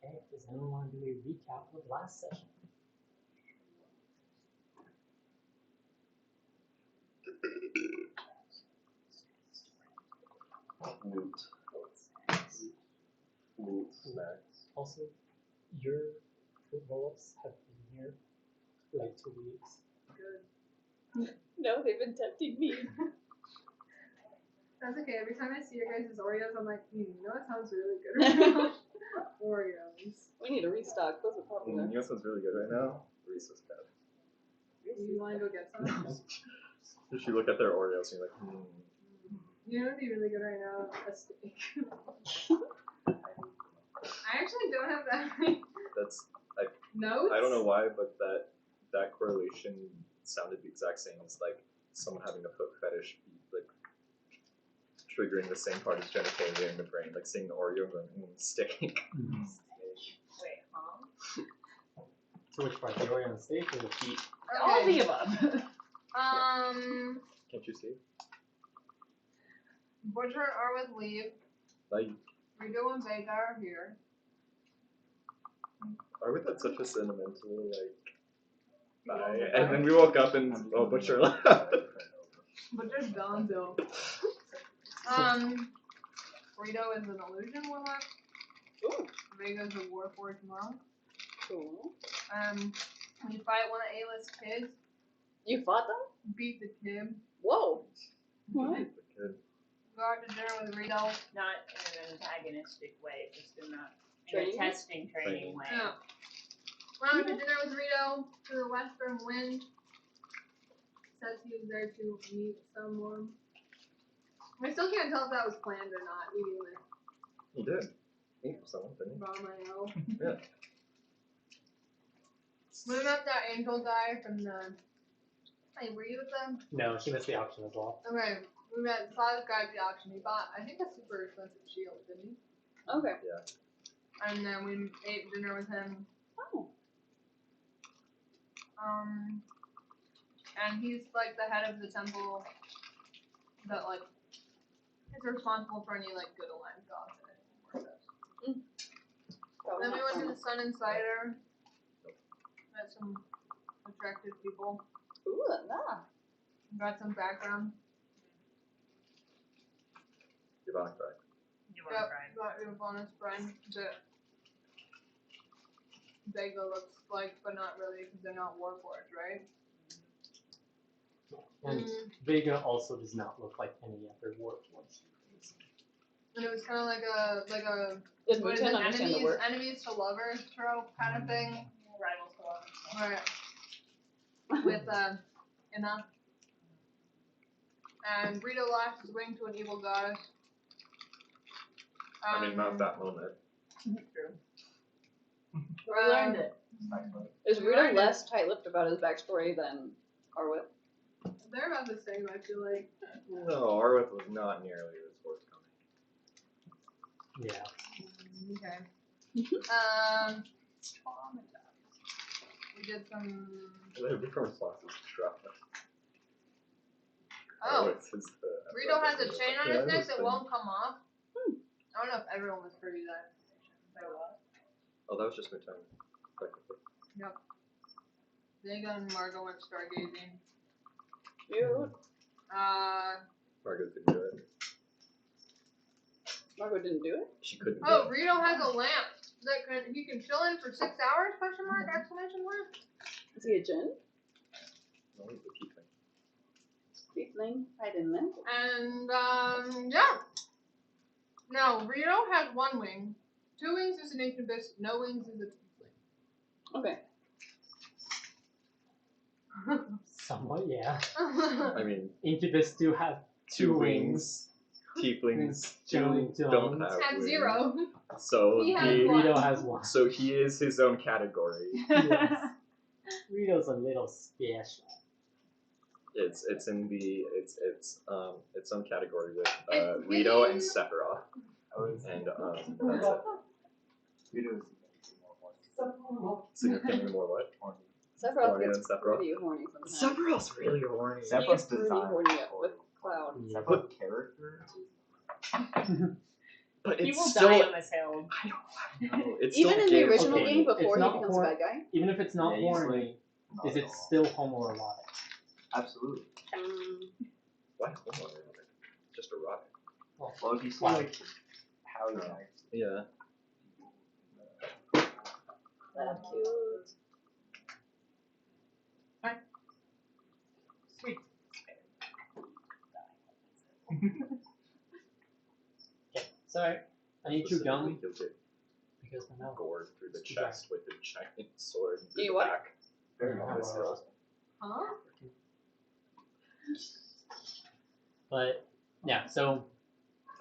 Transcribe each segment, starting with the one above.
Okay, does anyone want to do a recap of last session? Loot snacks. Also, your roll-ups have been here for like 2 weeks. Good. No, they've been tempting me. That's okay. Every time I see your guys' Oreos, I'm like, you know what sounds really good right now? Oreos. We need a restock. Those are You popular. know what sounds really good right now? Reese's Cup. You want to go get some? If you look at their Oreos and you're like, You know what would be really good right now? A steak. I actually don't have that many that's notes. I don't know why, but that correlation sounded the exact same as like someone having a foot fetish, like triggering the same part as genitalia in the brain, like seeing the Oreo going steak. Wait, huh? So which part, the Oreo on the steak or the feet? All of the above. Can't you see? Butcher and Arwith leave. Like, Rigo and Vega are here. are we at such a sentimental bye? And then we woke up and Butcher left. Butcher's gone though. Rito is an illusion warlock. Ooh. Vega's a warforged monk. Cool. You fight one of Ayla's kids. You fought them? Beat the kid. Whoa. What? Go out to dinner with Rito. Not in an antagonistic way, just in a Training? testing training way. Yeah. Went out to dinner with Rito to the Western Wind. Says he was there to meet someone. I still can't tell if that was planned or not, meeting with He did. Meet someone, didn't Ramael. he? Yeah. We met that angel guy from the. Hey, were you with them? No, she missed the auction as well. Okay. We saw this guy at the auction. He bought, I think, a super expensive shield, didn't he? Okay. And then we ate dinner with him. Oh. And he's like the head of the temple that like is responsible for any like good aligned gods and anything. Then we went to the Sun Insider. Met some attractive people. Ooh, nah. Got some background. Yvonne cried. You want to try? Got Ivana's friend that Vega looks like, but not really because they're not warforged, right? And Vega also does not look like any other warforged. And it was kind of like a Does what is Muten it, understand the word? enemies to lovers trope kind of thing. Rivals to love. Right. With Inna. And Rito lost his wing to an evil goddess. I mean, not that moment. True. We learned it. Is Rito less tight-lipped about his backstory than Arwith? They're about the same, I feel like. No, Arwith was not nearly as forthcoming. Yeah. Okay. We did some. They have different responses to Shrub. Oh. Arwith is the. Rito has a chain on his neck that won't. won't come off. I don't know if everyone was privy to that. Oh, that was just Muten. Yep. Vega and Margo went stargazing. Cute. Margo didn't do it. Margo didn't do it? She couldn't. Oh, do it. Rito has a lamp that he can chill in for 6 hours? Question mark? Exclamation mark. Is he a djinn? No, he's a tiefling. Tiefling? Hide in there? And, yeah. No, Rito has 1 wing. 2 wings is an incubus, no wings is a tiefling. Okay. Somewhat, yeah. I mean, Incubus do have 2 wings. Tieflings Generally don't don't. have Have wings. 0. So He has he, one. Rito has 1. so he is his own category. Yes. Rito's a little special. It's in the it's some category with It's Rito and being- Sephiroth. And that's it. Significantly more what? Sephiroth Horny gets than Sephiroth? pretty horny sometimes. Sephiroth's really horny. He gets pretty horny up with Cloud. Yeah. Sephiroth character. But He it's will still. die on this hill. I don't know. It's Even still in the game original horny. game, before It's he not becomes a horn- bad guy. Even if it's not Yeah, he's horny, Not is at it all. still homoerotic? Absolutely. Why homoerotic? Just erotic. Well, if you see Wow. like how he acts, Yeah. That's cute. Sweet. Okay, sorry. I need you gum He'll get because my mouth. gored through the It's too chest with a giant sword and through You the what? back. very Yeah, nice. well, Huh? But yeah, so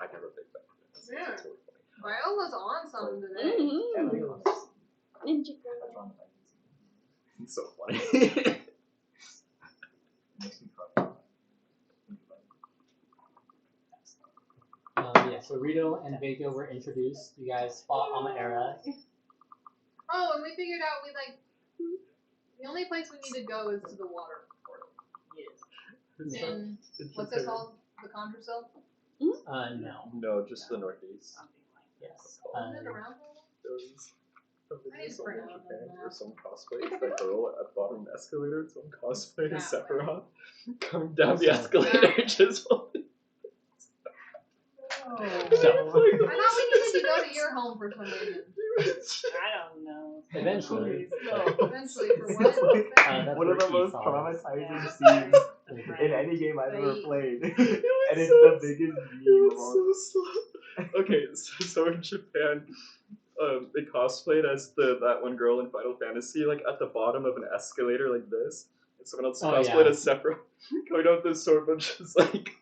I never picked that. That's Yeah. totally Viola's on something today. Yeah, Mm-hmm. very nice. Ninja That's girl. wrong. funny. It's so funny. Makes me cry. yeah, so Rito and Vega were introduced. You guys fought Amaera. Oh, and we figured out the only place we need to go is to the water portal. Yes. In what's it called? The Conjure Cell? No. No, just the northeast. Something like Yes. Isn't it around there? There was a I need video to somewhere in print out Japan that where map. some cosplayed that girl at the bottom of the escalator, some cosplayed That as way. Sephiroth coming down the escalator just holding. Oh. I thought we needed to go to your home for some reason. I don't know. Eventually. Eventually, for what? That's One of where the most Esau is. traumatizing Yeah. scenes in any game I've ever Right. played. It And it's so- the biggest It meme of all. was so slow. Okay, so in Japan, they cosplayed as that one girl in Final Fantasy, like at the bottom of an escalator like this. And someone else Oh, cosplayed yeah. as Sephiroth, going out with this sword, but just like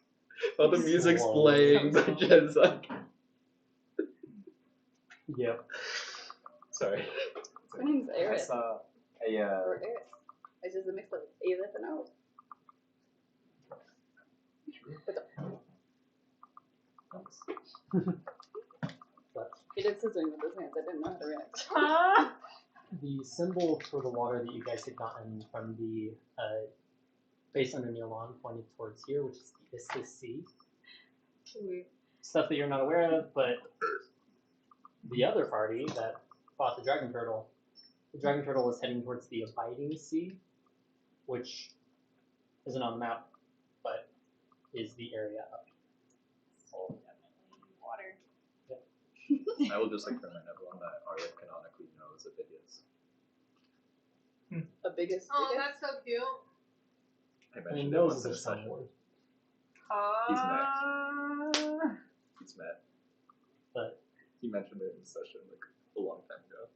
while the music's Slow. playing, but just like Yep. sorry. My name's I Eris. saw a Or Eris. I just a mix of Aelith and Oz. But He did scissoring with his hands. I didn't know how to react. Huh? the symbol for the water that you guys had gotten from the base under Neolon pointed towards here, which is the Isthmus Sea. Stuff that you're not aware of, but the other party that fought the Dragon Turtle is heading towards the Abiding Sea, which isn't on the map, but is the area up. So definitely water. I will just like remind everyone that Arya canonically knows Avidius. A biggest. Oh, biggest? that's so cute. I I mean, mentioned it nose once in a is a strong session. word, He's met. but He mentioned it in a session like a long time ago.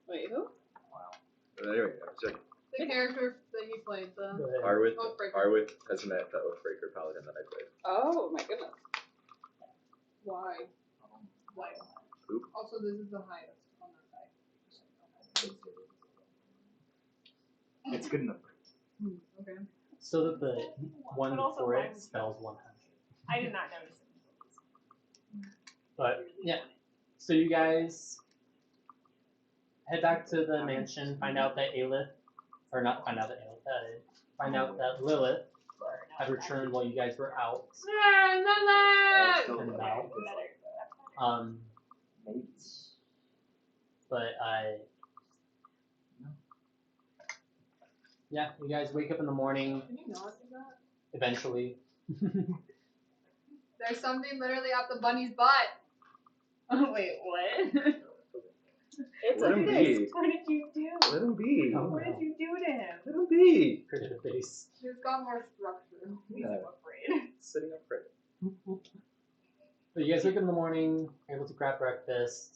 Wait, who? But anyway, check. The character that you played, the but Oathbreaker. Arwith has met the Oathbreaker paladin that I played. Oh my goodness. Why? Why? Oop. Also, this is the highest on that side. it's good enough. Okay. so that the one But also before mine it was spells 100. I did not notice it. But yeah, so you guys head back to the mansion, find out that find out that Lilith had returned while you guys were out and about. Mates. But yeah, you guys wake up in the morning Can you not do that? eventually. There's something literally up the bunny's butt. Wait, what? It's Let a him biggest. be. What did you do? Let him be. Oh, What no. did you do to him? Let him be. Cricket face. She's got more structure. He's Yeah. afraid. Sitting upright. But you guys wake up in the morning, able to grab breakfast,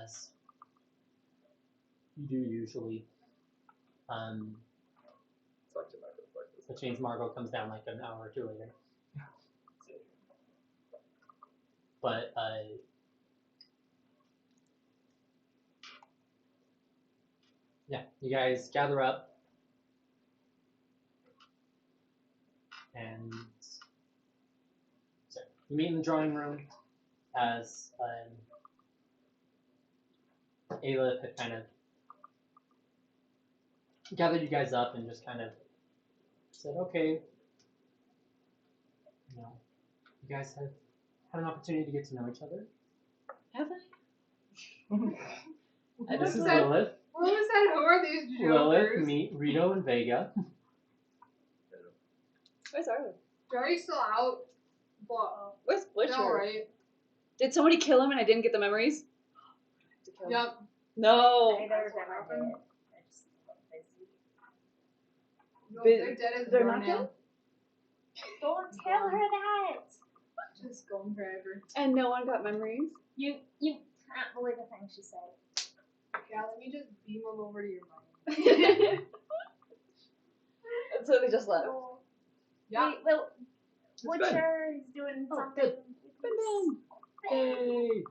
as you do usually. Talk to my breakfast. The Chains Margot comes down like an hour or two later. But yeah, you guys gather up and so you meet in the drawing room as Ayla had kind of gathered you guys up and just kind of said, okay, you know, you guys have had an opportunity to get to know each other. Have I? This is said- Lilith. What was that? Who are these Lilith, jokers? me, Rito, and Vega. Where's Arlo? Jory's still out, but Where's Butcher? alright. Did somebody kill him and I didn't get the memories? To kill him. Yep. No. I never got my head. I just got busy. No, But they're dead as a they're not doornail. Don't tell her that. Just gone forever. And no one got memories? You can't believe the thing she said. Yeah, let me just beam them over to your mind. So they just left. So, Yeah. wait, well, Ben. Butcher is doing Oh, something. good. Yay!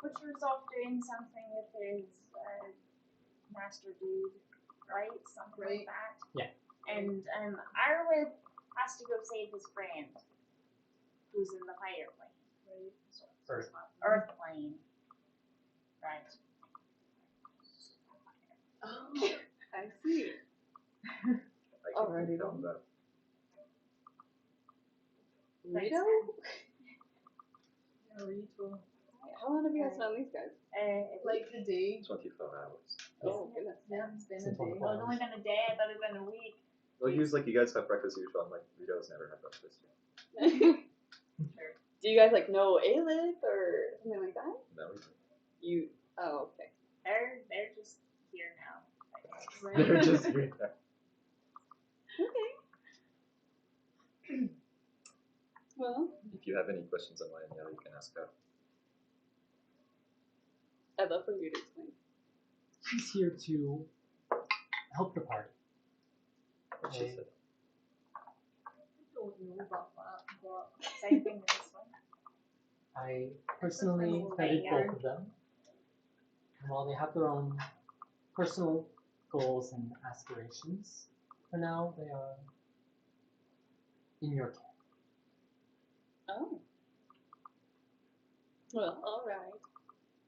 Butcher's off doing something with his master dude, right? Something Right. like that. Yeah. And Arwith has to go save his friend, who's in the fire plane. Right. So it's Earth. Earth plane. Right. Oh, I see. I can Alrighty tell then. that. Rito? Yeah, Rito. How long have you guys known these guys? Like the day. 24 hours. Oh, goodness. Yeah, it's been a Since day. Well, it's only been a day. I thought it had been a week. Well, he was like, you guys have breakfast usual. I'm like, Rito's never had breakfast. Do you guys like know Aelith or something like that? No, we don't. You. Oh, okay. They're just here now. They're just here now. Okay. Well, If you have any questions on my end, yeah, you can ask her. I'd love for you to explain. She's here to help the party. What she Okay. said. I don't know about that, but Same thing with this one. I personally vetted both of them. And while they have their own personal goals and aspirations, for now they are in your care. Oh. Well, alright.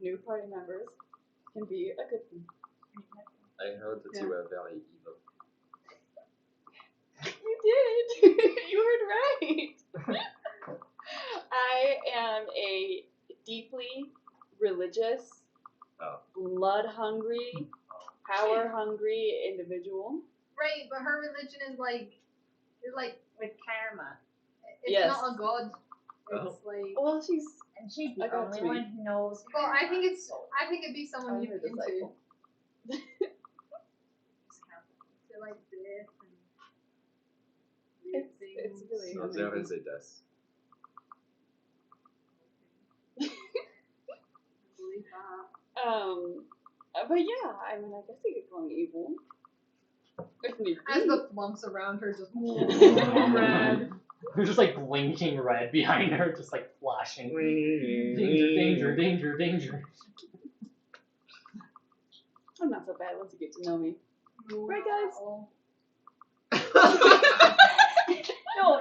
New party members can be a good thing. I heard that you were very evil. You did! You heard right! I am a deeply religious, blood-hungry, power-hungry individual. right, but her religion is like With karma. it's Yes. not a god. It's Oh. like Well, she's And she's I the got only to be- one who knows. well, I think karma, it's so I think it'd be someone I'm you'd her be into. disciple. it's kind of- To like death and weird It's things. really So there amazing. is a death. I believe that. But yeah, I mean, I guess you could call me evil. If need As be. the lumps around her just Red. They're just like blinking red behind her, just like flashing. Danger, danger, danger, danger. I'm not so bad once you get to know me. Right, guys?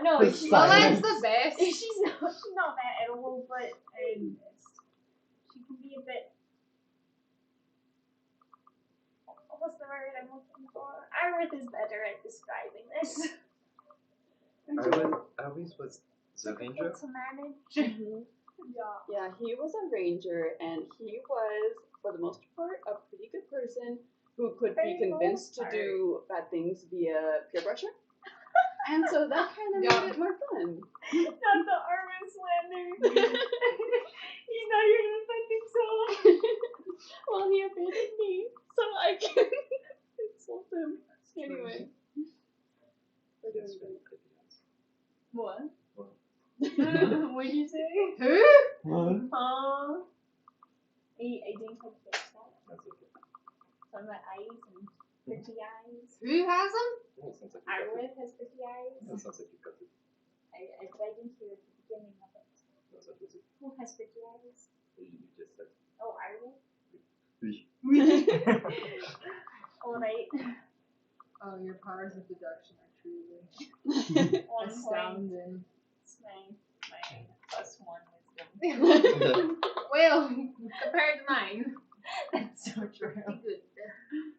No, The she's Well, silence. that's the best. she's not that at all, but she can be a bit. What's the word I'm looking for? Arwith is better at describing this. Always was the ranger? Difficult to manage. Mhm. Yeah. Yeah, he was a ranger, and he was, for the most part, a pretty good person who could For be the convinced to most do bad things via peer pressure. And so that kind of Yeah. made it more fun. Not the Arwith slander. You know you're gonna offend him so. Well, he offended me, so I can insult him. Anyway. We're doing great. What? What? What'd you say? Who? What? I didn't have to fix that. That's okay. Some of the eyes and pretty eyes. Who has them? Oh, sounds like you got it. Arwith has pretty eyes. That sounds like you got it. I didn't hear at the beginning of it. That's what was it. Who has pretty eyes? You just said. Oh, Arwith? Oui. Alright. Oh, your powers of deduction are truly 1 point. astounding. It's my +1 wisdom. Well, compared to mine. That's so true. Pretty good.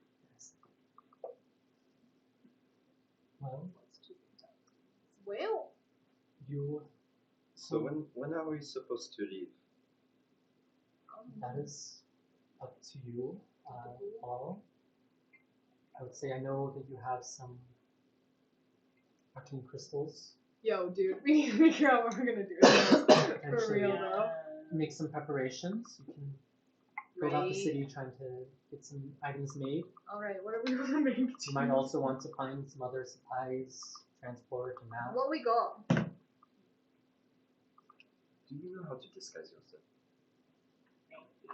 Well, Well, you So when are we supposed to leave? That is up to you. All. I would say I know that you have some arcane crystals. Yo, dude, we need to figure out what we're gonna do. For Potentially real though. make some preparations. You can go about the city trying to get some items made. Alright, what are we gonna make? You might also want to find some other supplies, transport, and map. What we got? Do you know how to disguise yourself? Thank you.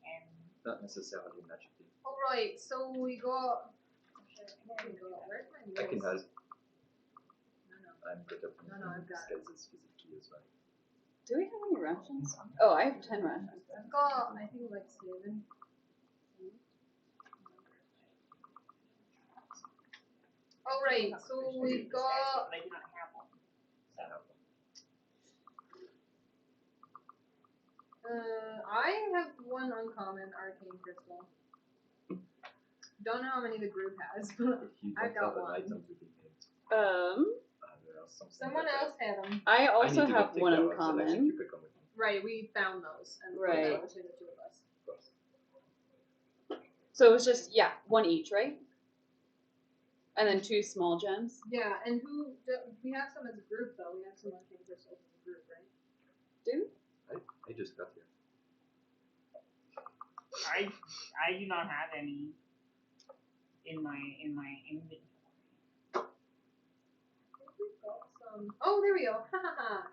And Not necessarily magically. Alright, so we got. Where's my I can notes? have. No. I'm good at No, I've got it. disguises physically as well. Do we have any rations? Oh, I have 10 rations. I've got, I think, like 7. Alright, so we've got. But I do not have one. I have one. I have one uncommon arcane crystal. Don't know how many the group has, but If you I don't got have an one. item to be made, there are something Someone that else had them. I I also need to go have take one care of, so I think uncommon. you could come with me. Right, we found those and put Right. them between the two of us. Of course. So it was just, yeah, one each, right? And then 2 small gems. Yeah, and we have some as a group though. We have some arcane crystals as a group, right? Do? I just got here. I do not have any in my inventory. I think we've got some. Oh, there we go. Ha ha ha.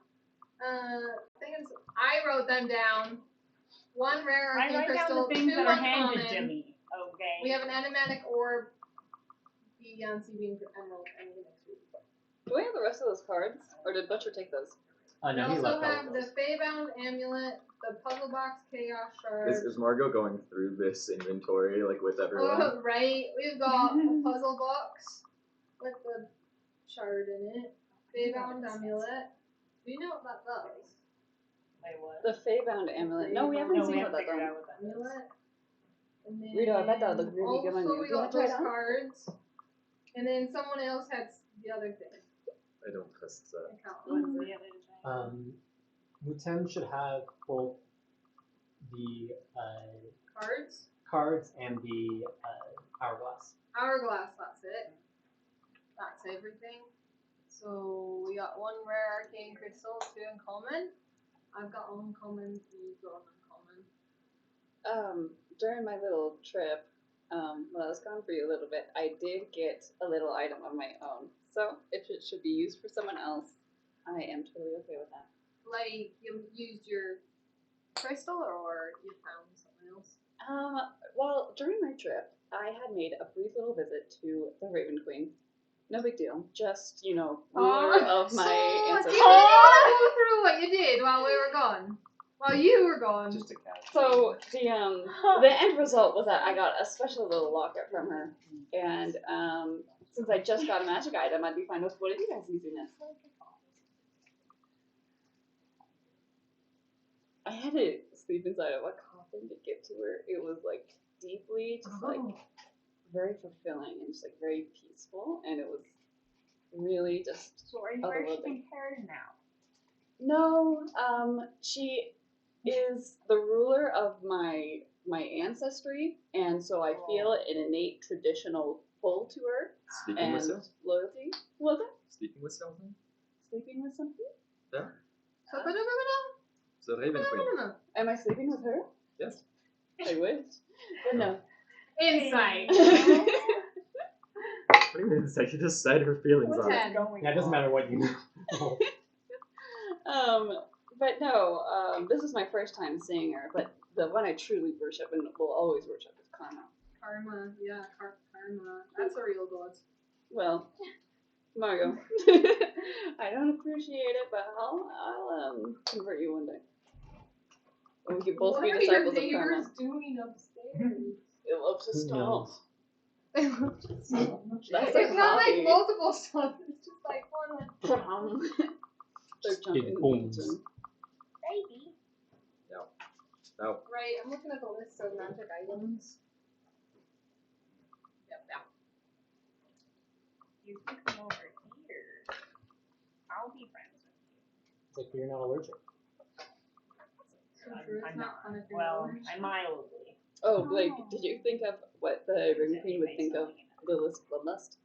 I wrote them down. One rare I arcane write down crystal, the things 2 that are handed to uncommon. me. Okay. We have an enigmatic orb, the Yancy being emerald, and the next week. Do we have the rest of those cards? Or did Butcher take those? We No, he also left all have of the those. Feybound amulet, the puzzle box chaos shard. Is Margot going through this inventory like with everyone? Oh, right. We've got a puzzle box with the shard in it. Feybound amulet. Do you know what that does? Wait, what? The Feybound amulet. No, we haven't No, we seen haven't what that figured does. out what that is. Amulet. And then Rito, I bet that would look really good on also you. we Do you want got to try those it on? cards. And then someone else had the other thing. I don't trust that. I can't remember. The other giant. Muten should have both the Cards. cards and the hourglass. Hourglass, that's it. That's everything. So we got 1 rare arcane crystal, 2 uncommon. I've got uncommon, you've got uncommon. During my little trip, when I was gone for you a little bit, I did get a little item of my own. So if it should be used for someone else, I am totally okay with that. Like, you used your crystal or you found something else? Well, during my trip, I had made a brief little visit to the Raven Queen. No big deal. Just, ruler of my so, ancestors. do you really want to go through what you did while we were gone? While you were gone. Just a cat. So the end result was that I got a special little locket from her, and since I just got a magic item, I'd be fine with one of you guys using it. I had to sleep inside of a coffin to get to her. It was like deeply, just like very fulfilling and just like very peaceful, and it was really just. So are you where she otherworldly. compared now? No, she is the ruler of my ancestry, and so I feel an innate traditional pull to her Sleeping with and Sylvan? loyalty. Was it Sleeping with Sylvan? sleeping with something? Yeah. The Raven Queen. Am I sleeping with her? Yes. I wish, but no. Insight. What do you mean? It's like you just said her feelings on it. 10. Yeah, it doesn't matter what you know. But no, this is my first time seeing her, but the one I truly worship and will always worship is Karma. Karma, yeah, karma. That's a real god. Well, Margot, I don't appreciate it, but I'll convert you one day. And we can both What be are your disciples of neighbors Karma. doing upstairs? It loves to Who stomp. knows? That's It's their not like hobby. multiple stuff. It's just like one. They're jumping in the booms. kitchen. Baby. No. Right, I'm looking at the list of magic items. Yep, yeah. You can come over here. I'll be friends with you. It's like you're not allergic. So true, it's I'm not fun if you're Well, allergic. I'm mildly. Oh, Blake, did you think of what the Raven Queen would think of Lilith's bloodlust?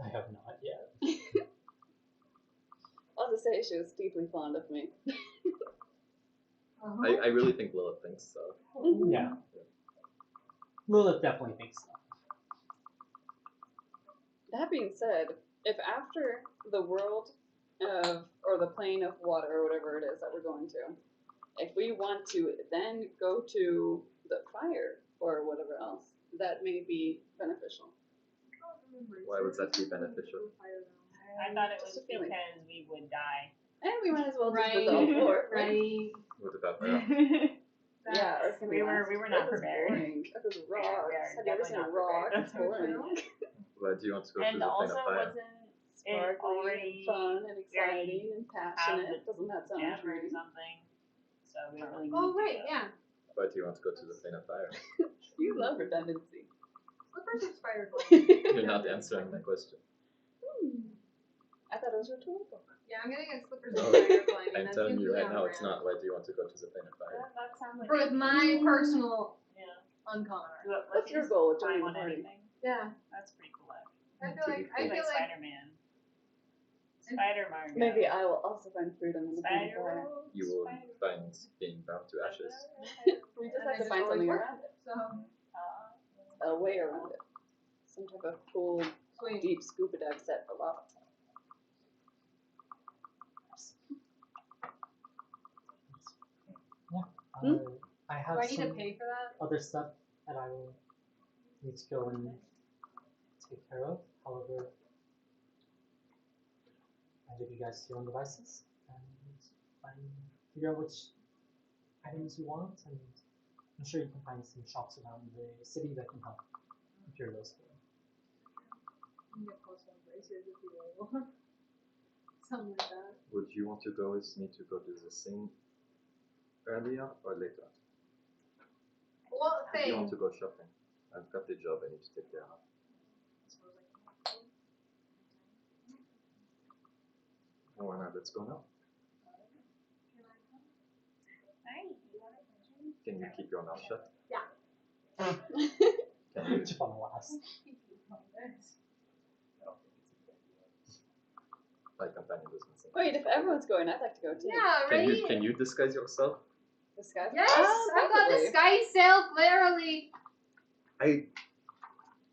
I have not yet. I'll just say she was deeply fond of me. I really think Lilith thinks so. Yeah. Lilith definitely thinks so. That being said, if after the world of, or the plane of water, or whatever it is that we're going to, if we want to then go to the fire or whatever else, that may be beneficial. Why would that be beneficial? I thought it was Just a feeling. because we would die. And we might as well just Right, put all four, right? right. What about that? Yeah, or can we were not This is prepared. boring. This is we rocks. are Have you ever seen a definitely rock? not It's boring. Why do you want to go to And the plane also, of fire? wasn't it Sparkly already and fun and exciting and passionate. Doesn't that sound death or intriguing? something? So we don't really need Oh, to right, go. yeah. Why do you want to go to the plane of fire? You love redundancy. Slippers of spider You're not answering my question. I thought it was rhetorical. Yeah, I'm gonna get slippers No, of spider climbing. I'm That telling seems you to be right on now, it's brand. not. Why do you want to go to the plane of fire? That sounds like With my personal Yeah. uncommon. What's your goal with Time joining on the party? anything? Yeah, That's pretty cool. I feel like Like Spider-Man. Spider-Man. Maybe I will also find freedom in the plane of fire. You will find being bound to ashes. We just have to find something around it. so A way around it. Some type of cool, sweet. deep scuba dive set for lava. I have Do I need to some pay for that? other stuff that I will need to go and take care of. However, I leave you guys to your own devices and figure out which items you want, and I'm sure you can find some shops around the city that can help if you're those things. You can get plus one braces if you will. Something like that. Would you want to go with me to go to the thing earlier or later? What Do you want thing? to go shopping? I've got a job I need to take care of. Oh, Anna, let's go now. Can you keep your mouth shut? Can you? Chip on the last. My companion doesn't say. Wait, if everyone's going, I'd like to go too. Yeah, right? Can you disguise yourself? This guy? Yes! I've got possibly. this guy self, literally.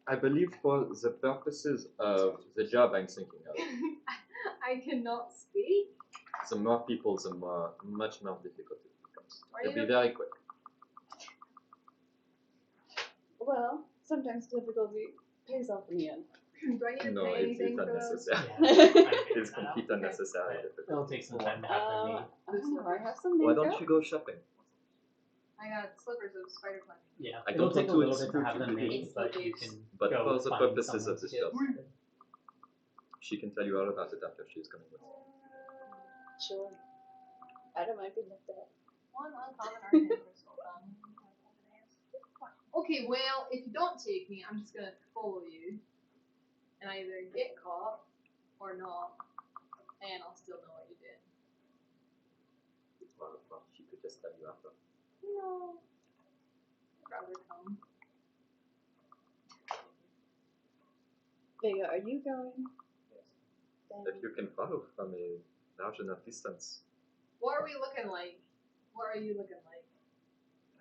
I believe for the purposes of the job I'm thinking of, I cannot speak. the more people, the much more difficult it becomes. Why It'll you be don't- very quick. Well, sometimes difficulty pays off in the end. Do I need to No, pay it's anything for those? unnecessary. Yeah, It's complete unnecessary. it'll take some time to have them made. I don't know, I have some Why makeup. don't you go shopping? I got slippers of spider climb. Yeah, I it'll don't take a want to little bit to exclude have you them to do made, it. but you can But go for the find purposes someone of this to get job. started. She can tell you all about it after she's coming with. Sure. I don't mind being looked at. One uncommon arcane crystal. Okay, well, if you don't take me, I'm just gonna follow you. And I either get caught or not. And I'll still know what you did. Well, she could just tell you after. No. I'd rather come. Vega, are you going? Then If you can follow from a large enough distance, What are we looking like? What are you looking like?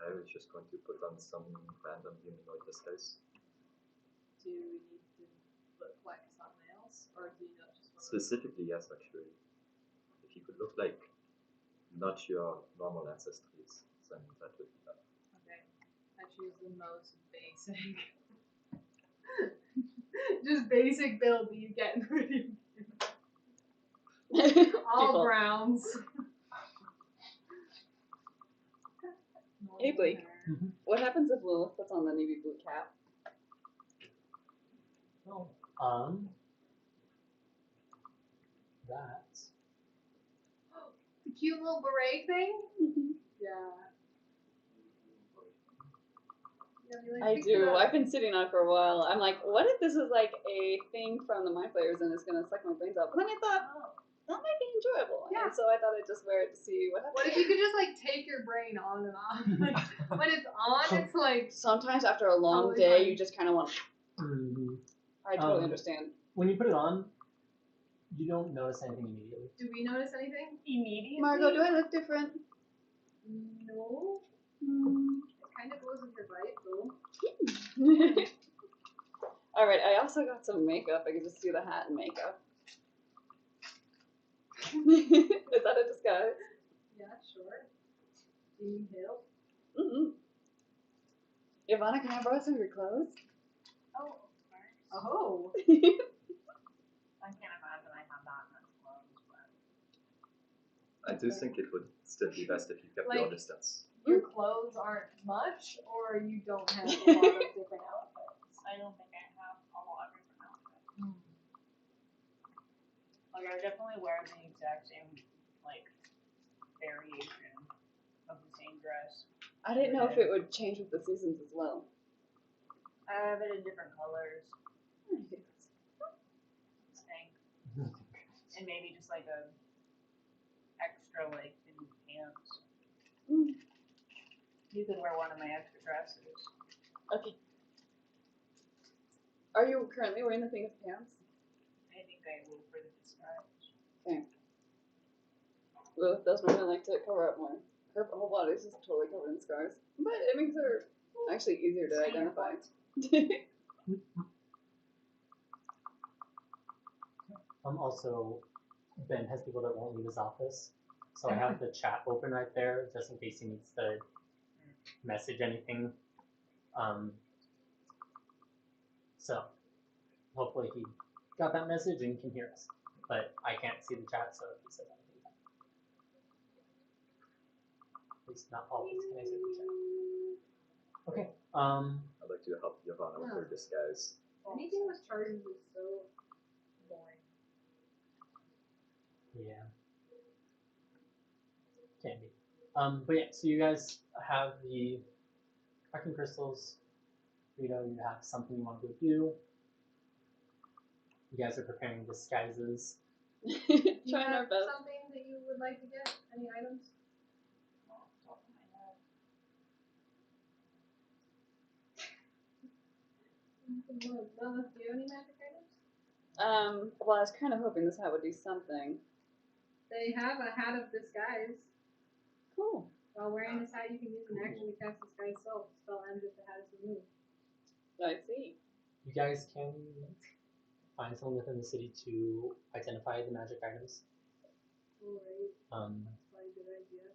I was just going to put on some random humanoid disguise. Do you need to look like something else? Or do you not just want to Specifically, yes, actually. If you could look like not your normal ancestries, then that would be better. Okay. I choose the most basic. Just basic build that you get in video games. All Default. browns. Hey, Blake. Mhm. What happens if Lilith puts on the navy blue cap? Well, that. The cute little beret thing? Yeah. Yeah, you like I picked it do. up. I've been sitting on it for a while. I'm like, what if this is like a thing from the Mind Players and it's gonna suck my brains out? But then I thought, that might be enjoyable. Yeah. And so I thought I'd just wear it to see what happens. What if you could just like take your brain on and off? Like, when it's on, it's like Sometimes after a long Totally day, fine. you just kind of want. Mhm. I totally understand. When you put it on, you don't notice anything immediately. do we notice anything? Immediately. Margot, do I look different? No. Mm. It kind of goes with your vibe though. All right, I also got some makeup. I can just do the hat and makeup. Is that a disguise? Yeah, sure. Do you need help? Mm-hmm. Ivana, can I borrow some of your clothes? Oh, of course. Oh. I can't imagine I have that much clothes, but I do think it would still be best if you kept your distance. Your clothes aren't much, or you don't have a lot of different outfits. I don't think I have a lot of different outfits. Like I definitely wear the exact same like variation of the same dress. I didn't know if it would change with the seasons as well. I have it in different colors. Thing. And maybe just like a extra like thin pants. Mm. You could wear one of my extra dresses. Okay. Are you currently wearing the thing with pants? I think I will for the disguise. Okay. Lilith does normally like to cover up more. Her whole body is just totally covered in scars. But it makes her actually easier to identify. Also, Ben has people that won't leave his office, so I have the chat open right there just in case he needs to message anything. So hopefully he got that message and can hear us, but I can't see the chat, so he says anything. At least not always can I see the chat. Okay. I'd like to help Yvonne with her disguise. Anything with charges is so boring. Yeah. Can be. But yeah, so you guys have the cracking crystals. You know, you have something you want to go do. You guys are preparing disguises. Do you Trying our have best. something that you would like to get? Any items? Off the top of my head. Lilith, do you have any magic items? Well, I was kind of hoping this hat would do something. They have a hat of disguise. Cool. While wearing this hat, you can use an action to cast disguise self. Spell ends if the hat is removed. I see. You guys can find someone within the city to identify the magic items. Alright, that's probably a good idea.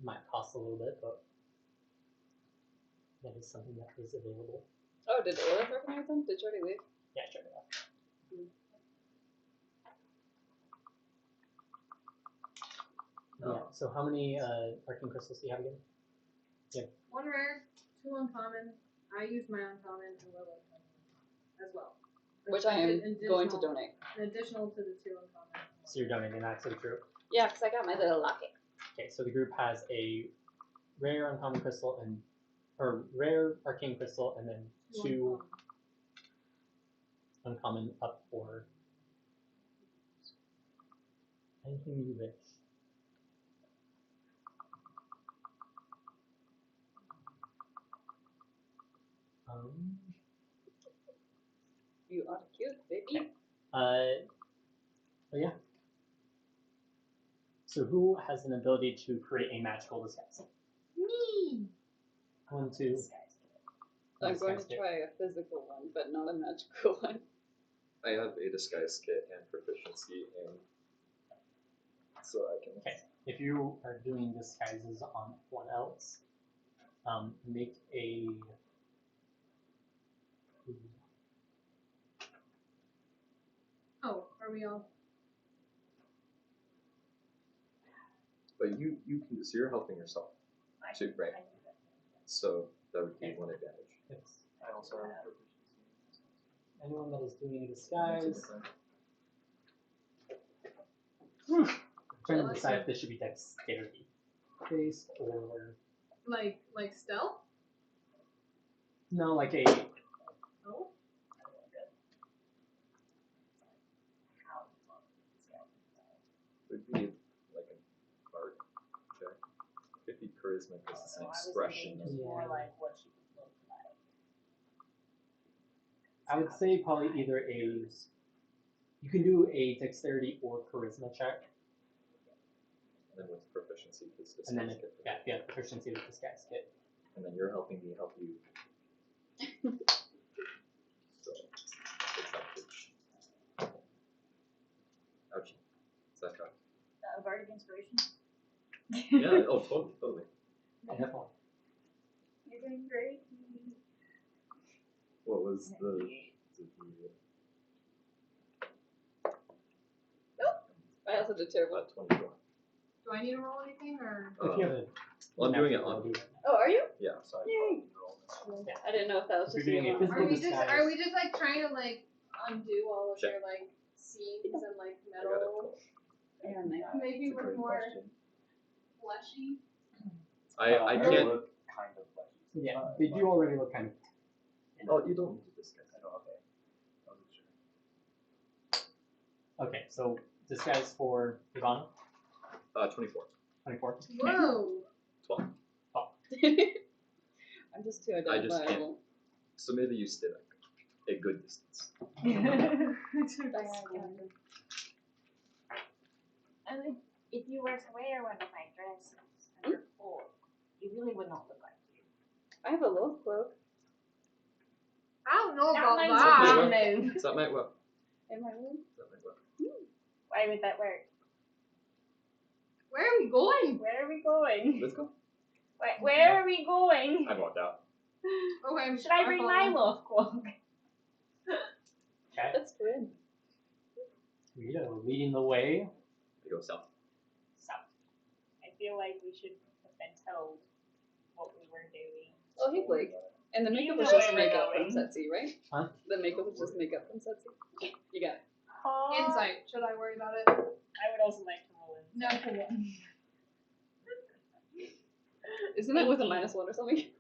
Might cost a little bit, but that is something that is available. Oh, did Lilith recognize them? Did she already leave? Yeah, sure. Yeah. So how many arcane crystals do you have again? One rare, two uncommon. I use my uncommon and Lilith as well. Which I am going to Additional- donate. Additional to the two uncommon. So you're donating that to the group. Yeah, because I got my little locket. Okay, so the group has a rare uncommon crystal and or rare arcane crystal and then two uncommon up for anything you wish. You are cute, baby. But yeah. So who has an ability to create a magical disguise? Me! 1, 2. I'm going disguise to kit. try a physical one, but not a magical one. I have a disguise kit and proficiency in, so I can. Okay. If you are doing disguises on one else, make a. Oh, are we all? But you can. So you're helping yourself too, right? I do that. So that would be one advantage. Yes. I also have proficiency. Anyone that is doing a disguise. Trying to decide if this should be dexterity based or Like stealth? no, like a Oh. charisma because it's an I was expression. thinking just more like what she would look like. I would say probably either you can do a dexterity or charisma check, And then with proficiency, because this and then is proficiency with disguise kit. and then you're helping me help you. So, advantage. Ouchie. Is that right? Bardic inspiration. Yeah, oh, totally. Yeah, definitely. You're doing great. What was the I also did terrible. 24. Do I need to roll anything or? If you have a Well, I'm doing it natural on. ability. Oh, are you? Yeah, So I Yay. roll this. I didn't know if that was If just you're you. doing a physical disguise. Are we just like trying to like undo all of Check. your like seams and like I got it. metal? Yeah, nice. Maybe It's a with great more question. fleshy. I They can't. look kind of like. Yeah, they do already look kind of. Oh, you don't need to discuss. I know, okay. I wasn't sure. Okay, so disguise for Ivana, 24. 24. Whoa. 12. I'm just too I just identifiable. So maybe you stay like a good distance. And if you were to wear one of my dresses and your cloak, you really would not look like you. I have a low cloak. I don't know That about might that. move. Does that might well? Am I room? Does that might well? Why would that work? Where are we going? Where are we going? Let's go. Where are we going? I walked out. Okay. Should I bring my love cloak? Okay, That's good. Rita leading the way. We go south. I feel like we should have been told what we were doing. Oh, hey, Blake. And the You makeup know was just where we're makeup from going. Setsy, right? Huh? The makeup was just makeup from Setsy. You got it. Insight. Should I worry about it? I would also like to roll in. No, for one. Isn't it with a -1 or something?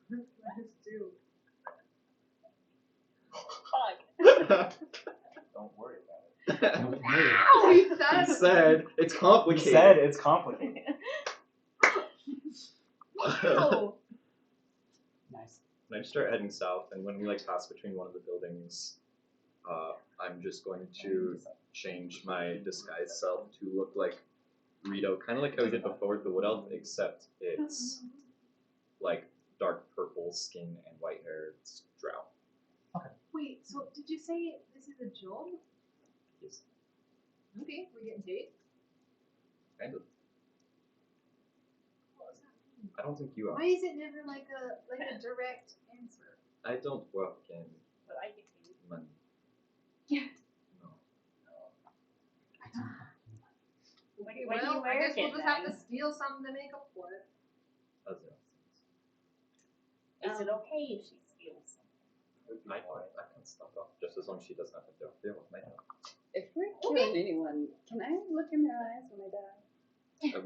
Fuck. Don't worry about it. Ow, he He said. said it's We complicated. said it's complicated. Wow. Nice. And I just start heading south, and when we like pass between one of the buildings, I'm just going to change my disguise self to look like Rito, kind of like how we did before with the Wood Elf, except it's like dark purple skin and white hair. It's drow. Wait, so did you say this is a job? Yes, Okay, we're getting paid. kind of. What does that mean? I don't think you are. Why is it never like a direct answer? I don't work in But I get paid. money. No. What Okay, do you well, I wear guess we'll it just have to then? steal something to make up for it. That's it. Is it okay if she steals something? I can stop off just as long as she doesn't have to deal with my help. If we're killing anyone, can I look in their eyes when I die?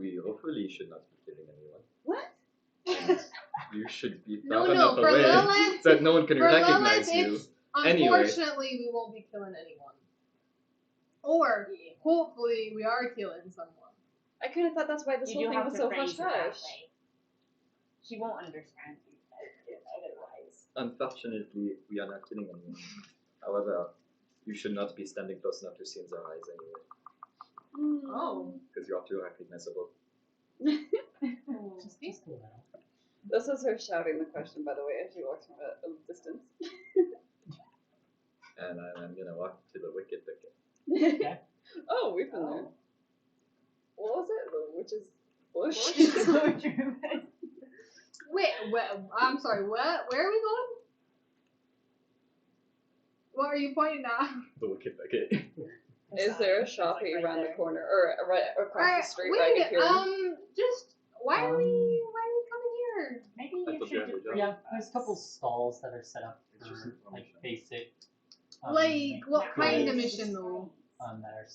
We hopefully should not be killing anyone. What? And you should be No, far no, enough for away Lilith- that no one can for recognize Lilith, you. it's Anyway. unfortunately we won't be killing anyone. Or hopefully we are killing someone. I kind of thought that's why this You whole do thing have was to so phrase hush it that hush. way. She won't understand you otherwise. Unfortunately, we are not killing anyone. However, you should not be standing close enough to see in their eyes anyway, Oh. because you are too recognizable. Just a little. This is her shouting the question, by the way, as she walks from a distance. And I'm gonna walk to the wicked wicket. Oh, we've been there. What was it? The witch's bush? Wait, I'm sorry, what? Where are we going? What are you pointing at? The wicked wicket. Is there a shop Like right around there. the corner or right across Alright, the street where I wait, get here? just why are we coming here? Maybe I you thought you should had just your bring Yeah, there's a couple stalls that are set up It's just for like basic. Like what kind of goods, mission though? that are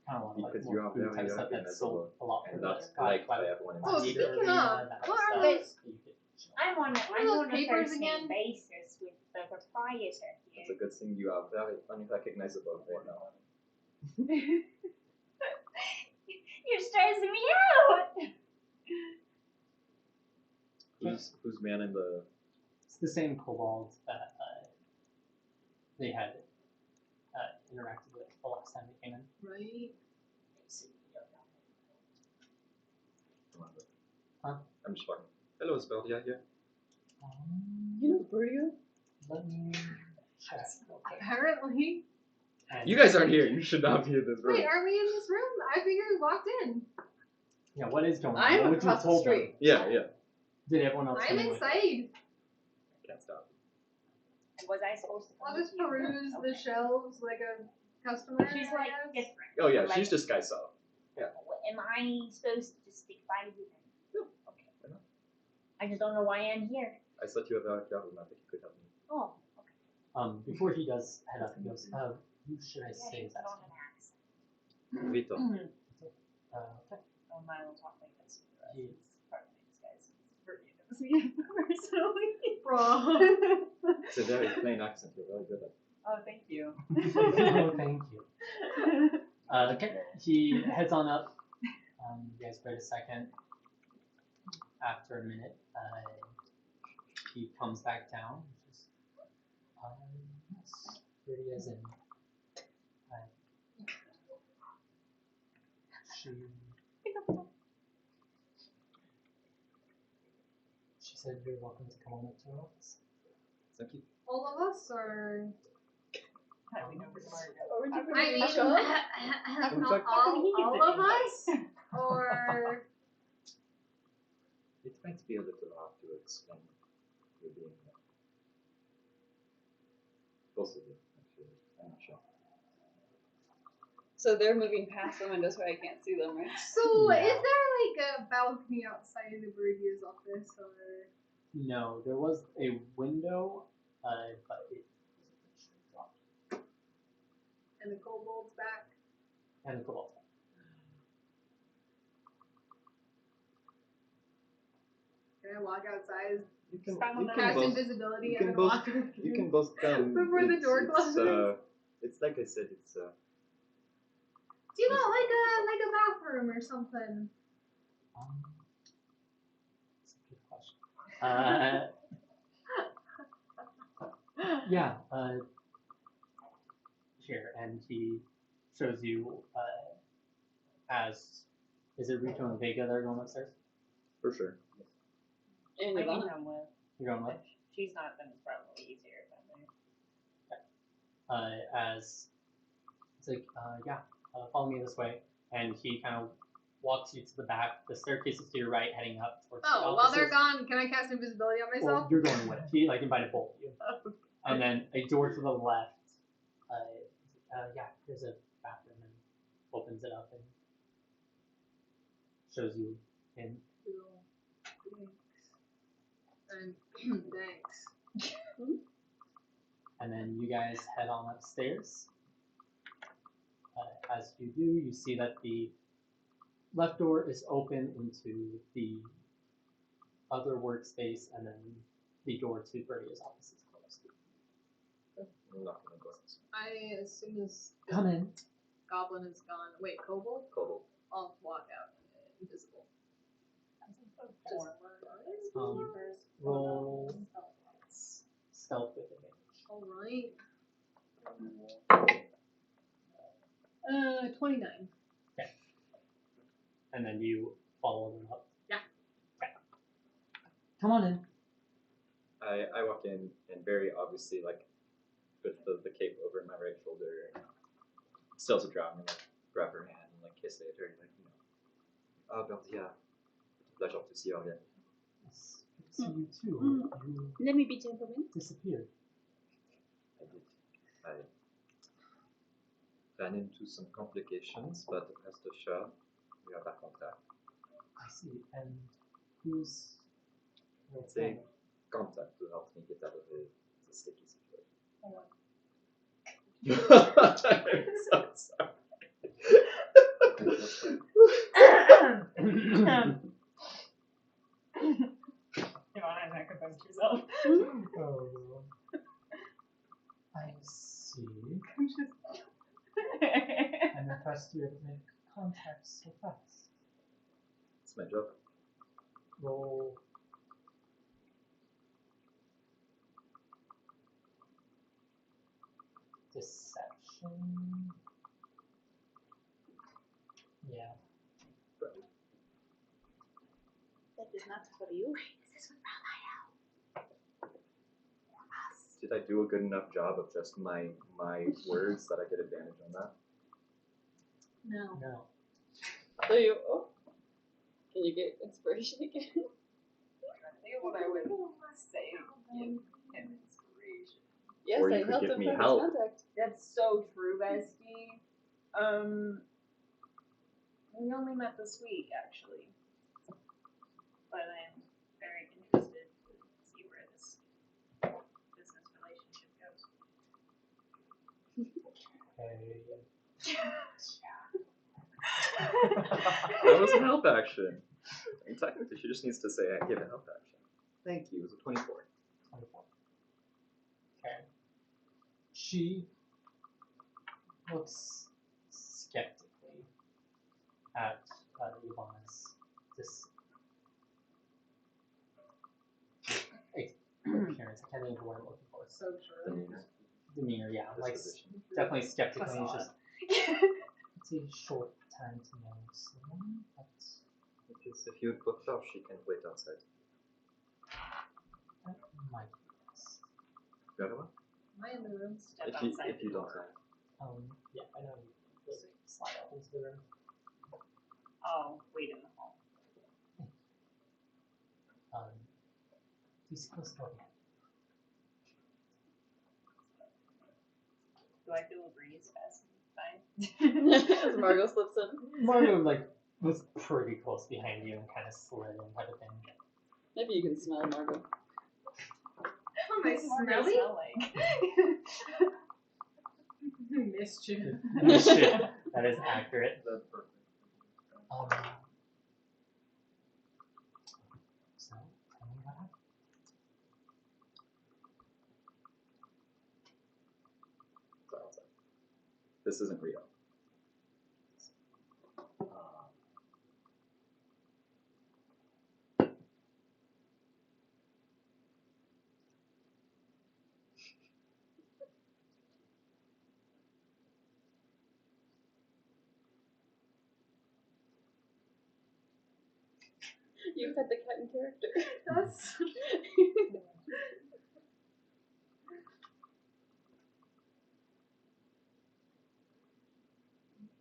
kind of like Because more you are food very type stuff that's sold a lot and more not liked by everyone in Oh, the theater speaking arena, of, that what kind are of those- stuff. You could, I'm on What are I'm those on a papers first again? name basis with the proprietor It's here. a good thing you are very unrecognizable right now. You're stressing me out. Who's manning the? It's the same kobold that they had interacted with the last time they came in. Right. Huh? I'm just fucking. Hello, Isabella here. You know Brio? Let me check. Apparently. And, You guys aren't here. You should not be in this room. Wait, are we in this room? I figured we walked in. yeah, what is going on? I'm What would you across the told them? street. Yeah. Did everyone else I'm come in with you? inside. Can't stop. Was I supposed to come I'll just with you? peruse the Okay. shelves like a customer. She's I like guess. different. Oh yeah, Like, she's disguised self. Am I supposed to just stick by you then? No. Okay. Why not? I just don't know why I'm here. I thought you have a job. I think you could help me. Oh, okay. Before he does head up, he goes, who should I Yeah, say she's is that? not an accent. Vito. Okay. Oh, mine will talk like this. He- It's part of my disguise. Bertie knows me personally. Bro. It's a very plain accent. You're very good at. Oh, thank you. Oh, thank you. Okay, he heads on up. You guys wait a second. After a minute, he comes back down. Just, yes, pretty as in. She said you're welcome to come on up to her office. Thank you. All of us, or How we know we're smart. I mean, Shut up. not Check. all of us, or It might be a little hard to explain you being there. Both of you, actually. I'm not sure. So they're moving past the window so I can't see them, right? so Yeah. is there like a balcony outside of Bridier's office, or No, there was a window, but it dropped. and the kobold's back? And the cobalt. Can I walk outside? You can, Stand on you the can Cast both. invisibility You and can then both. walk. You can both come. Before the door closes. It's like I said. It's Do you want like a bathroom or something? That's a good question. Yeah, here, and he shows you, as, is it Rito and Vega that are going upstairs? for sure. And I can Ivana. come with. You're going with? She's not, then it's probably easier if I'm there. As, it's like, yeah, follow me this way, and he kind of walks you to the back, the staircase is to your right, heading up towards the Oh, while they're offices. gone, can I cast invisibility on Well, myself? you're going with, he like invited both of you. And then a door to the left, yeah, there's a bathroom and opens it up and shows you in. Cool. Thanks. And thanks. And then you guys head on upstairs. As you do, you see that the left door is open into the other workspace, and then the door to Bertie's office is closed. I'm not gonna go. I, as soon as the Come in. goblin is gone, wait, kobold? Kobold. I'll walk out invisible. Roll stealth with advantage. Alright. 29. And then you follow them up. Yeah. Okay. Come on in. I walk in and very obviously like with the cape over my right shoulder, still to drown and like grab her hand and like kiss it or like oh Bertia, pleasure to see you again. Yes, good to see you too. You Let me be gentleman. disappeared. I did. I ran into some complications, but rest assured, we are back on track. I see. And who's your It's a friend? contact to help me get out of the sticky situation. I'm so sorry. Ivana, not compose yourself. Oh, I see. I'm impressed you have made contacts so fast. It's my job. Roll Yeah. That is not for you. This is Did I do a good enough job of just my words that I get advantage on that? No. No. So you, oh, can you get inspiration again? I think what I would say to give him inspiration. Yes, Or you I could helped give him me find help. his contact. That's so true, bestie. We only met this week, actually. But I'm very interested to see where this business relationship goes. That was a help action. And technically, she just needs to say, I give a help action. Thank you. It was a 24. 24. Okay. She looks skeptically at Ivana's appearance. I can't think of the word I'm looking for. So true. Demeanor, yeah. Like, Disposition. definitely skeptically. It's just, Facade. it's a short time to know someone, but If you put off, she can't wait outside. that might be best. The other one? Am I in the room? Step If you, outside if you the don't door. mind. Yeah, I know you can just slide out into the room. Oh, wait in the hall. Please close the door again. Do I feel a breeze passing by? As Margot slips in. Mario, like, was pretty close behind you and kind of slid in type of thing. Maybe you can smell Margot. Am I smelly? Smell like? Mischief. Shit, that is accurate. That's perfect. So, tell me what happened. So outside. This isn't real. You had the cat in character. That's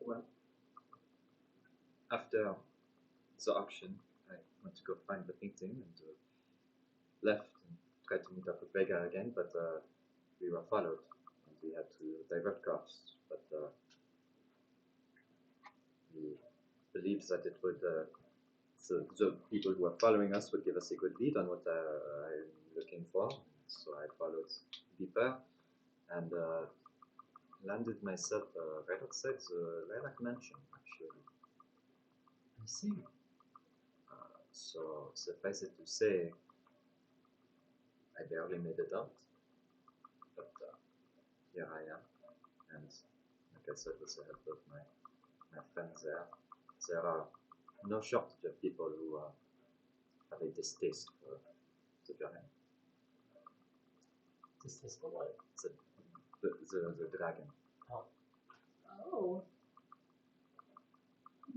Well, after the auction, I went to go find the painting and left and tried to meet up with Vega again, but we were followed and we had to divert course. But we believed that it would, the people who were following us would give us a good lead on what I'm looking for. So I followed deeper and landed myself right outside the Lilac Mansion, actually. I see. So suffice it to say, I barely made it out, but here I am, and like I said, with the help of my friends there are no shortage of people who have a distaste for the dragon, Distasteful what? the dragon. oh.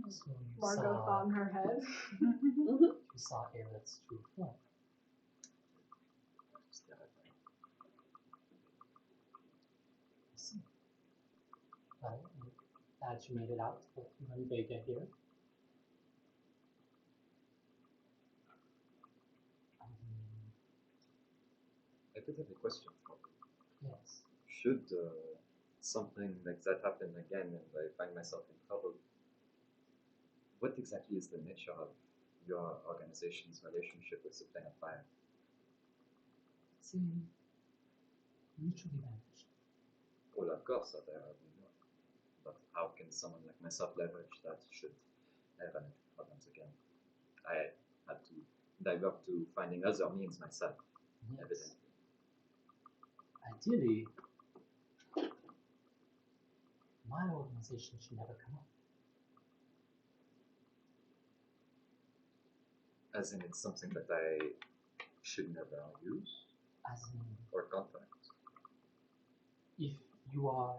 So you Margot saw, thought in her head. you saw Aerith's true form. Just terrifying. I see. Well, I'm glad you made it out to both you and Vega here. I did have a question for you. Yes. Should something like that happen again and I find myself in trouble, what exactly is the nature of your organization's relationship with the Plane of Fire? It's mutually beneficial. Well, of course, that I already know. But how can someone like myself leverage that should I run into problems again? I had to divert to finding other means myself, Yes. evidently. Ideally, my organization should never come up. As in, it's something that I should never use As in, or contract. if you are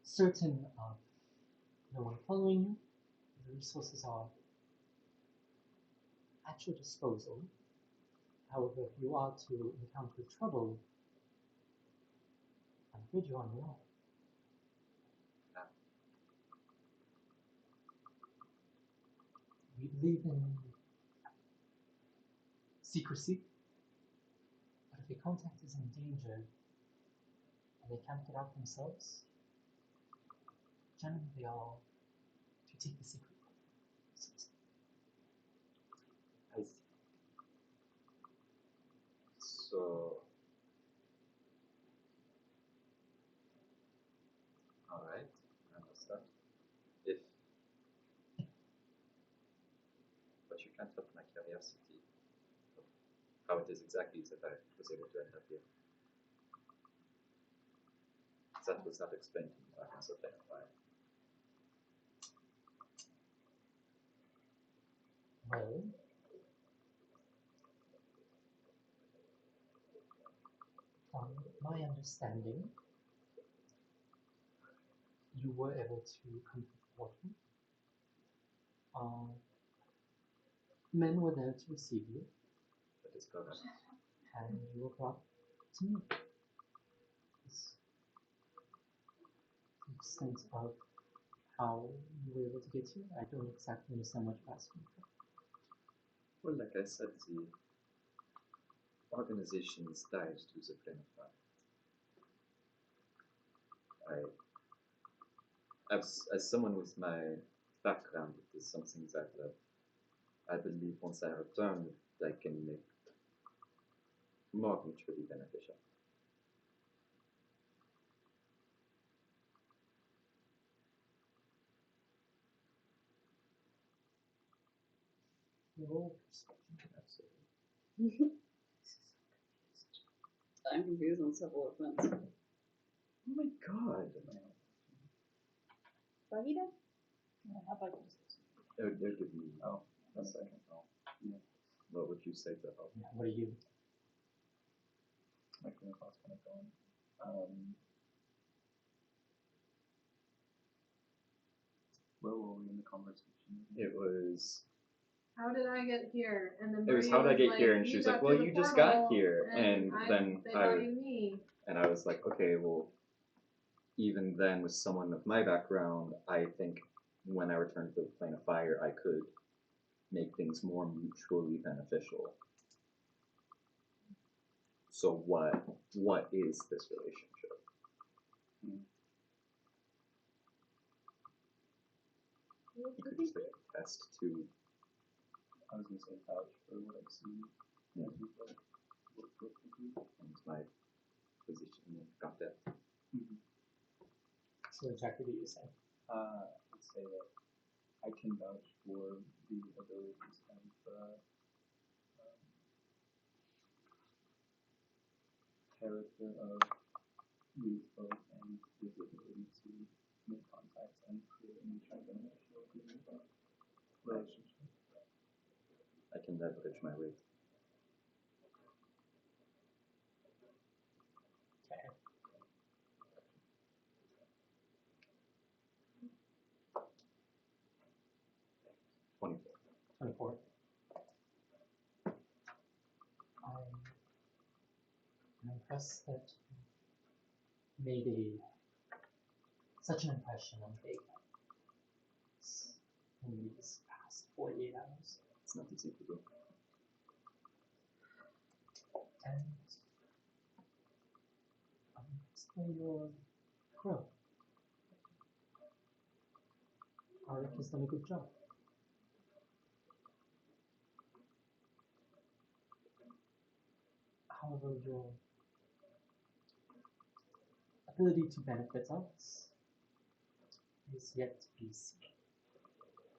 certain of no one following you. The resources are at your disposal. However, if you are to encounter trouble, I'm afraid you're on your own. We believe in secrecy, but if a contact is in danger and they can't get out themselves, generally they are to take the secret. I see. So, alright, I understand. If, but you can't help my curiosity of how it is exactly that I was able to end up here. That was not explained to me by myself anyway. Well, from my understanding, you were able to come to the portal. Men were there to receive you, That is correct. and you were brought to me. This extent of how you were able to get here, I don't exactly understand what you're asking for. Well, like I said, the organization is tied to the plane of fire. As someone with my background, it is something that I believe once I return, I can make more mutually beneficial. Roll Absolutely. I'm confused on several fronts. Oh my god! Fajita? How about this? It would give me Oh, a second. What would you say to help? Yeah, what are you? my train of thought's kind of going. Where were we in the conversation? It was. How did I get here? And then It was Maria how did I was get like, here? And "You she was got like, to well, the you just got portal, here. And then they brought you me. and I was like, okay, well, even then, with someone of my background, I think when I returned to the plane of fire, I could make things more mutually beneficial. So what is this relationship? You could just like test to I was gonna say vouch for what I've seen. Yeah. As we've like worked with the group. and my position in contact. So exactly what you say. Let's say that I can vouch for the abilities and character of these folk and the ability to make contacts and create a mutually beneficial relationship. I can leverage my weight. Okay. $24. 24. I'm impressed that you made such an impression on Vegas in these past 48 hours. It's not easy to do. And I'm impressed by your growth. Arik has done a good job. However, your ability to benefit us is yet to be seen.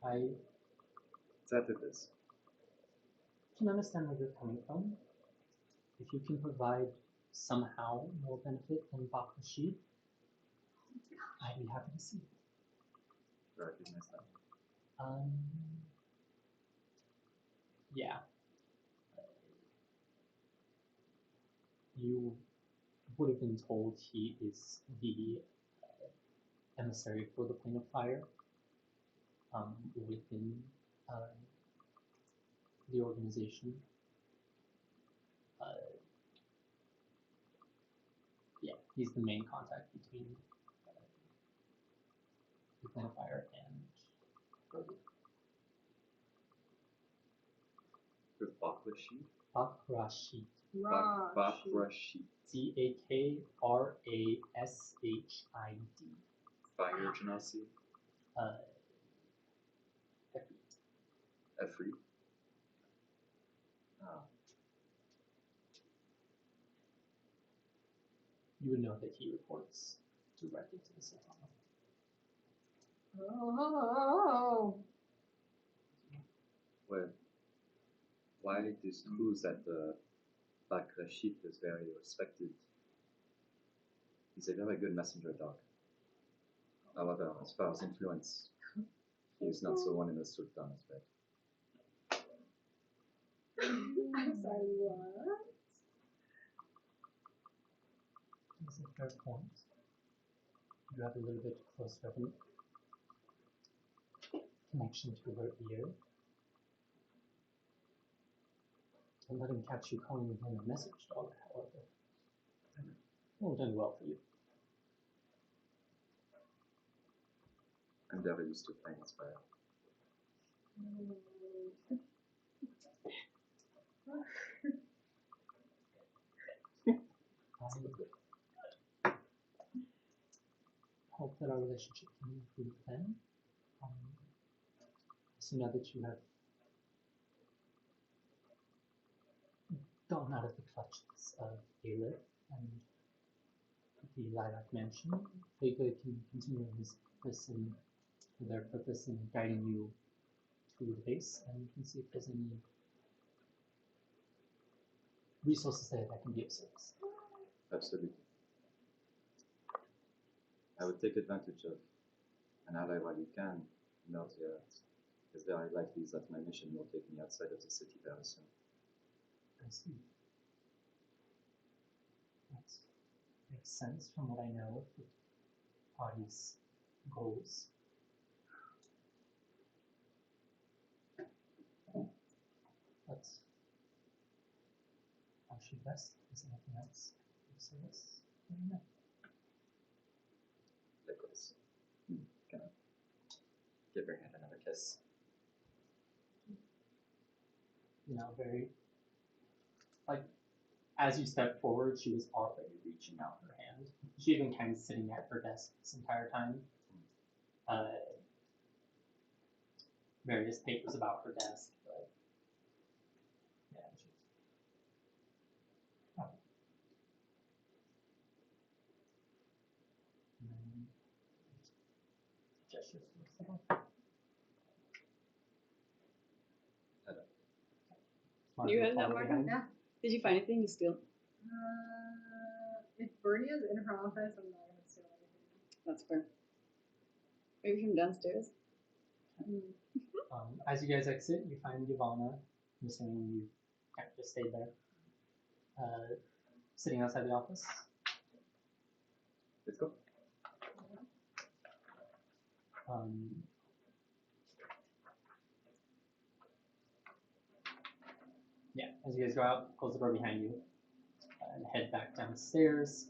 I That it is. can understand where you're coming from. If you can provide somehow more benefit than Bakushi, I'd be happy to see it. Recognize that. Yeah. You would have been told he is the emissary for the plane of fire within the organization. Yeah, he's the main contact between the plane of fire and Grogu. With Bakrashid? Bakrashid. Bakrashid. Takrashid. Fire Genasi? Efri. You would know that he reports directly to the Sultan. Oh. Well, while it is true that Bakrashid is very respected, he's a very good messenger dog. However, as far as influence, he is not so one in the Sultan's bed. I'm sorry, what? That's a fair point. You have a little bit closer of a connection to her ear. Don't let him catch you calling him a message dog, however. It won't end well for you. I'm very used to playing as fire. I hope that our relationship can improve then. So now that you have gone out of the clutches of Aelith and the Lilac Mansion, Vega can continue his purpose and their purpose in guiding you to the base, and you can see if there's any resources there that can be of service. Absolutely. I would take advantage of an ally while you can, not yet. It's very likely that my mission will take me outside of the city very soon. I see. That makes sense from what I know of the party's goals. But I should rest. Is there anything else of service? No. Likewise. Can I give her hand another kiss? You know, very, like, as you step forward, she was already reaching out her hand. She had been kind of sitting at her desk this entire time. Various papers about her desk, but yeah, she's. Oh. And then gestures to herself. You had that, Martin? Yeah. Did you find anything to steal? If Bernie is in her office, I'm not gonna steal anything. That's fair. Maybe from downstairs. As you guys exit, you find Ivana. I'm assuming you kind of just stayed there. Sitting outside the office. Let's go. Yeah, as you guys go out, close the door behind you, and head back downstairs.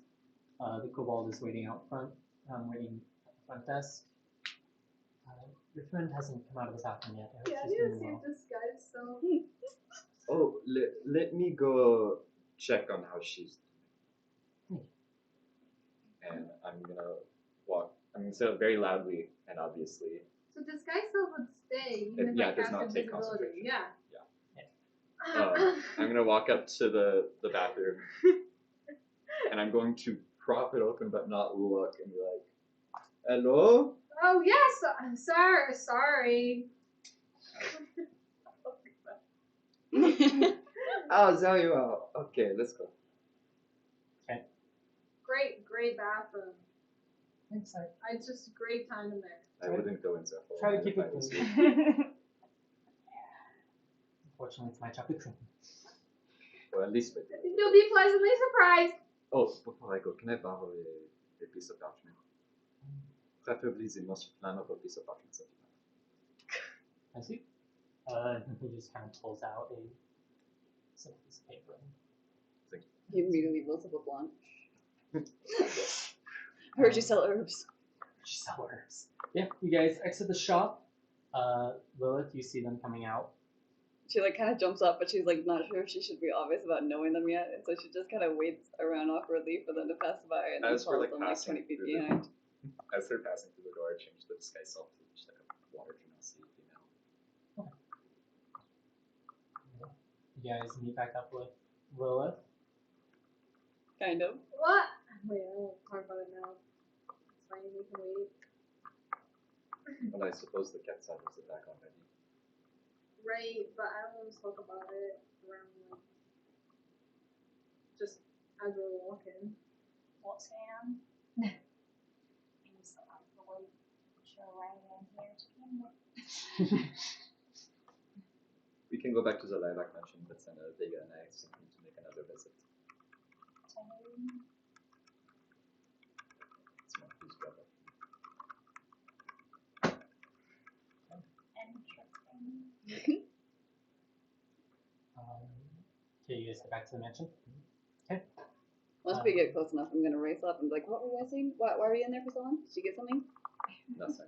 The kobold is waiting out front, waiting at the front desk. Your friend hasn't come out of the bathroom yet. I hope she's doing well. Disguise self. Oh, let me go check on how she's doing. And I'm gonna walk. I'm gonna say it very loudly and obviously. So disguise self would stay even if Yeah, I it does not casted take visibility. concentration. Yeah. I'm gonna walk up to the bathroom and I'm going to prop it open but not look and be like, hello? Oh yes, sir. Sorry. Oh, there you are. Okay, let's go. Great bathroom. Inside. It's just a great time in there. I wouldn't go in there for Try to a keep while it if I was clean. you. Unfortunately, it's my job to clean. Or at least with You'll be pleasantly surprised. Oh, before I go, can I borrow a piece of parchment? Preferably the most flammable piece of ordnance that you I see. He just kind of pulls out a simple piece of paper. He immediately blows up a blunt. Heard you sell herbs. She sell herbs. Yeah, you guys exit the shop. Lilith, you see them coming out. She like kind of jumps up, but she's like not sure if she should be obvious about knowing them yet, and so she just kind of waits around awkwardly for them to pass by, and then As we're, follows like, them like passing 20 feet through the- behind. As they're passing through the door, I change the disguise self to just like a water genasi female. You guys meet back up with Lilith. Kind of. What? Wait, I won't talk about it now. It's fine, we can wait. And I suppose the cat side was back already. Right, but I don't want to talk about it around like just as we're walking. What's Sam? He's probably sure why I'm here to begin with. We can go back to the lilac mansion, but then Vega and I still need to make another visit. To whom? It's not who's brother. Interesting. Okay, you guys get back to the mansion. Once we get close enough, I'm gonna race up and be like, "What were you guys saying? Why were you in there for so long? Did you get something? Nothing.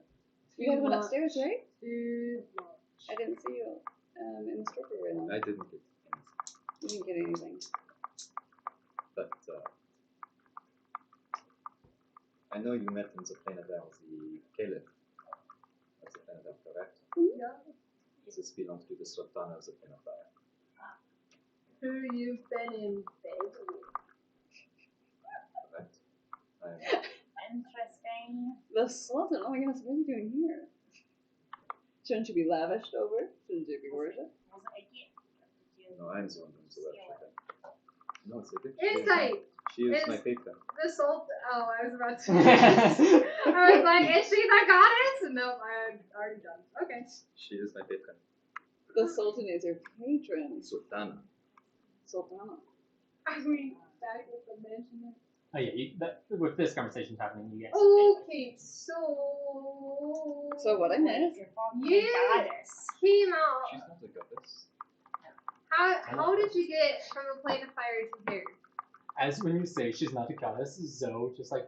You guys went upstairs, right? Too much. I didn't see you in the store for very long. I didn't get anything. You didn't get anything. But I know you met in the plane of the Caliph. That's the plane of correct? Yeah. This belongs to the Sultan of the plane of fire. Who you've been in bed with. Correct? I am. Interesting. The Sultan? Oh my goodness, what are you doing here? Shouldn't you be lavished over? Shouldn't you be worshipped? Was it a gift? Did you No, I'm the one doing the worshipping. No, it's a gift. Insight! She is It's- my patron. The salt. Oh, I was about to. I was like, is she the goddess? No, I'm already done. Okay. She is my patron. The Sultan is your patron. Sultana. Sultana. Are we back with the mansion? Oh yeah, with this conversation happening, you guys. Okay, so. So what I missed? You're fucking Yeah. goddess. Came out. She's not a goddess. How did you get from the plane of fire to here? As when you say she's not a goddess, Zoe just like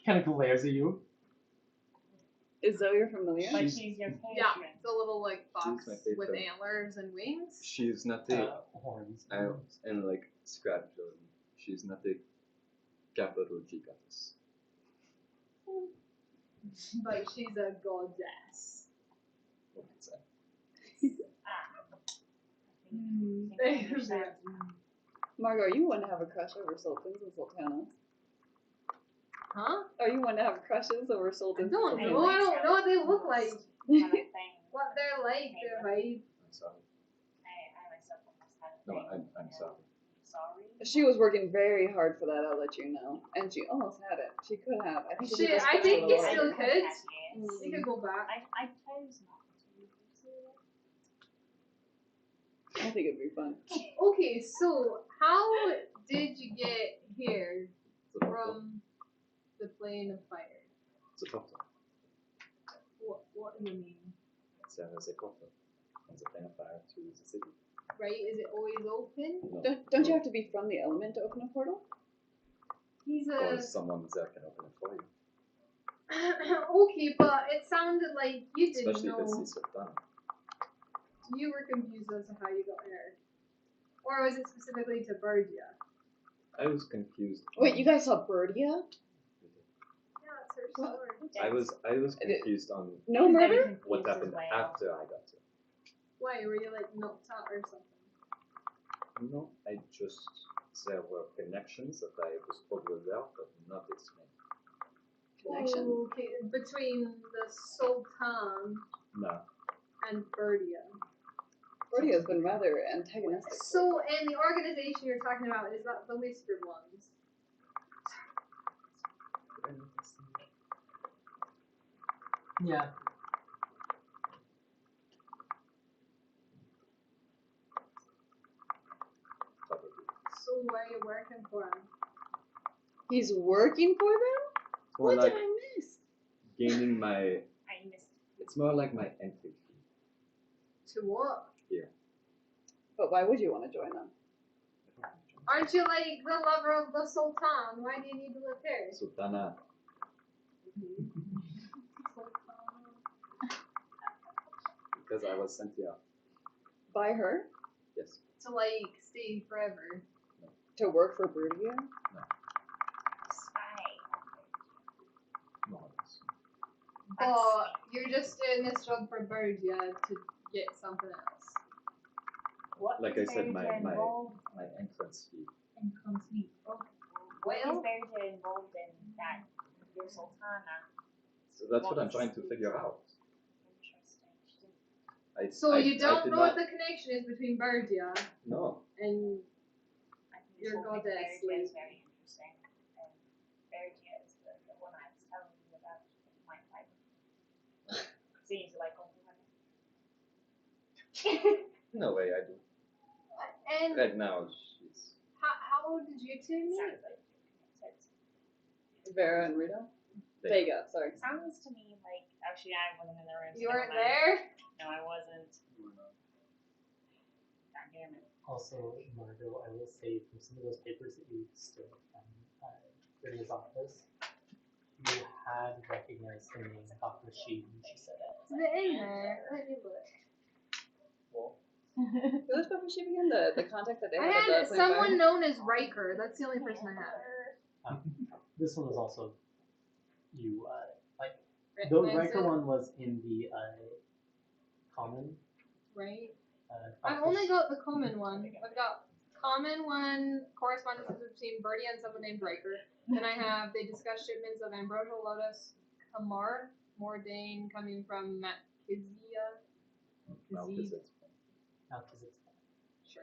kind of glares at you. Is Zoe your familiar? But she's your patron. Yeah, it's a little like fox my favorite. with antlers and wings. She's not a Horns. and like scratch she's not a capital G goddess. But she's a goddess. What is that? I think I understand. Margot, are you one to have a crush over sultans and sultanas? Huh? Are you one to have crushes over I sultans? don't and know. I don't know what they look like. Kind of thing. What they're like, their vibe. I'm sorry. I myself almost had a No, thing. I'm sorry. Sorry. She was working very hard for that, I'll let you know. And she almost had it. She could have. I think she Shit, just I took think a you little still longer. could. Yes. You could go back. I chose not to. I think it'd be fun. Okay, so how did you get here It's a portal. from the plane of fire? It's a portal. What do you mean? It's a portal. From the plane of fire to the city. Right? Is it always open? No. Don't you have to be from the element to open a portal? He's Or a. someone there can open it for you. Okay, but it sounded like you didn't Especially if it's know. the Sultana. You were confused as to how you got here. Or was it specifically to Bergia? I was confused. Wait, you guys saw Birdia? Yeah, that's her story. I was confused on No murder? what happened after I got here. Why? Were you like knocked out or something? No, there were connections that I was told were there, but not explained. Connection? Okay, between the Sultan No. and Berdia. Birdia's been rather antagonistic. So, and the organization you're talking about, is that the Whispered Ones? Yeah. Probably. So, why are you working for him? He's working for them? more What like did I miss? gaining my. I missed. It's more like my entry fee. To what? But why would you want to join them? Aren't you like the lover of the Sultan? Why do you need to live here? Sultana. Because I was sent here. By her? Yes. To like stay forever. To work for Brudia? Spy. No. But you're just doing this job for Bergia to get something else. What Like is I said, Berger involved my entrance fee. in complete? What Well- is Berger involved in that your Sultana? So that's what I'm trying to figure out. Interesting. She didn't. So you I don't did know not, what the connection is between Bergia No. and I think Your this whole thing goddess, Berger like- is very interesting. And Berger is the one I was telling you about in my life. Seems like only one. No way I do. and Right now she's how did you two meet? Sounds like Vera and Rita? Vega, sorry. sounds to me like actually I wasn't in the room. so You never weren't mind. there? No, I wasn't. God damn it. Also, Margot, I will say from some of those papers that you stole from Lydia's office, you had recognized the name Dr. She when she said it. Is it in there? Let me look. Who was Pepper Sheep again? The contact that they I had had at the someone known as Riker. That's the only person I had. This one was also you, like, Right, the that's Riker it, one was in the common. Right? Dr. I've only She- got the common one. I've got common one, correspondences between Birdie and someone named Riker. Then I have they discuss shipments of ambrosial lotus Kamar, Mordain coming from Matkizia. Melchizedek. Melchizedek. Sure.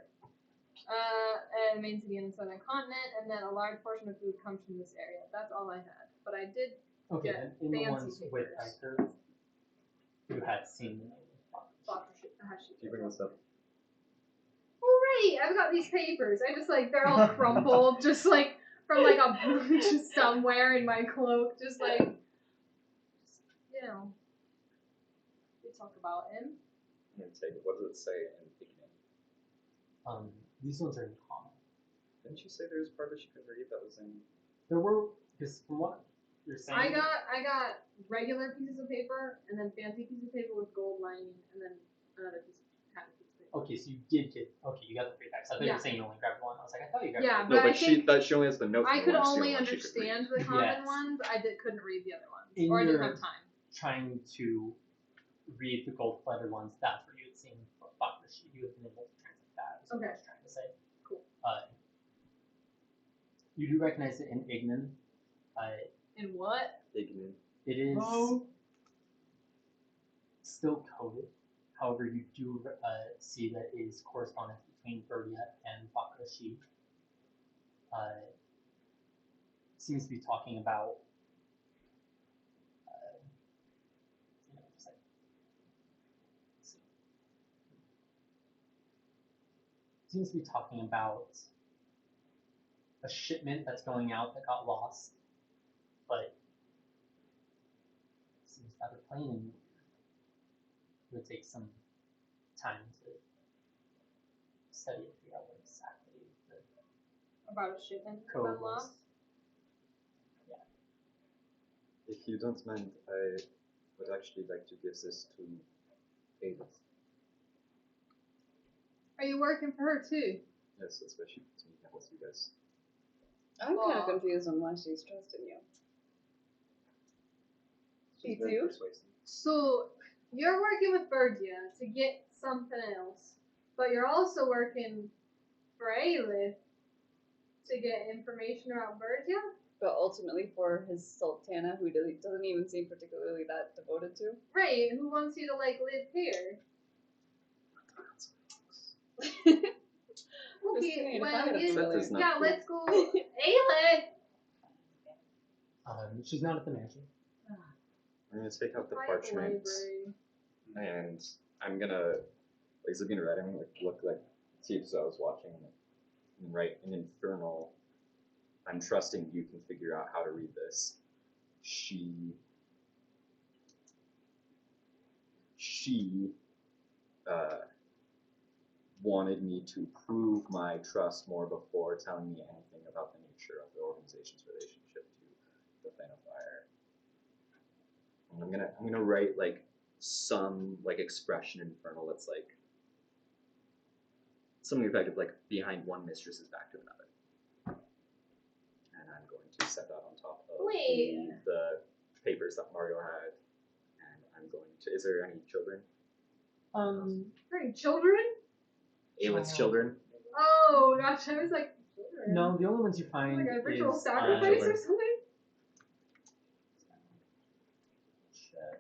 And main city in the southern continent, and then a large portion of food comes from this area. That's all I had. But I did. Okay, Yeah, and in the fancy ones with papers. Riker, you had seen the name. Keeping this up. Oh right, I've got these papers. I just like they're all crumpled, just like from like a bunch somewhere in my cloak, just like you know. We talk about him. I'm gonna take it. What does it say in Ignan? These ones are in common. Didn't you say there was part that you could read that was in? There were, because from what you're saying, I got regular pieces of paper and then fancy pieces of paper with gold lining and then another piece of paper. Okay, so you did get, you got the free text. I thought you Yeah. were saying you only grabbed one. I was like, I thought you grabbed Yeah, one. but No, I but she think she only has the notes. I from could one, so only the one she could read. understand the common Yes. ones. I couldn't read the other ones, In or I didn't your- have time. Trying to read the gold letter ones, that's where you had seen Dr. She. You had been able to translate that, is what I was trying to say. Cool. You do recognize it in Ignan. And what? Ignan. It is Oh. still coded. However, you do see that it is correspondence between Berdia and Bakurashi. Seems to be talking about just like, let's see. Seems to be talking about a shipment that's going out that got lost, but seems rather plain and it would take some time to study and figure out what exactly the About a shipment that's code been was. lost? If you don't mind, I would actually like to give this to Ada. Are you working for her too? Yes, that's why she puts me down with you guys. I'm kind Well- of confused on why she's trusting you. She's Me very too. persuasive. So you're working with Bergia to get something else, but you're also working for Aelith to get information about Bergia? But ultimately for his Sultana, who doesn't even seem particularly that devoted to. Right, who wants you to like live here? Just Okay, trying to well, find a you, That is not yeah, cool. let's go. Aelith! She's not at the mansion. I'm gonna take out the Quiet parchment library. and I'm gonna, like Sabine read, I'm gonna look like, see if I was watching and write an infernal, I'm trusting you can figure out how to read this. she wanted me to prove my trust more before telling me anything about the nature of the organization's relationship to the Flame of Fire. And I'm gonna write like some like expression in Infernal that's like something effective like behind one mistress is back to another. And I'm going to set that on top of the papers that Mario had. And I'm going to. Is there any children? Very children? Aelin's children? Oh gosh, I was like, children. No, the only ones you find Like a ritual is sacrifice or something? check.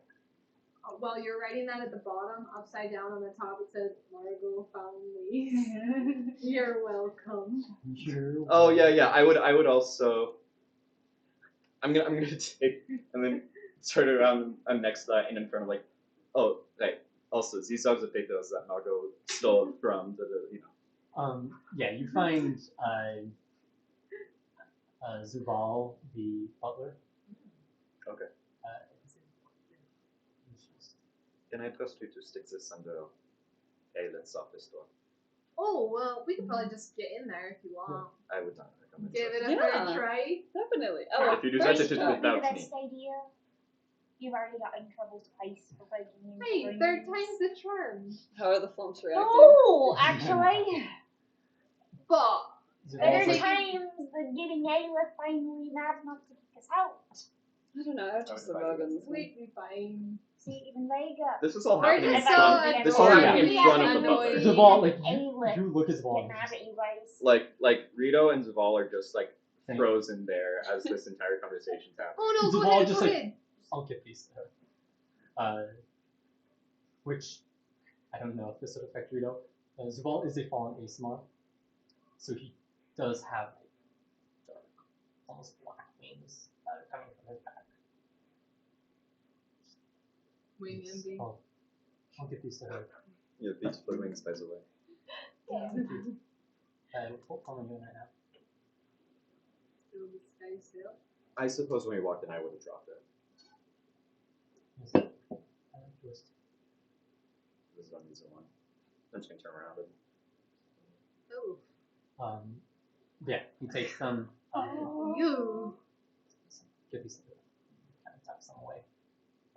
While you're writing that at the bottom, upside down on the top, it says Margot found these. You're welcome. Oh yeah. I would also. I'm gonna take and then turn around and next in Infernal like, oh right. Also, these dogs of pathos that Margot stole from the Yeah, you find Zuval, the butler. Okay. Can I trust you to stick this under Aelin's office door? Oh, well, we could probably just get in there if you want. I would not recommend Give that. it a third try. Definitely. Oh, If you do that, first it is try. without the me. best idea. You've already got in trouble twice for breaking in. Hey, third time's the charm. How are the flumps reacting? No, actually. But There are Zuval's like, times that getting Ayla finally mad enough to kick us out. I don't know. I trust the would Rogans. we'd be fine. See, even they got. This is all We're happening in just front. so This is all happening in annoyed. front of the Annoyed. butler. Zuval, like Ayla you look at Zuval. get mad at you guys. Like Rito and Zaval are just like Thank- frozen there as this entire conversation's happening. Oh no, go Zuval ahead, just go like- ahead. I'll give these to her. Which I don't know if this would affect Rito. Zuval is a fallen Asimar, so he does have dark, almost black wings coming from his back. Wing envy. I'll give these to her. You have beautiful wings, by the way. What form are you in right now? Still the sky still. I suppose when we walked in, I would have dropped it. Is it? Twist. This is unusual one. I'm just gonna turn around and. Oh. Yeah, he takes them. You. Give these to her. Kind of tucks them away.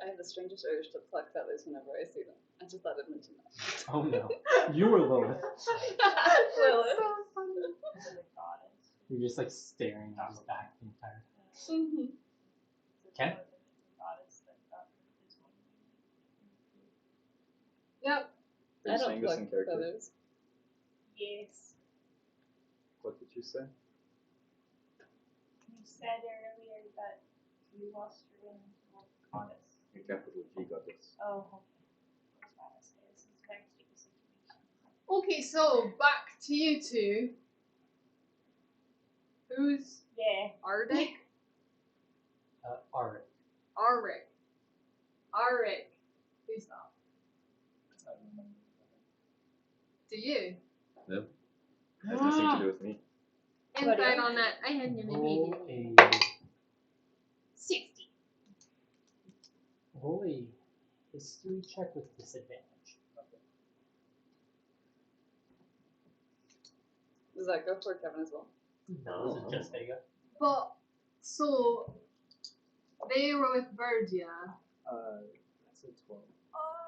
I have the strangest urge to pluck feathers whenever I see them. I just thought I'd mention that. Oh no, you were Lilith. Lilith. So funny. To the goddess. You're just like staring at his back the entire time. Mhm. Okay. Goddess that got this one. Yep. Are I you don't saying this pluck in character? feathers. Yes. What did you say? You said earlier that you lost your wings for goddess. In capital G goddess. Oh, okay. That's what I say. This is a very sticky situation. Okay, so back to you two. Who's Yeah. Ardic? Alright. Arik. Arik. Who's that? I remember. Do you? No. Has nothing to do with me. Insight on that. I had an Roll immediate. a 60. roll a history check with disadvantage. Does that go for Kevin as well? No, this is just Vega. But, so, they were with Verdia. That's a 12.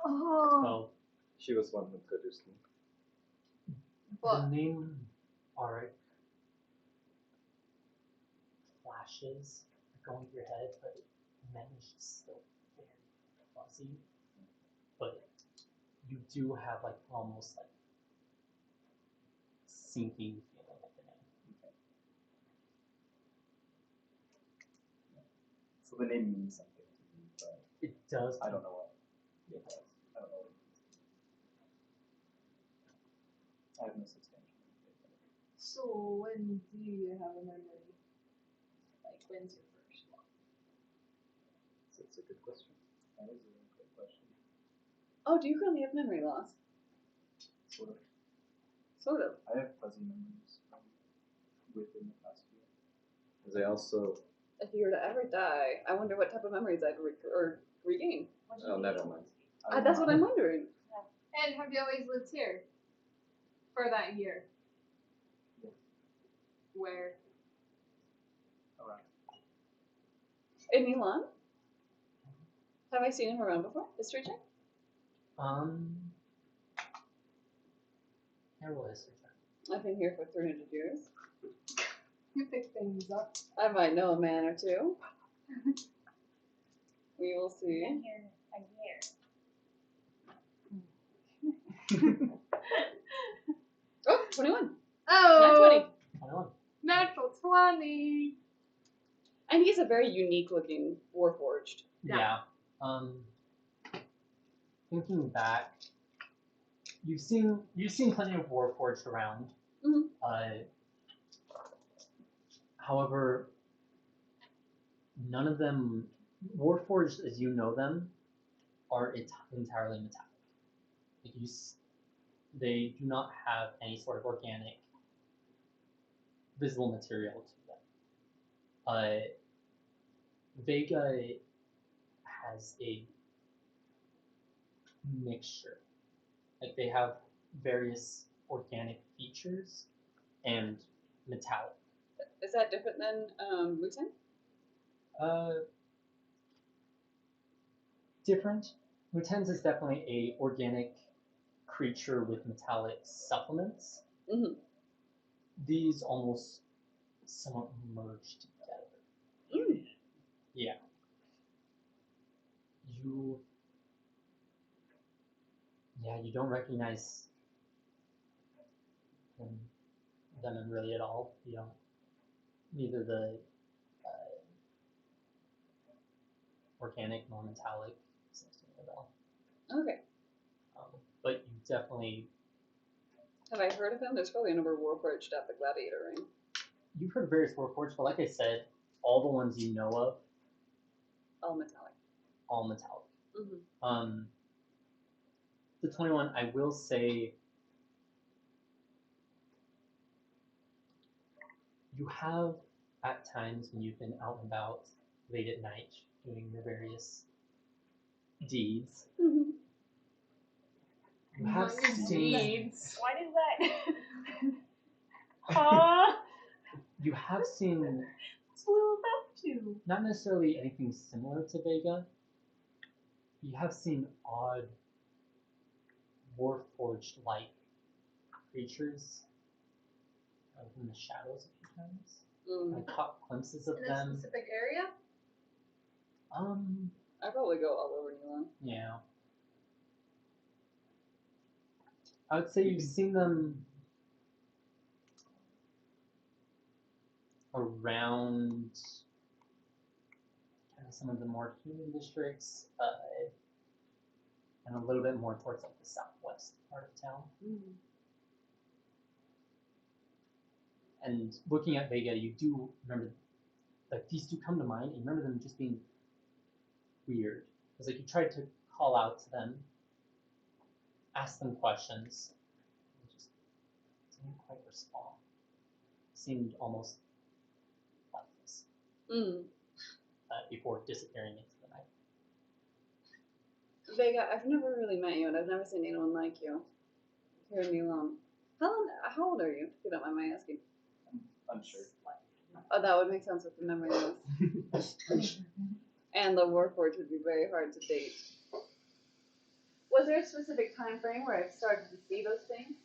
Oh. Oh, She was the one who introduced me. But, the name Arik flashes going through your head, but memory's still very fuzzy. But you do have like almost like sinking feeling at the name. So the name means something to me, but It does. I don't know what it does. I don't know what it means. I have no substantial memory. so when do you have a memory? Like, when's your first one? That's a good question. That is a good question. Oh, do you currently have memory loss? Sort of. Sort of. I have fuzzy memories from within the past year. Because I also If you were to ever die, I wonder what type of memories I'd regain. Oh, never mind. That's what I'm wondering. And have you always lived here? For that year? Yes. Where? Alright. In Milan? Have I seen him around before? History check? Roll a history check. I've been here for 300 years. You pick things up. I might know a man or two. We will see. Been here a year. Oh, 21. Oh! Not 20. 21. Natural 20! And he's a very unique looking Warforged. Yeah. Thinking back, you've seen plenty of Warforged around. Mhm. However, none of them, Warforged as you know them, are entirely metallic. Like they do not have any sort of organic, visible material to them. Vega has a mixture. Like they have various organic features and metallic. Is that different than Luton? Different. Mutens is definitely a organic creature with metallic supplements. Mhm. These almost somewhat merge together. Mm. Yeah. You don't recognize them really at all. You don't. Neither the organic nor metallic seems to me at all. Okay. But you definitely. Have I heard of him? There's probably a number of Warforged at the Gladiator Ring. You've heard of various Warforged, but like I said, all the ones you know of, All metallic. all metallic. Mm-hmm. The 21, I will say, you have at times when you've been out and about late at night doing your various deeds. Mm-hmm. You have seen. What is that? You have seen. What's Lilith up to? Not necessarily anything similar to Vega. You have seen odd Warforged-like creatures in the shadows a few times. Mm. I caught glimpses of In a them. specific area? I probably go all over Milan. Yeah. I would say you've seen them around kind of some of the more human districts, and a little bit more towards like the southwest part of town. Mm. And looking at Vega, you do remember, like these do come to mind. And you remember them just being weird. It's like you tried to call out to them, ask them questions, and just didn't quite respond. Seemed almost lifeless before disappearing into the night. Vega, I've never really met you, and I've never seen anyone like you here in Milan. How old are you, if you don't mind my asking? Unsure. Oh, that would make sense with the memory loss. And the Warforged would be very hard to date. Was there a specific time frame where I started to see those things?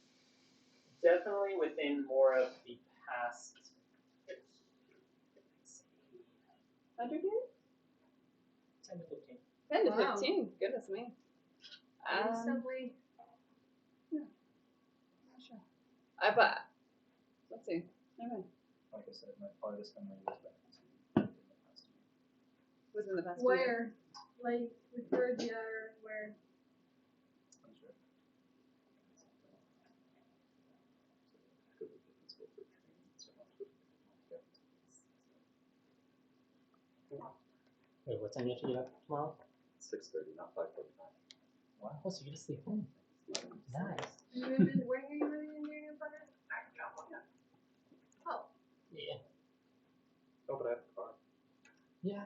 Definitely within more of the past 100 years? 10 to 15. 10 to Wow. 15. Goodness me. Recently. Not sure. But let's see. Okay. Like I said, my farthest memory was back to the past year. Within the past Where? Like, with Georgia or where? Unsure. Wait, what time do you have to get up tomorrow? 6:30, not 5:45. Wow, so you get to sleep in. Nice. When are you moving into your new apartment? Oh. Yeah. Oh, but I have a car. Yeah.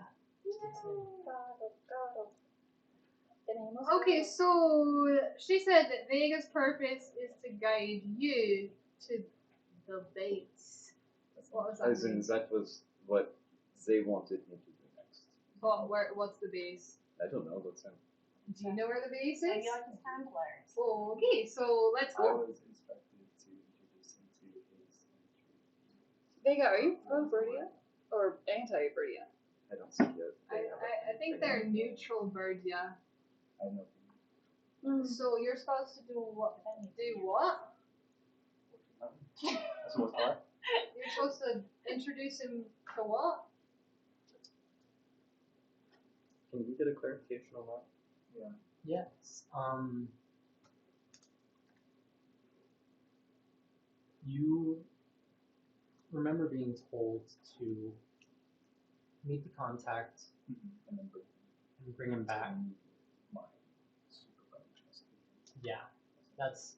Okay, so she said that Vega's purpose is to guide you to the base. What was that? As in, that was what they wanted me to do next. But what's the base? I don't know, that's him. Do you know where the base I is? feel like his handlers. Oh, okay, so let's I go. was instructed to introduce him to his entry. Vega, are you pro Verdia or anti Verdia? I don't see it. I think they're neutral birds, yeah. I know So you're supposed to do what? Do what? him. So what's that? You're supposed to introduce him to what? Can we get a clarification on that? Yes. You remember being told to meet the contact And then bring him back. my supervisor. Yeah, that's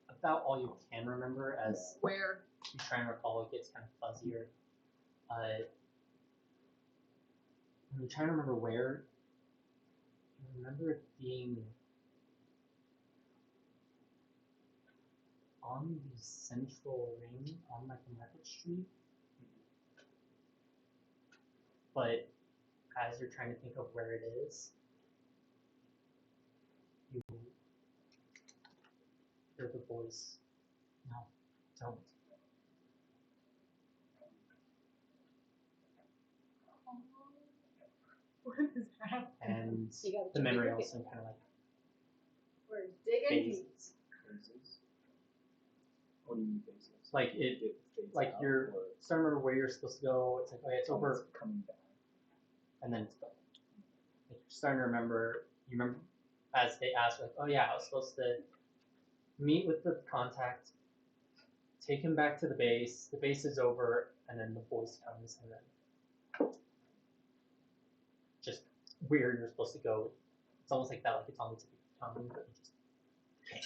about all you can remember. As Where? you try and recall, it gets kind of fuzzier. When you try to remember where, you remember it being on the central ring on like the Market Street. But as you're trying to think of where it is, you hear the voice. No, don't. What is that? And You gotta the check memory your also kind of like We're digging deep. phases. Bases? What do you mean bases? Like it, fades like out, you're or starting to remember where you're supposed to go. It's like, okay, it's over, it's coming back. and then it's gone. Like you're starting to remember. You remember as they asked, like, oh yeah, I was supposed to meet with the contact, take him back to the base. The base is over, and then the voice comes, and then just where you're supposed to go. It's almost like that, like it's on the tip of your tongue, but you just can't.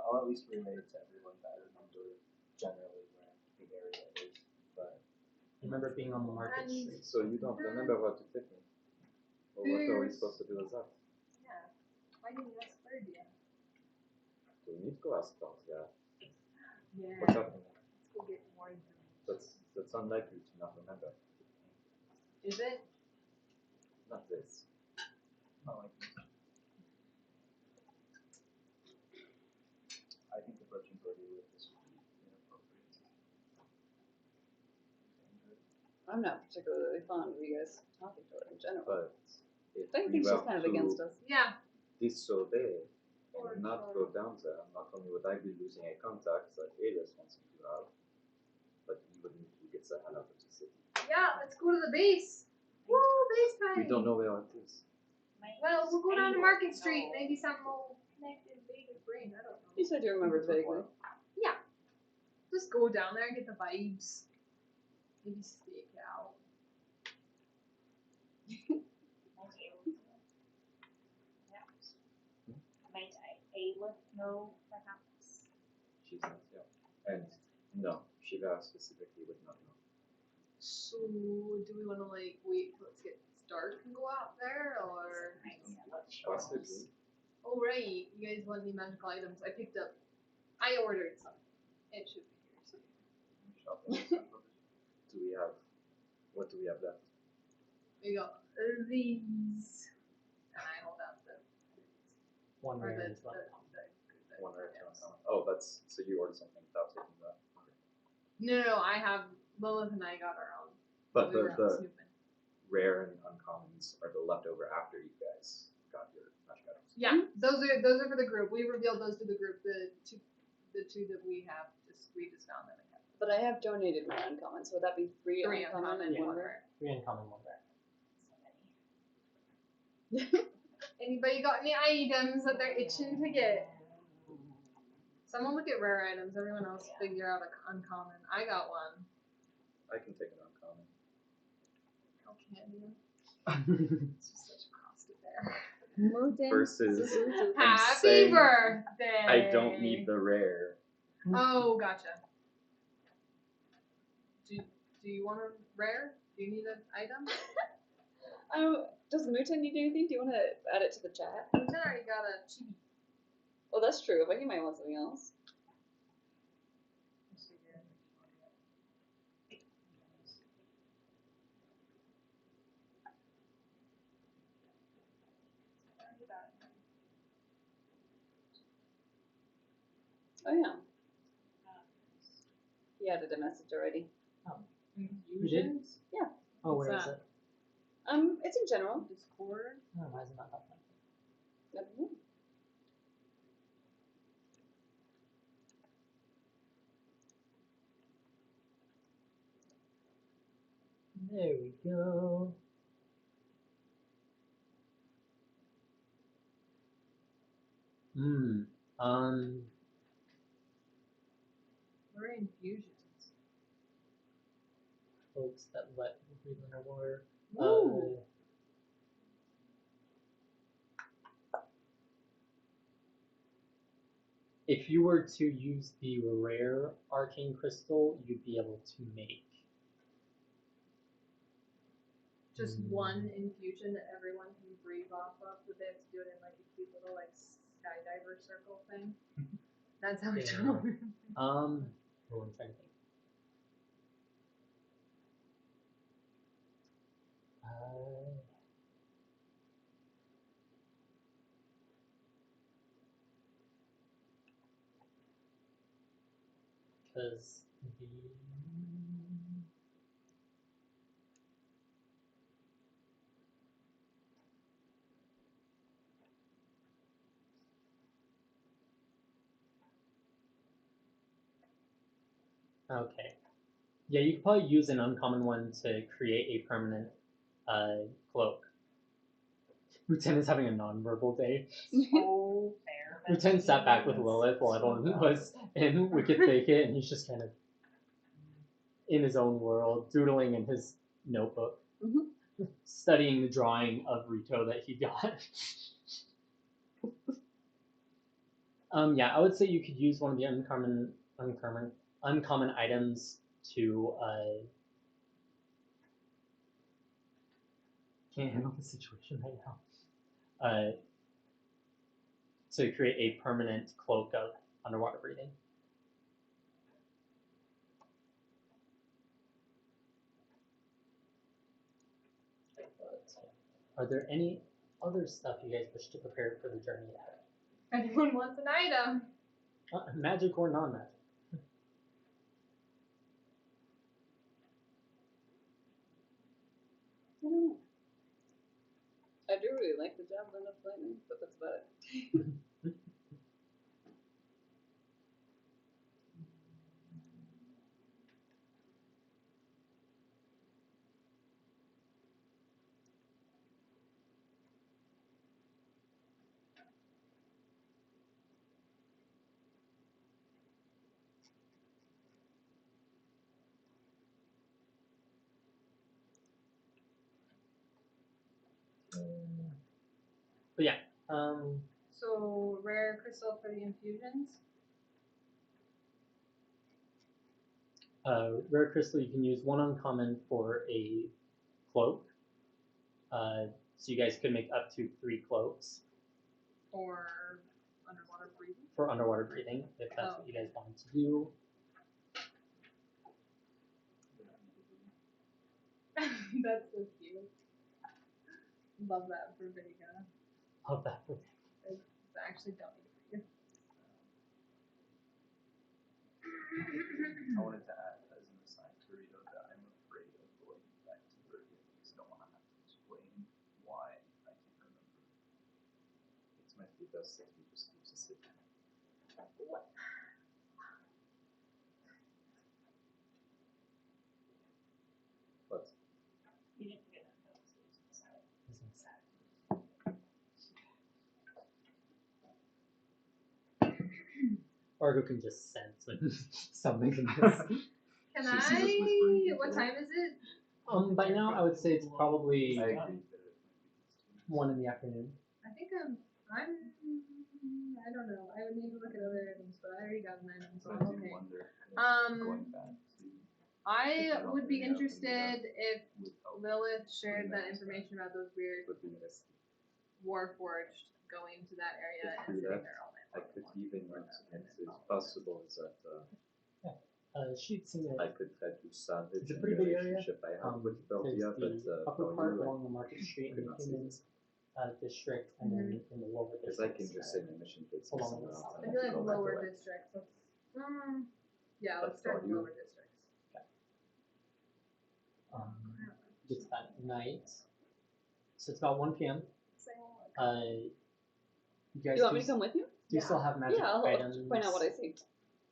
I'll at least relay it to everyone that I remember generally where the area is, but You remember being on the Market And- Street. So you don't remember what to take me? Or what are we supposed to do with that? Yeah. Why didn't you ask bird yet? Do we need to go ask Tom? Yeah. Yeah. What's happening? Let's go get more information. That's unlikely to not remember. Is it? Not this. not like this. I think approaching Birdie with this would be inappropriate. Dangerous. I'm not particularly fond of you guys talking to her in general. But if I we think she's were kind of to against us. Yeah. disobey Or and not go down there, not only would I be losing a contact that Alias wants me to have, but even if he gets the hell out of the city. Yeah, let's go to the base. Woo, base time. We don't know where it is. Well, we'll go down to Market Street. Maybe something will connect in Vega's brain. I don't know. You said you remembered vaguely. Just go down there and get the vibes. Maybe stake out. Might Ayla know perhaps? She's not here. And no, Shiva specifically would not know. So, do we want to like wait till it gets dark and go out there, or? Possibly. Oh right, you guys want any magical items? I picked up. I ordered some. It should be here soon. Shopping. What do we have left? We got these, and I hold out the One or rare the, is left. One rare to uncommon. Oh, that's so you ordered something without taking that. Okay. No, I have Lilith and I got our own. But We were out the snooping. rare and uncommons are the leftover after you guys got your magic items. Yeah, those are for the group. We revealed those to the group. The two that we have we just found them and kept. But I have donated my uncommon, so would that be three uncommon and yeah. one rare? 3 uncommon, 1 rare. Anybody got any items that they're itching to get? Someone look at rare items. Everyone else figure out a uncommon. I got one. I can take an uncommon. How can you? It's just such a cross to bear. Versus Happy saying birthday! I don't need the rare. Oh, gotcha. Do you want a rare? Do you need an item? Does Muta need anything? Do you want to add it to the chat? Muta already got a chibi. Oh, that's true, but he might want something else. Oh yeah. He added a message already. You did? Yeah. Oh, What's where is that? it? It's in general. Discord. Oh, why is it not popping up? There we go. What are infusions? Folks that let you breathe underwater. Ooh. If you were to use the rare arcane crystal, you'd be able to make Just one infusion that everyone can breathe off of, so they have to do it in like a cute little like skydiver circle thing. That's how it's Yeah. I'm trying to think. Because the okay, yeah, you could probably use an uncommon one to create a permanent cloak. Lieutenant's having a non-verbal day. So fair. Lieutenant sat back with Lilith while everyone was in Wicked Thicket, and he's just kind of in his own world, doodling in his notebook, studying the drawing of Rito that he got. Yeah, I would say you could use one of the uncommon items to can't handle the situation right now. To create a permanent cloak of underwater breathing. Are there any other stuff you guys wish to prepare for the journey ahead? Anyone wants an item? Magic or non-magic? I do really like the javelin of lightning, but that's about it. But yeah, So rare crystal for the infusions. rare crystal, you can use one uncommon for a cloak. So you guys could make up to 3 cloaks. For underwater breathing? For underwater breathing, if that's what you guys wanted to do. That's so cute. Love that for Vega. Love that for It's actually don't need to I wanted to add as an aside to Rito that I'm afraid of going back to Bergen because I don't want to have to explain why I can't remember. It's my best that he just keeps us sitting. What? But You didn't get that note, so it's inside. It's inside. Argo can just sense when something's in this. Can She sees us whispering to what each other. time is it? By now, I would say it's probably I agree that it might be 1 in the afternoon. I think I don't know. I would need to look at other items, but I already got an item, so But I'm I do okay. wonder if Um, going back to I I don't would be really know if I can do interested if With help. Lilith shared that information about those weird Would be risky. Warforged going to that area Could and do sitting that. there all I night could long. even, and it's possible that She'd seen I it. could try to salvage It's a any pretty big area. relationship I have with There's Belgia, but the upper part Belgia, along the Market Street could in the not see Human this. district, and then in the lower Because I district. can just say my mission takes me Along somewhere the else. south. I feel like Go that lower way. districts. Yeah, let's That's start all with you. lower districts. It's at night. So it's about 1 p.m. You guys You want me do, to come with you? do you still have magic Yeah, I'll items find out what I see.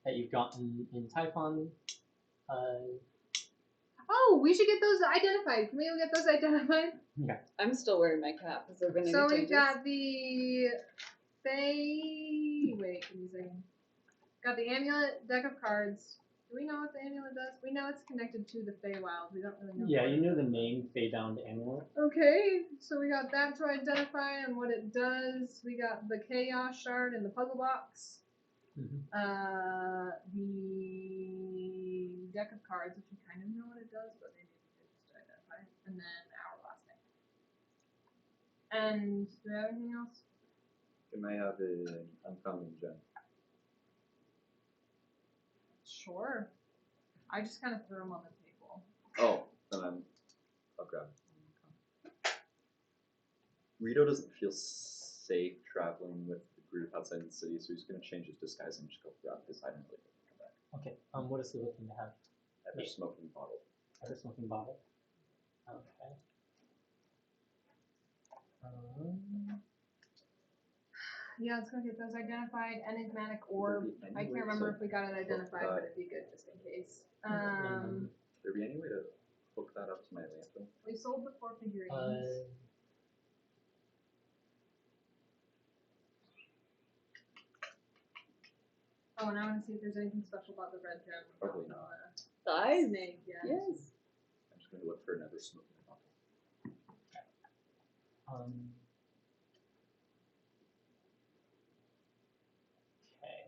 that you've gotten in Typhon? Oh, we should get those identified. Can we get those identified? I'm still wearing my cap. Has there been any So changes? we've got the wait, give me a second. Got the amulet deck of cards. Do we know what the amulet does? We know it's connected to the Feywild. We don't really know. Yeah, what you it knew does. the name Feybound Amulet. Okay, so we got that to identify and what it does. We got the Chaos Shard in the puzzle box. The deck of cards, which we kind of know what it does, but maybe we could just identify it. And then Hourglass Thing. And do we have anything else? Can I have an uncommon gem? Sure. I just kind of threw them on the table. Oh, then I'll grab it. Rito doesn't feel safe traveling with the group outside the city, so he's going to change his disguise and just go grab his item really quick and come back. Okay. What is he looking to have? Ever smoking bottle. Ever smoking bottle. Okay. Yeah, let's go get those identified. Enigmatic orb. I can't remember if we got it identified, but it'd be good just in case. Would there be any way to hook that up to my lantern? We sold the 4 figurines. Oh, and I want to see if there's anything special about the red gem. Probably not. The eyes? Snake, yeah. Yes. I'm just going to look for another smoking bottle. Okay.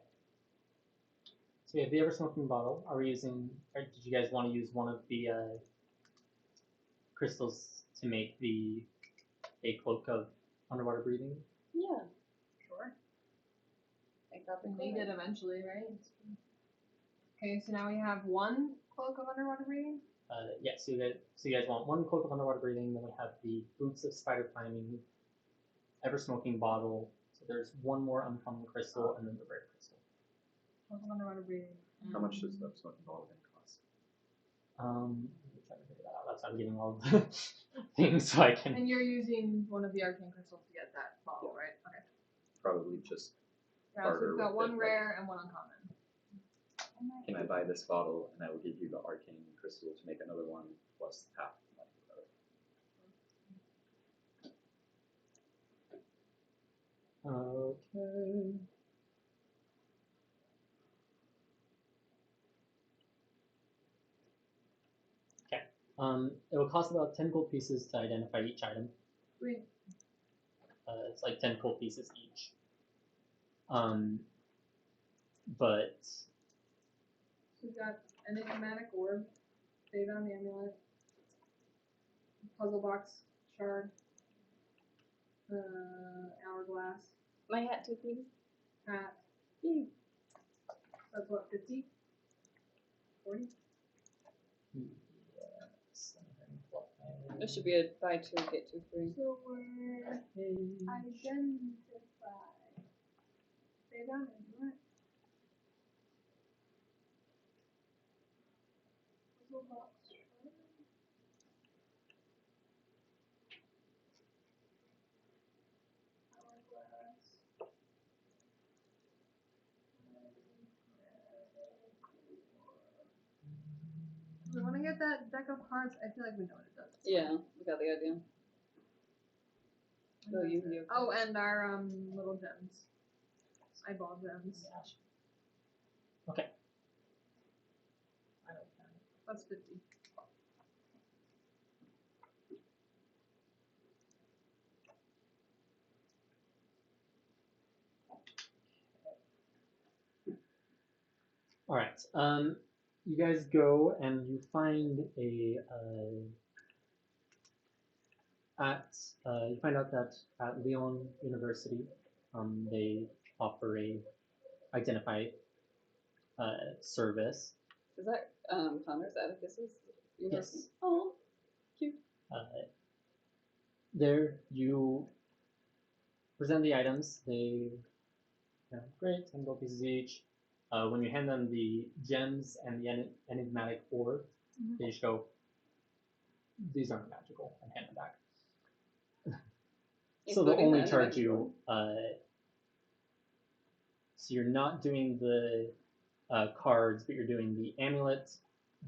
So we have the ever smoking bottle. Are we using? Or did you guys want to use one of the crystals to make a cloak of underwater breathing? Yeah. Sure. I got the We need it eventually, right? Okay, so now we have 1 cloak of underwater breathing. Yeah, so you guys want 1 cloak of underwater breathing, then we have the boots of spider climbing, ever smoking bottle. So there's 1 more uncommon crystal, and then the rare crystal. Cloak of underwater breathing. How much does that smoking bottle going to cost? Let me try to figure that out. That's why I'm getting all the things so I can. And you're using one of the arcane crystals to get that bottle, right? Okay. Probably just Yeah, so barter we've got with 1 it, rare and 1 uncommon. Can I buy this bottle and I will give you the arcane crystal to make another one plus half the money for it? Okay. Okay. It will cost about 10 gold pieces to identify each item. Sweet. It's like 10 gold pieces each. But We've got enigmatic orb, Feybound amulet, puzzle box shard, hourglass, My hat too, please. hat. Yay. That's what, 50? 40? yes, This should be a buy 2, get 2 free. So we're identify. Feybound amulet. Puzzle box shard. Hourglass. We want to get that deck of cards. I feel like we know what it does. Yeah, we got the idea. Oh, you. Oh, and our little gems. Eyeball gems. Okay. That's 50. All right. you guys go and you find you find out that at Lyon University, they offer a identified service. Is that Connor's Atticus's university? Yes. Oh, cute. There you present the items. They, great, 10 gold pieces each. When you hand them the gems and the enigmatic orb, they just go, these aren't magical, and hand them back. So they'll Including only the charge enigmatic you. So you're not doing the cards, but you're doing the amulet,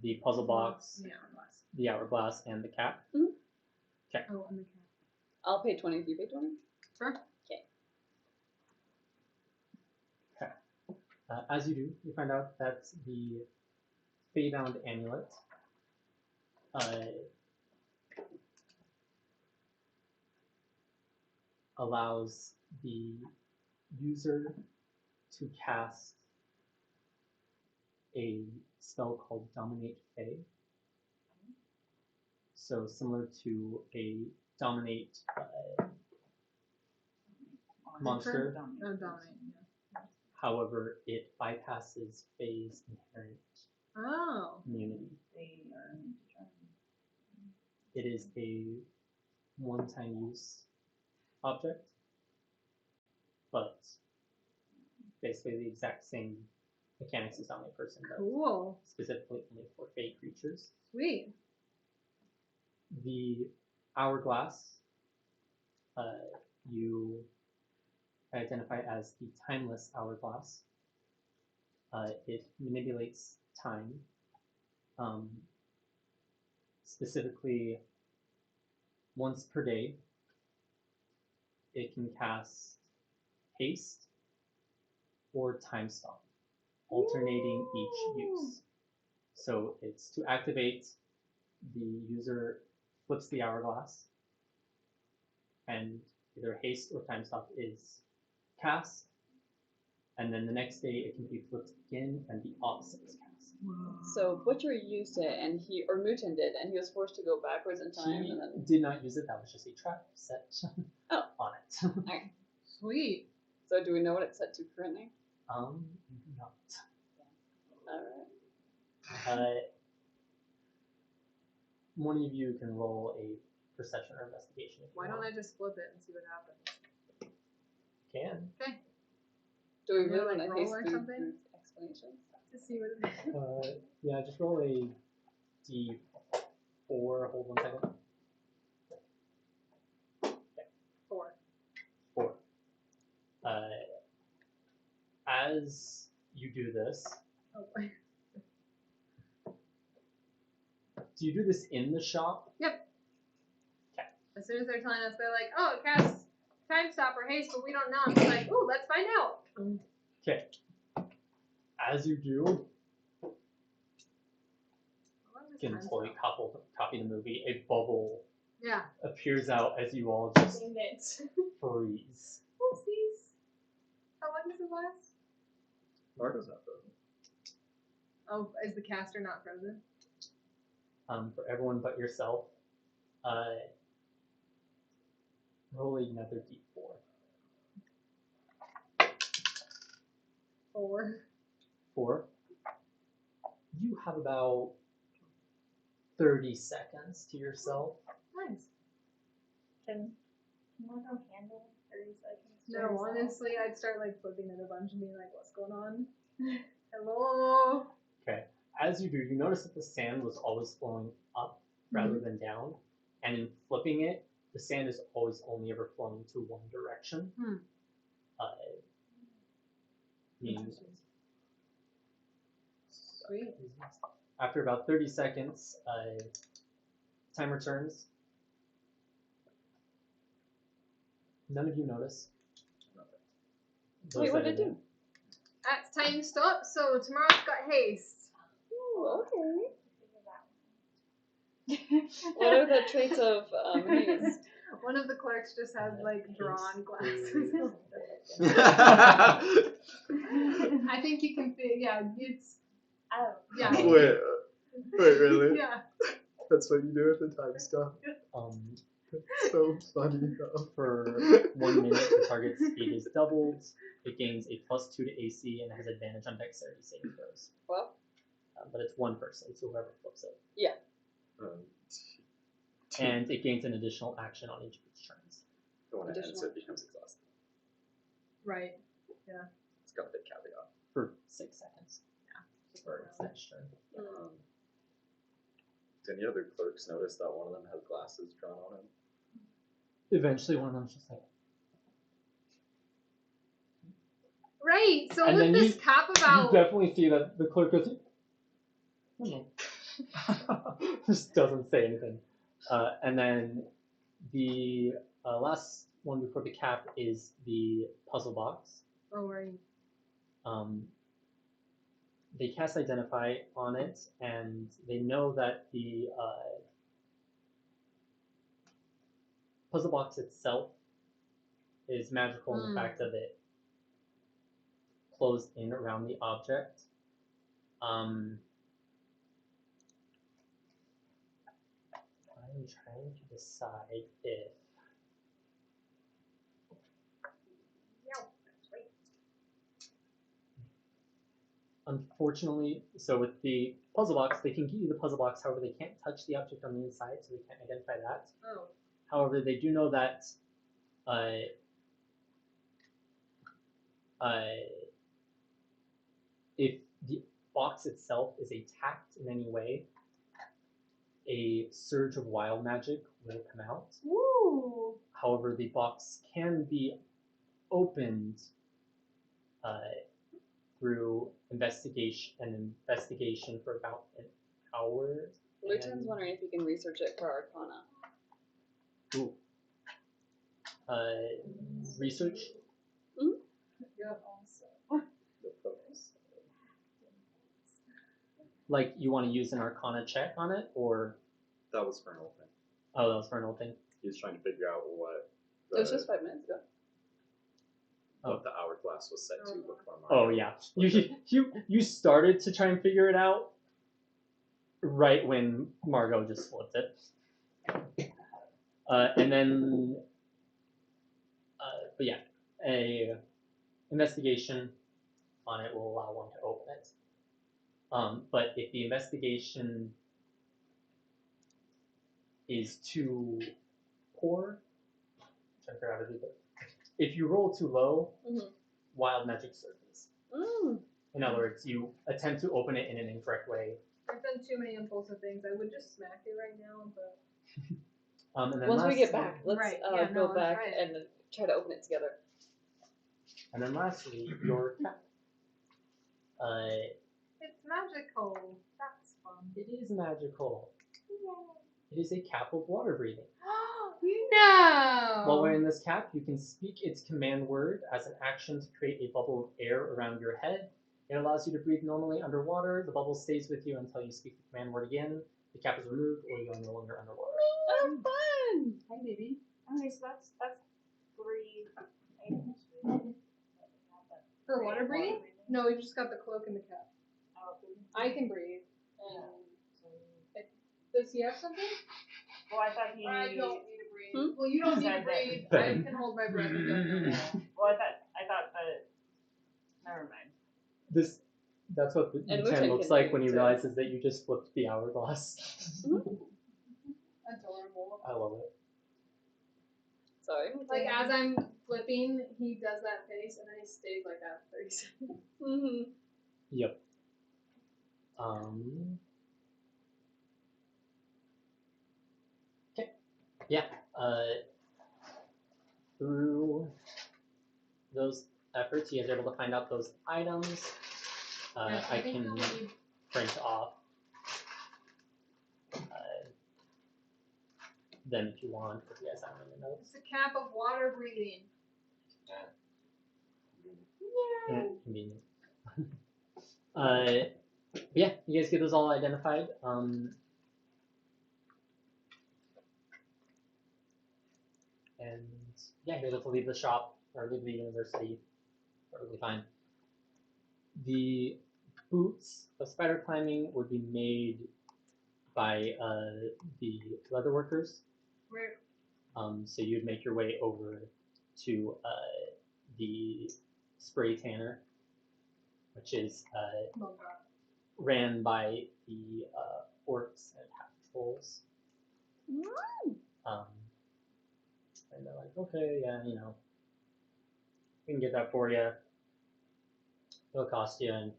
the puzzle box, the hourglass, and the cap. Oh, and the cat. I'll pay 20 if you pay 20. Sure. As you do, you find out that the Feybound amulet allows the user to cast a spell called Dominate Fey. So similar to a Dominate monster. Oh, dominate. However, it bypasses Fey's inherent immunity. They are immune to charm. It is a one-time use object, but basically the exact same mechanics as Dominate Person does. Cool. Specifically only for Fey creatures. Sweet. The hourglass you identify as the timeless hourglass. It manipulates time. Specifically, once per day, it can cast haste or time stop, alternating each use. So it's to activate, the user flips the hourglass, and either haste or time stop is cast, and then the next day it can be flipped again, and the opposite is cast. So Butcher used it, and Mutin did, and he was forced to go backwards in time, He and then. did not use it. That was just a trap set on it. Alright. Sweet. So do we know what it's set to currently? Not. Alright. One of you can roll a perception or investigation. If you Why don't want. I just flip it and see what happens? Can. Do we Can I, really like, want to roll haste or through something? explanations? To see what it is. Yeah, just roll a d4. Hold 1 second. 4. 4. As you do this, Oh boy. do you do this in the shop? Yep. Okay. As soon as they're telling us, they're like, oh, it casts time stop or haste, but we don't know. And we're like, ooh, let's find out. Okay. As you do, you can totally copy the movie. A bubble Yeah. appears out as you all just Dang it. freeze. Oopsies. How long does it last? Marco's not frozen. Oh, is the caster not frozen? For everyone but yourself, roll another d4. 4. 4. You have about 30 seconds to yourself. Nice. Can Marco handle 30 seconds? to No, herself? honestly, I'd start like flipping it a bunch and being like, what's going on? Hello? Okay. As you do, you notice that the sand was always flowing up rather than down. And in flipping it, the sand is always only ever flowing to one direction. Meaning, Sweet. after about 30 seconds, timer turns. None of you notice. Those Wait, what that did it are do? That's time stop, so tomorrow's got haste. Ooh, okay. Figure that What are the traits of haste? One of the clerks just has like drawn glasses. I I think you can figure, yeah, it's Oh. Yeah. Wait, really? Yeah. That's what you do with the time stuff. So funny though. For 1 minute, the target's speed is doubled. It gains a +2 to AC and has advantage on dexterity saving throws. Well, But it's one person, so whoever flips it. Um, And it gains an additional action on each of its turns. the one that ends Additional. it becomes exhausted. Right. It's got a big caveat. For 6 seconds. For its next turn. Did any other clerks notice that one of them has glasses drawn on him? Eventually, one of them's just like, Right. So And what's then this you- cap you about? definitely see that the clerk goes, just doesn't say anything. And then the last one before the cap is the puzzle box. Oh right. They cast Identify on it, and they know that the puzzle box itself is magical in the fact of it closed in around the object. I'm trying to decide if unfortunately, so with the puzzle box, they can give you the puzzle box, however, they can't touch the object on the inside, so they can't identify that. Oh. However, they do know that if the box itself is attacked in any way, a surge of wild magic will come out. Woo. However, the box can be opened through investigation for about an hour. Luton's wondering if you can research it for Arcana. Ooh. Research. Like, you want to use an Arcana check on it, or That was for an old thing. oh, that was for an old thing. He was trying to figure out what It was just 5 minutes ago. what the hourglass was set to before Oh Mario. yeah, you started to try and figure it out right when Margot just flipped it, and then, but yeah, a investigation on it will allow one to open it. But if the investigation is too poor, I'm trying to figure out how to do that. If you roll too low, wild magic surfaces. In other words, you attempt to open it in an incorrect way. I've done too many impulsive things. I would just smack it right now, but And then Once we get lastly- back, let's Right, yeah, go no, back that's right. and try to open it together. And then lastly, your cap. it's magical. That's fun. It is magical. It is a cap of water breathing. No. While wearing this cap, you can speak its command word as an action to create a bubble of air around your head. It allows you to breathe normally underwater. The bubble stays with you until you speak the command word again. The cap is removed, or you are no longer underwater. Oh, fun! Hi, baby. Okay, so that's 3 items. For water breathing? No, we just got the cloak and the cap. Oh, I can breathe. Does he have something? well, I thought he. I don't need to breathe. Well, you don't need to breathe. I can hold my breath. Well, I thought that. Never mind. That's what the And Chen Wu-Tang looks can like do when he it, too. realizes that you just flipped the hourglass. Adorable. I love it. Sorry. Like as I'm flipping, he does that face, and then he stays like that for 30 seconds. Yep. Okay. Yeah. Through those efforts, you guys are able to find out those items. Yeah, I think can we'll need- print off them if you want, if you guys have them in the notes. It's a cap of water breathing. Yeah, convenient. Yeah, you guys get those all identified. And yeah, you're able to leave the shop or leave the university perfectly fine. The boots of spider climbing would be made by the leather workers. Right. So you'd make your way over to the spray tanner, which is Love that. ran by the orcs and half trolls. And they're like, okay, yeah, you know, we can get that for you. It'll cost you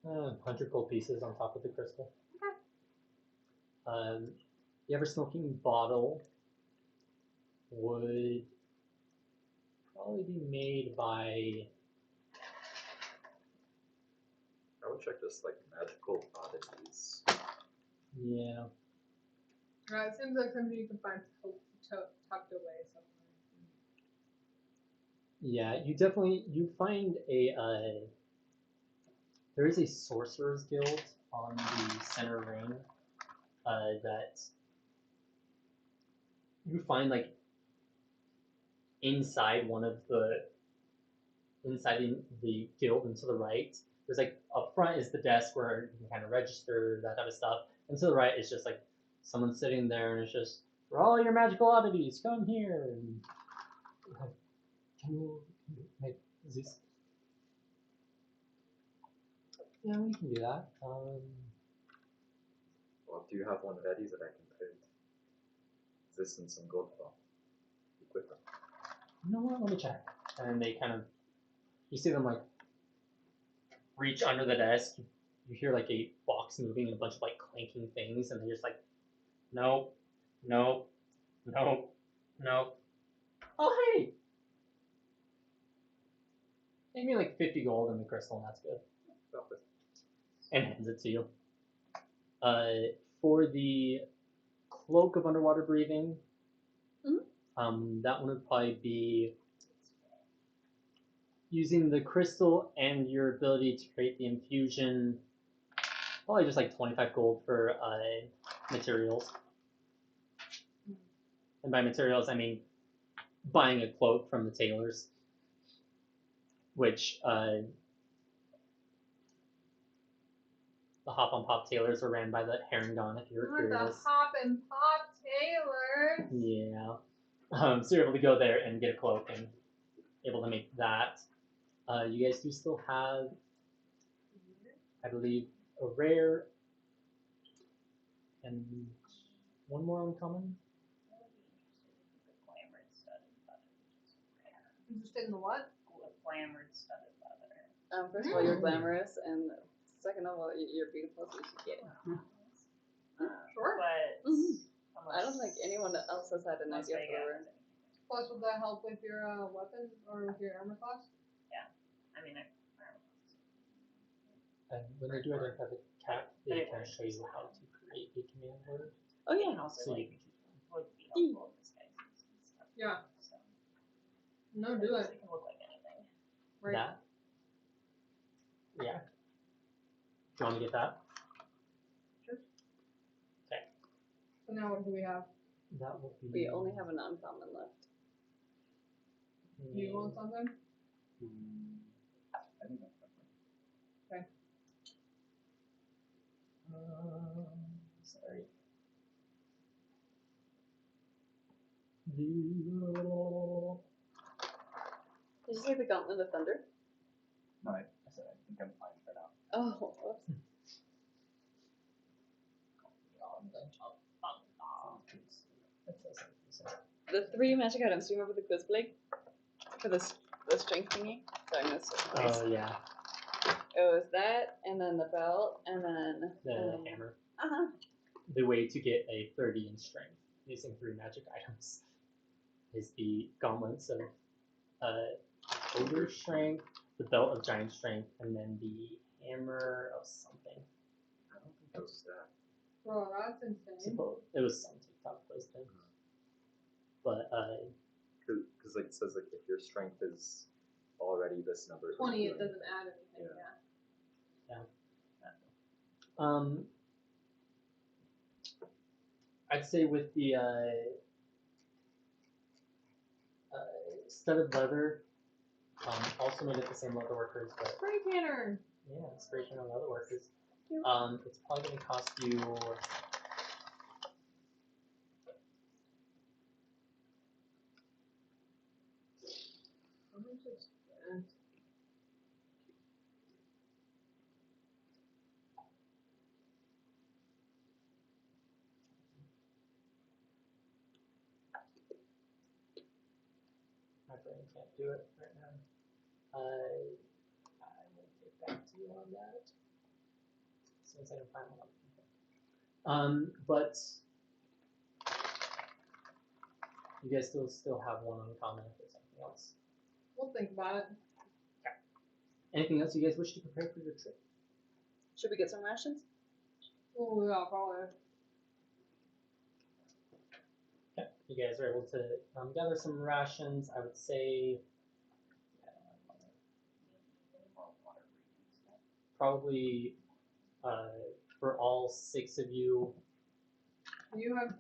100 gold pieces on top of the crystal. Okay. The ever smoking bottle would probably be made by. I would check just like magical oddities. Yeah. It seems like something you can find tucked away somewhere. Yeah, you find there is a sorcerer's guild on the center ring that you find like inside the guild and to the right. There's like up front is the desk where you can kind of register that type of stuff, and to the right is just like someone sitting there and it's just for all your magical oddities, come here. And can you make this? Yeah, we can do that. Well, do you have one ready that I can trade? This and some gold for equipment. You know what? Let me check. And they kind of, you see them like reach under the desk. You hear like a box moving and a bunch of like clanking things, and they're just like, nope, nope, nope, nope. Oh hey, give me like 50 gold in the crystal, and that's good. Stop it. And hands it to you. For the cloak of underwater breathing, that one would probably be using the crystal and your ability to create the infusion. Probably just like 25 gold for materials. And by materials, I mean buying a cloak from the tailors, which the Hop on Pop tailors are ran by the Herringon, if you're The curious. Hop and Pop Taylor. Yeah. So you're able to go there and get a cloak and able to make that. You guys do still have, I believe, a rare and one more uncommon. Interested in the what? Glamored studded leather. First of all, you're glamorous, and second of all, you're beautiful, so you should get it. Sure. But I don't think anyone else has had an unless idea I for get- her. Plus, would that help with your weapon or with your armor class? I mean, And when they do identify the cat, they can show you how to create a command word. Oh I yeah. can also So you like can choose one. would be helpful in disguises and stuff. Yeah. So No, do it. it can look like anything. Right. That? Yeah. Do you want to get that? So now what do we have? That will be. We only have an uncommon left. You want something? I think that's perfect. Sorry. Did you say the Gauntlet of Thunder? No, I said I think I'm fine for now. Oh, whoops. The 3 magic items. Do you remember the quiz blade for the strength thingy? Sorry, I missed it twice. Oh yeah, It was that, and then the belt, and then the hammer. Uh-huh. The way to get a 30 in strength using 3 magic items is the gauntlets of ogre strength, the belt of giant strength, and then the hammer of something. I don't think that was that. Bro, that's insane. It was some TikTok posting. But Because like it says like if your strength is already this number, 20, it like, doesn't add anything, Yeah. um, I'd say with the studded leather, Also made at the same leather workers, but Spray tanner. yeah, inspiration on leather workers. It's probably going to cost you. How much is that? My brain can't do it right now. I will get back to you on that as soon as I can find one. But you guys still have one uncommon if there's something else. We'll think about it. Anything else you guys wish to prepare for your trip? Should we get some rations? Oh yeah, probably. Okay, you guys are able to gather some rations. I would say probably for all 6 of you. Do you have?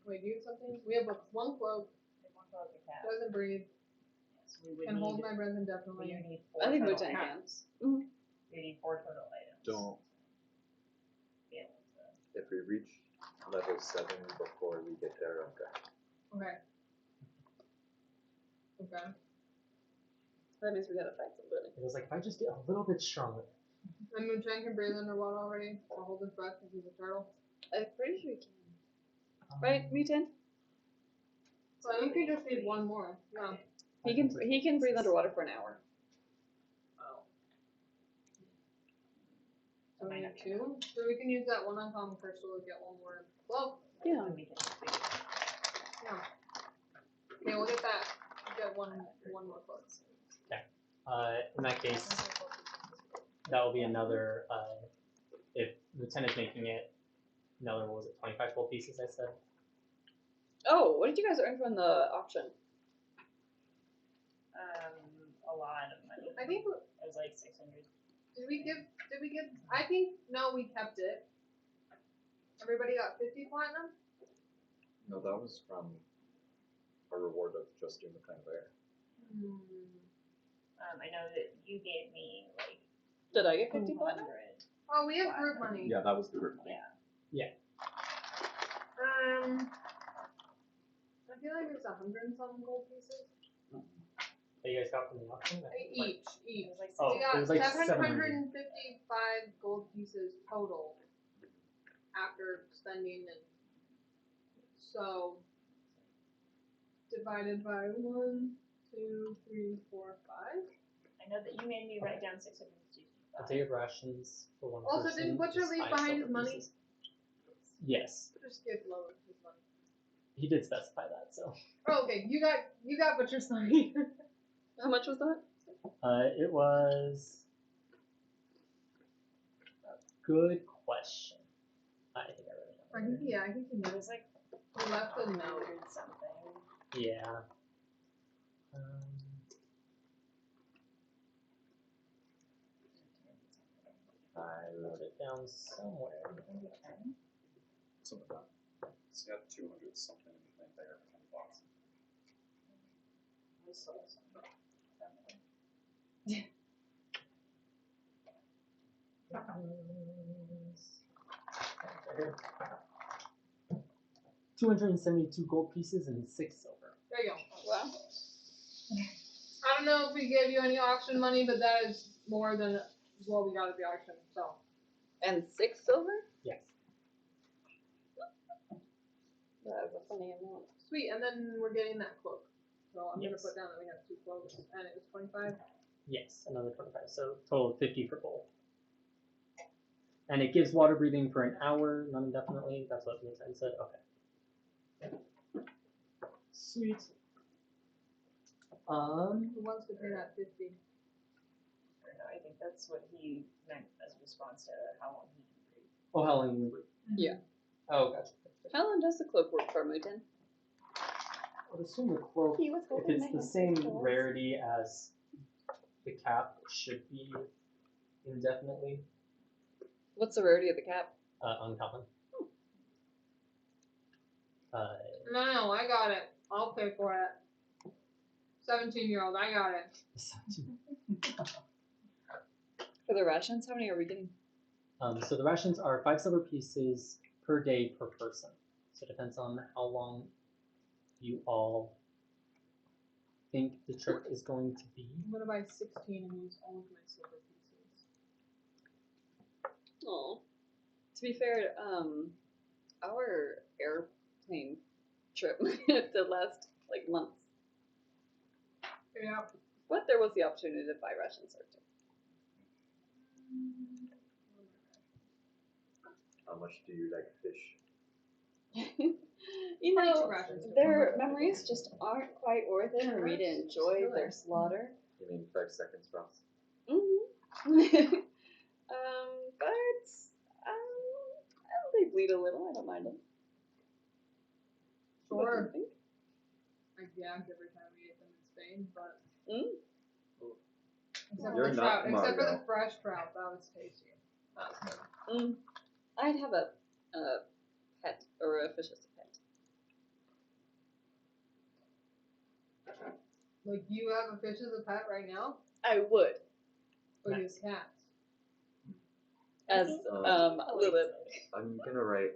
Wait, do you have something? We have one cloak. One cloak a cat. Doesn't breathe. Yes, we would Can need, hold my breath we indefinitely. would need 4 I think total Lieutenant items. can. We need 4 total items. Don't. Be able to. If we reach level 7 before we get there, okay. Okay. Okay. That means we gotta fight somebody. It was like, if I just get a little bit stronger. And Mutang can breathe underwater already. Or hold his breath because he's a turtle. I'm pretty sure he can. Right, Mutant? So I think we just need one more. Yeah. He can breathe underwater for an hour. Oh. So we need 2. So we can use that one uncommon crystal to get one more cloak. Yeah. And we can figure it out. Yeah. Okay, we'll get that. We'll get one more cloak. In that case, that will be another. If Lieutenant's making it, another, what was it, 25 gold pieces? I said. Oh, what did you guys earn from the auction? A lot of money. I think It was like 600. did we give I think no, we kept it. Everybody got 50 platinum? No, that was from a reward of just doing the kind of air. I know that you gave me like Did I get 50 platinum? 200. Oh, we have group money. Yeah, that was the group thing. Yeah. I feel like there's 100 and some gold pieces. That you guys got from the auction? Each. It was like Oh, We got it was like 755 gold pieces total after spending, and so divided by 1, 2, 3, 4, 5. I know that you made me write down 665. I'll take rations for one Also, person. didn't Butcher just leave 5 behind his silver money? pieces. Yes, Just give Lois his money. he did specify that. So. Oh, okay, you got Butcher's money. How much was that? It was a good question. I think I wrote it down. I think he It was like he left a note. 100 something. Yeah. I wrote it down somewhere. Something like that. It's got 200 something in there for 10 bucks. We sold some. 272 gold pieces and 6 silver. There you go. Wow. I don't know if we gave you any auction money, but that is more than what we got at the auction. So And 6 silver? Yes. That is a funny amount. sweet, and then we're getting that cloak. So I'm gonna Yes. put down that we have 2 cloaks, and it was 25. Yes, another 25. So total of 50 for both. And it gives water breathing for an hour, not indefinitely. That's what Nintendo said. Okay. Sweet. Who wants to pay that 50? Or no, I think that's what he meant as a response to how long he can breathe. Oh, how long you breathe? Yeah. Oh, gotcha. How long does the cloak work for, Mutant? I would assume the cloak, He was if holding it's my the hand same so close. rarity as the cap, it should be indefinitely What's the rarity of the cap? uncommon. No, I got it. I'll pay for it. 17-year-old, I got it. For the rations, how many are we getting? So the rations are 5 silver pieces per day per person. So it depends on how long you all think the trip is going to be. I'm gonna buy 16 and use all of my silver pieces. Oh, to be fair, our airplane trip did last like months, Yeah. but there was the opportunity to buy rations there too. How much do you like fish? You know, 22 rations. their memories just aren't quite worth it for me to enjoy their slaughter. You mean 5 seconds, Ross? Mm-hmm. But they bleed a little. I don't mind them. What do Sure. you think? I gagged every time we ate them in Spain, but Mm? except You're for the not trout, except for the Mario. fresh trout, that was tasty. That was good. I'd have a pet or a fish as a pet. Like, you have a fish as a pet right now? I would, Or you Nice. have cats? as Lilith. I'm gonna write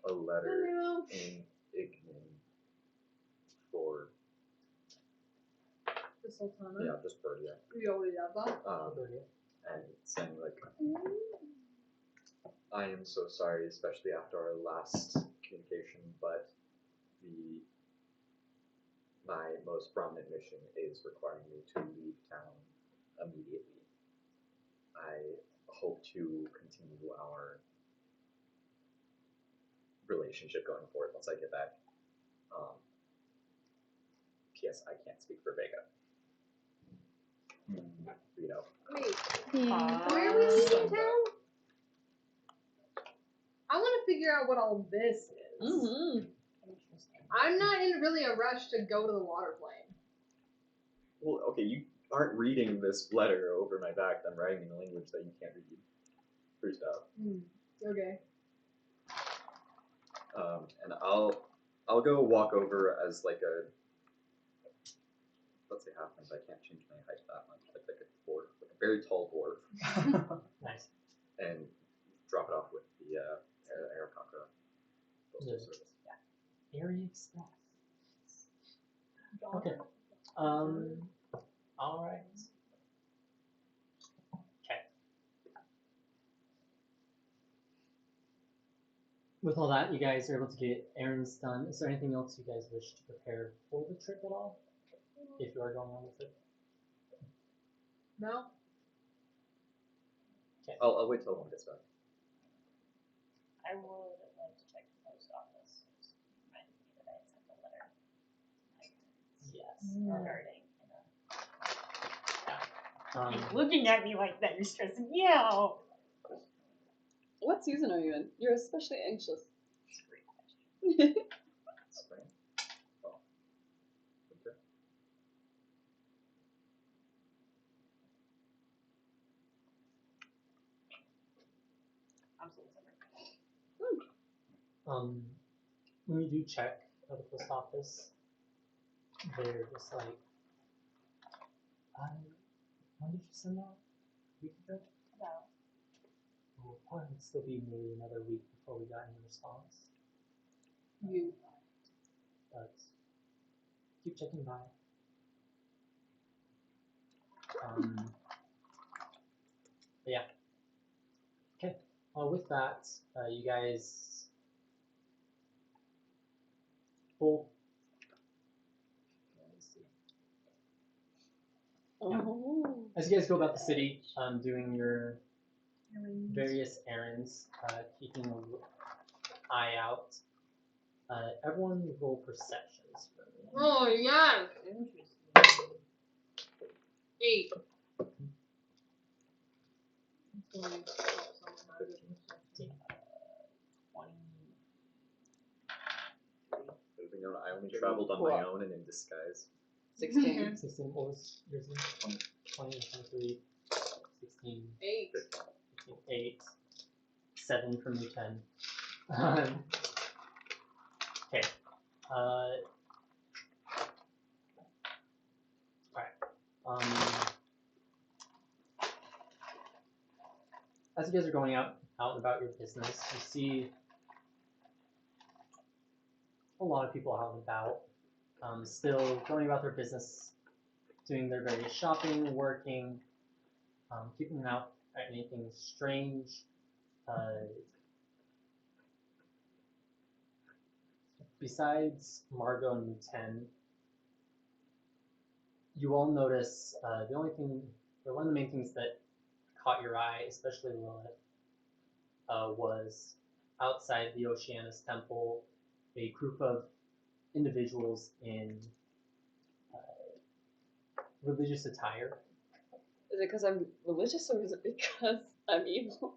a letter Hello. in Ignan for The Sultana? yeah, just for yeah. We already have that. And saying like, I am so sorry, especially after our last communication, but my most prominent mission is requiring me to leave town immediately. I hope to continue our relationship going forward once I get back. P.S. I can't speak for Vega. You know. Wait, Hmm. where are we leaving town? I want to figure out what all this is. Mm-hmm. Interesting. I'm not in really a rush to go to the water plane. Well, okay, you aren't reading this letter over my back. I'm writing in a language that you can't read. First out. Okay. And I'll go walk over as like a, let's say halfling, but I can't change my height that much. Like a dwarf, like a very tall dwarf, Nice. and drop it off with the Arakaka postal Yeah. service. Airy Express. Okay. Alright. Okay. With all that, you guys are able to get errands done. Is there anything else you guys wish to prepare for the trip at all? If you are going on the trip? No? I'll wait till one gets back. I would like to check the post office. Just reminded me that I had sent a letter Yes. regarding, Um, looking at me like that, you're stressing me out. What season are you in? You're especially anxious. Great question. Spring. Oh. Okay. I'm so sorry. when you do check at the post office, they're just like, when did you send that? A week ago? About Well, probably would still be maybe another week before we got any response. You. But keep checking by. But yeah. Okay. With that, you guys both. Let me see. Oh. As you guys go about the city, doing your various errands, keeping an eye out. Everyone roll perceptions for me. Oh, yes! interesting. 8. Moving on, I only traveled on my own and in disguise. 16. 16, what was yours? 20, 23, 16, 8. 15, 8, 7 from you, 10. Okay. As you guys are going out and about your business, you see a lot of people out and about, still going about their business, doing their various shopping, working, keeping an eye out at anything strange. Besides Margot and Muten, you all notice one of the main things that caught your eye, especially Lilith, was outside the Oceanus Temple, a group of individuals in religious attire. Is it because I'm religious or is it because I'm evil?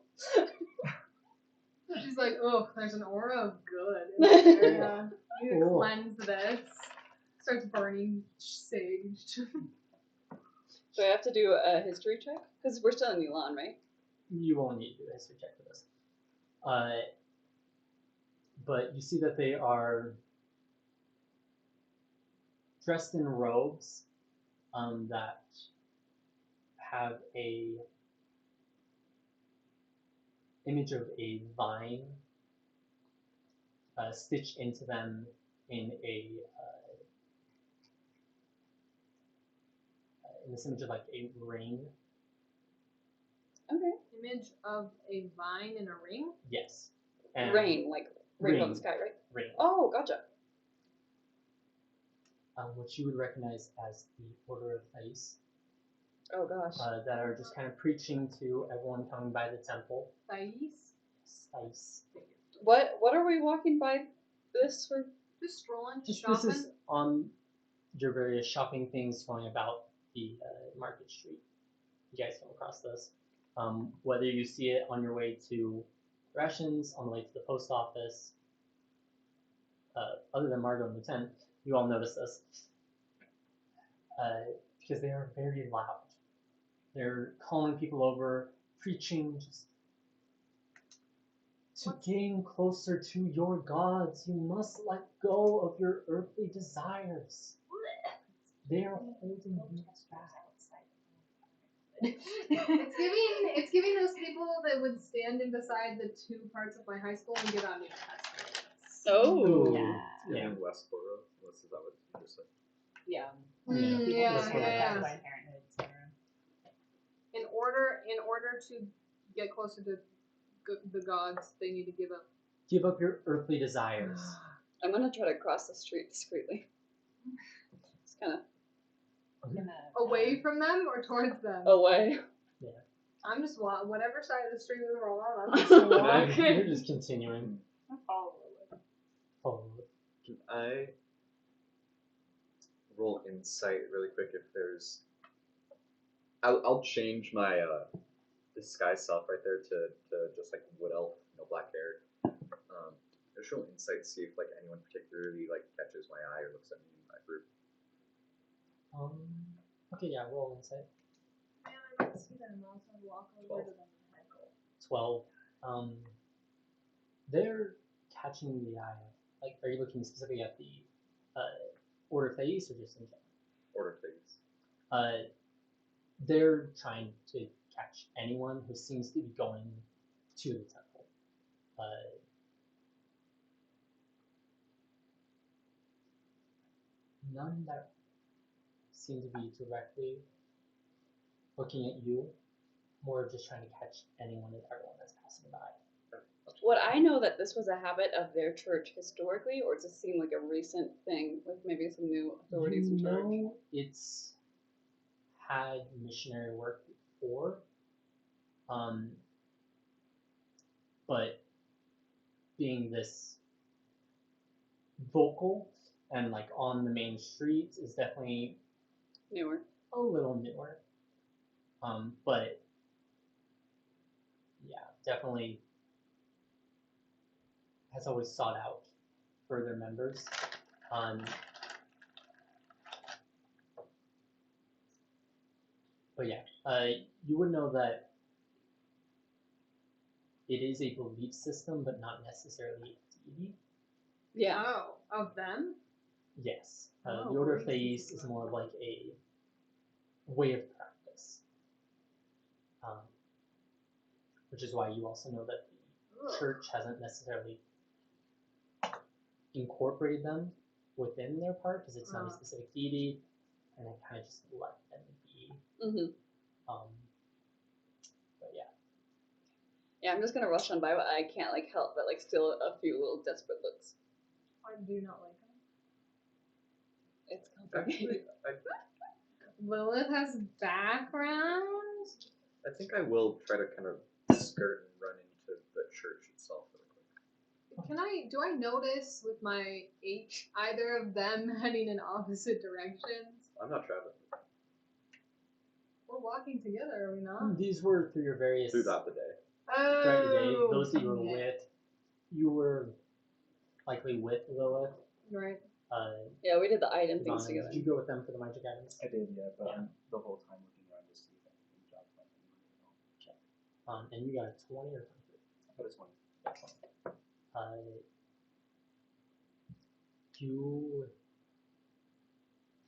She's like, oh, there's an aura of good in there. Yeah. You need to Cool. cleanse this. Starts burning sage. Do I have to do a history check? Because we're still in Milan, right? You won't need to do a history check for this. But you see that they are dressed in robes that have a image of a vine stitched into them in this image of like a ring. Okay. Image of a vine in a ring? Yes. And Rain, like rainbow in ring. the sky, right? Ring. Oh, gotcha. Which you would recognize as the Order of Thais, Oh gosh. that are just kind of preaching to everyone coming by the temple. Thais? Thais. What are we walking by this for? Just strolling, Just shopping. this is on your various shopping things going about the market street. You guys come across this. Whether you see it on your way to rations, on the way to the post office, other than Margot and Lieutenant, you all notice this. Because they are very loud. They're calling people over, preaching just to gain closer to your gods, you must let go of your earthly desires. They are holding you back. It's giving those people that would stand in beside the two parts of my high school and get on your test. Oh. Yeah. In Westboro, unless is that what you just said? Yeah. Yeah, That's what yeah. Planned Parenthood Center. In order to get closer to the gods, they need to give up. Give up your earthly desires. I'm gonna try to cross the street discreetly. It's kind of Away from them or towards them? away. I'm just whatever side of the street we were on, I'm just walking. You're just continuing. Follow. Can I roll insight really quick if there's... I'll change my disguise self right there to just like wood elf, black hair. Just roll insight, see if like anyone particularly like catches my eye or looks at me in my group. Okay, yeah, roll insight. Man, I don't see them. I'll also walk over to them and heckle. 12. They're catching the eye of, like, are you looking specifically at the Order of Thais or just in general? Order things. They're trying to catch anyone who seems to be going to the temple. None that seem to be directly looking at you, more just trying to catch anyone and everyone that's passing by. Would I know that this was a habit of their church historically, or does it seem like a recent thing with maybe some new authorities in charge? No, it's had missionary work before, but being this vocal and like on the main streets is definitely Newer. a little newer. But yeah, definitely has always sought out further members. But yeah, you would know that it is a belief system, but not necessarily a deity. Yeah. Oh, of them? Yes. Oh, The Order of belief Thais system. is more like a way of practice. Which is why you also know that the church hasn't necessarily incorporated them within their part because it's not a specific deity, and they kind of just let them be. Mm-hmm. But yeah. Yeah, I'm just gonna rush on by, but I can't like help but like steal a few little desperate looks. Why do you not like him? It's complicated. Actually, Lilith has background? I think I will try to kind of skirt and run into the church itself really quick. Do I notice with my H either of them heading in opposite directions? I'm not traveling We're walking together, are we not? These were through your various throughout the day. throughout the day. Oh, Those that you were dang it. with, you were likely with Lilith. Right. Yeah, we did the item things Ivana, together. did you go with them for the magic items? I did, yeah, but I'm the whole time looking around to see if anything dropped like me. And you got a 20 or 23? But it's one. You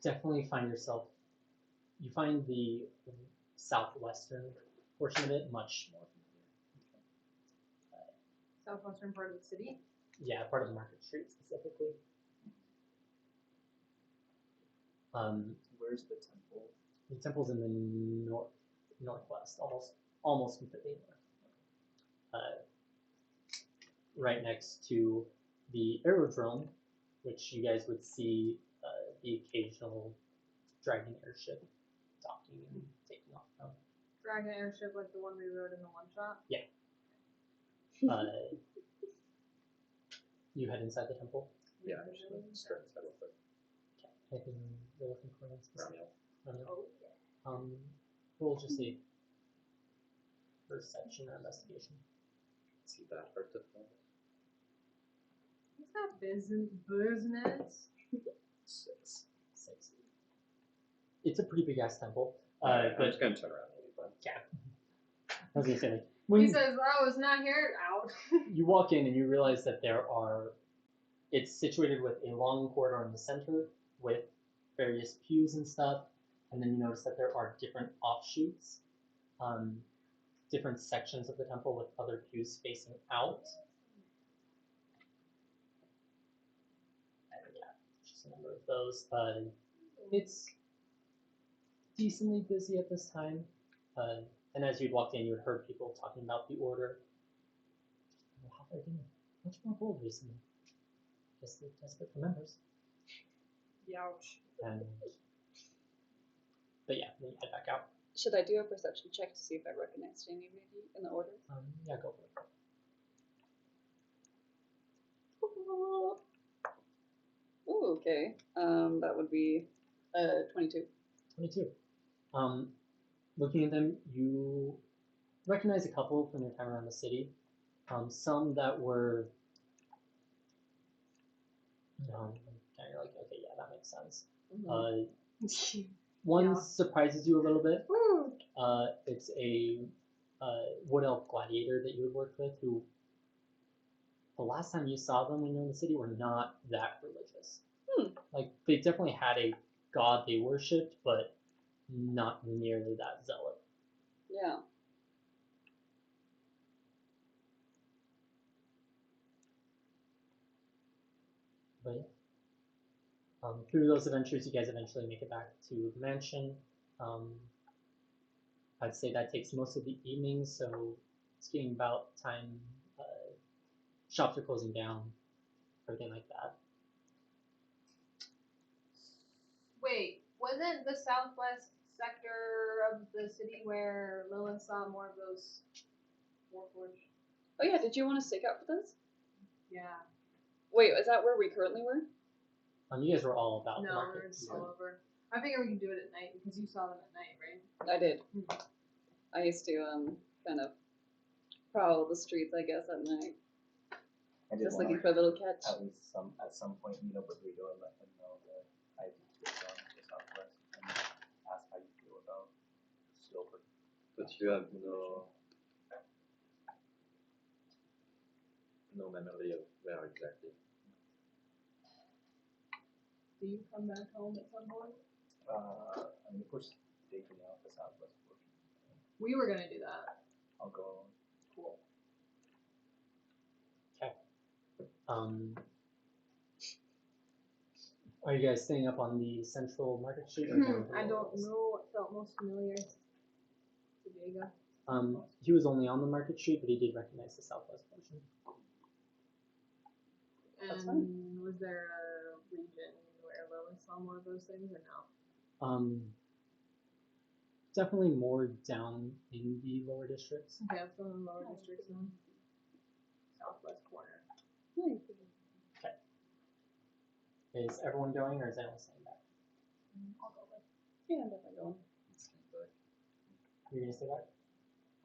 definitely find yourself. You find the southwestern portion of it much more familiar. Southwestern part of the city? Yeah, part of the Market Street specifically. Where's the temple? The temple's in the northwest, almost completely north. Right next to the aerodrome, which you guys would see the occasional dragon airship docking and taking off from. Dragon airship like the one we rode in the one shot? Yeah. You head inside the temple. Yeah, I'm just going to skirt inside real quick. Anything you're looking for? Ramiel. Roll just a perception or investigation. See that hard to find. What's that business? 6. 6. It's a pretty big ass temple. I'm But just going to turn around and leave that. yeah, I was gonna say like when He you, says, "Oh, it's not here." Out. you walk in and you realize that it's situated with a long corridor in the center with various pews and stuff, and then you notice that there are different offshoots, different sections of the temple with other pews facing out. And yeah, just a number of those. It's decently busy at this time. And as you'd walked in, you had heard people talking about the order. How they're doing much more bold recently. Just desperate for members. Youch. But yeah, then you head back out. Should I do a perception check to see if I recognize any of you in the order? Yeah, go for it. Ooh, okay. That would be 22. 22. Looking at them, you recognize a couple from your time around the city. Some that were, kind of like, okay, yeah, that makes sense. Mm-hmm. One Yeah. surprises you a little bit. Woo. It's a wood elf gladiator that you had worked with who, the last time you saw them when you were in the city, were not that religious. Like, they definitely had a god they worshipped, but not nearly that zealot. Yeah. But yeah. Through those adventures, you guys eventually make it back to the mansion. I'd say that takes most of the evening, so it's getting about time. Shops are closing down, everything like that. Wait, wasn't the southwest sector of the city where Lilith saw more of those Warforged? Oh yeah, did you want to stake out for this? Yeah. Wait, is that where we currently were? You guys were all about the No, market. we're just all over. I figure we can do it at night because you saw them at night, right? I did. I used to kind of prowl the streets, I guess, at night, I did just wanna looking for a little catch. at least at some point meet up with Rigo and let him know that I was on the southwest and ask how you feel about silver. But you have no memory of where exactly. Do you come back home at some point? I mean, of course, taking out the southwest portion. We were gonna do that. I'll go. Cool. Are you guys staying up on the central market street or down to the I lower don't levels? know what felt most familiar to Diego. He was only on the market street, but he did recognize the southwest portion. That's And was there a region where Lilith saw more of those things or no? Definitely more down in the lower districts. Okay, let's go in the lower districts then. Southwest corner. Is everyone going, or is anyone staying back? I'll go with. Yeah, I'm definitely going. You're gonna stay back?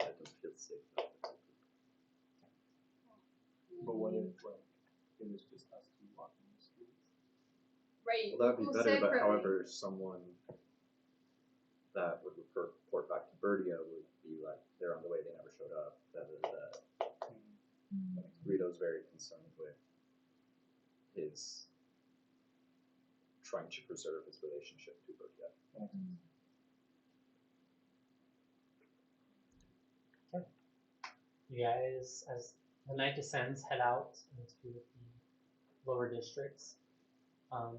I don't feel safe. But what if like it was just us two walking the streets? Right. Well, that would be we'll better, but separately. however, someone that would report back to Bertia would be like, they're on the way, they never showed up. Rito's very concerned with his trying to preserve his relationship to Bertia. You guys, as the night descends, head out into the lower districts. And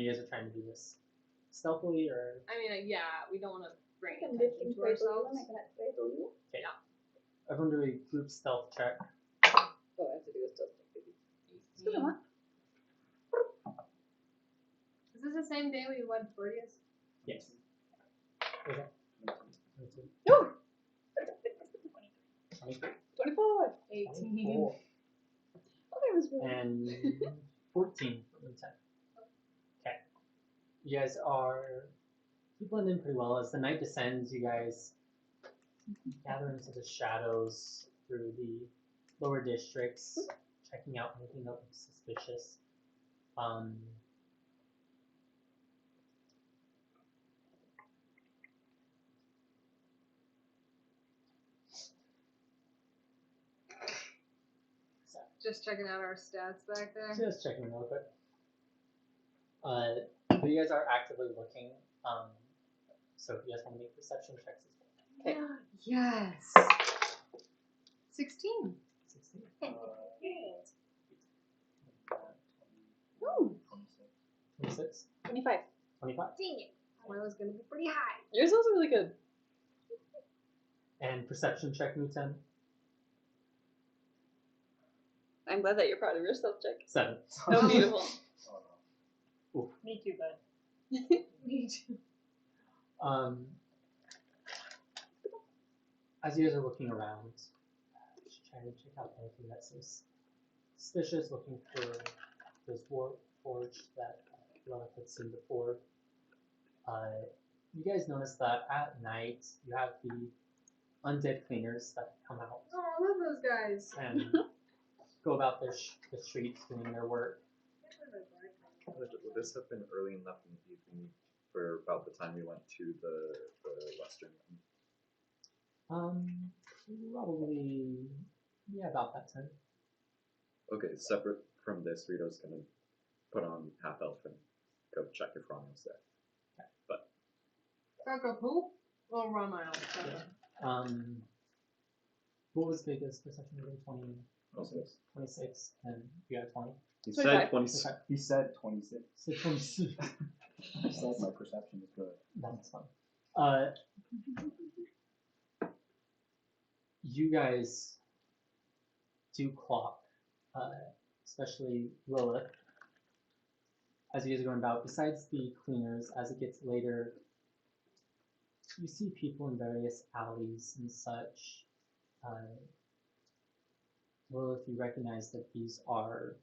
you guys are trying to do this stealthily, or? I mean, yeah, we don't want to bring Can attention lifting to play for you ourselves. and I can play for you. Okay. Yeah. Everyone do a group stealth check. Oh, I have to do a stealth check, baby. It's good enough. Is this the same day we went to Birdia's? Yes. Okay. 22. No! 23. 24! 18. 24. Okay, it was really And 14 for me, 10. Okay. You guys are, you blend in pretty well. As the night descends, you guys gather into the shadows through the lower districts, checking out anything that looks suspicious. Just checking out our stats back there. Just checking real quick. But you guys are actively looking. So if you guys want to make perception checks as well. Okay. Yes. 16. 16. Woo! 26. 25. 25. Dang it. Mine was going to be pretty high. Yours is also really good. And perception check, me 10. I'm glad that you're proud of your stealth check. 7. Oh, beautiful. Me too, bud. Me too. As you guys are looking around, just trying to check out anything that seems suspicious, looking for this war forge that Lilith had seen before. You guys notice that at night you have the undead cleaners that come out Oh, I love those guys. and go about the streets doing their work. Would this have been early enough in the evening for about the time we went to the western one? Probably, yeah, about that time. Okay, separate from this, Rito's gonna put on half elf and go check if Ronald's there. Back up who? Well, run my own. What was biggest perception rating? 20, 26. 26, and you got 20. He 25. said 26. Okay. He said 26. So 26. He said my perception is good. That's fun. You guys do clock, especially Lilith, as you guys are going about. Besides the cleaners, as it gets later, you see people in various alleys and such. Lilith, you recognize that these are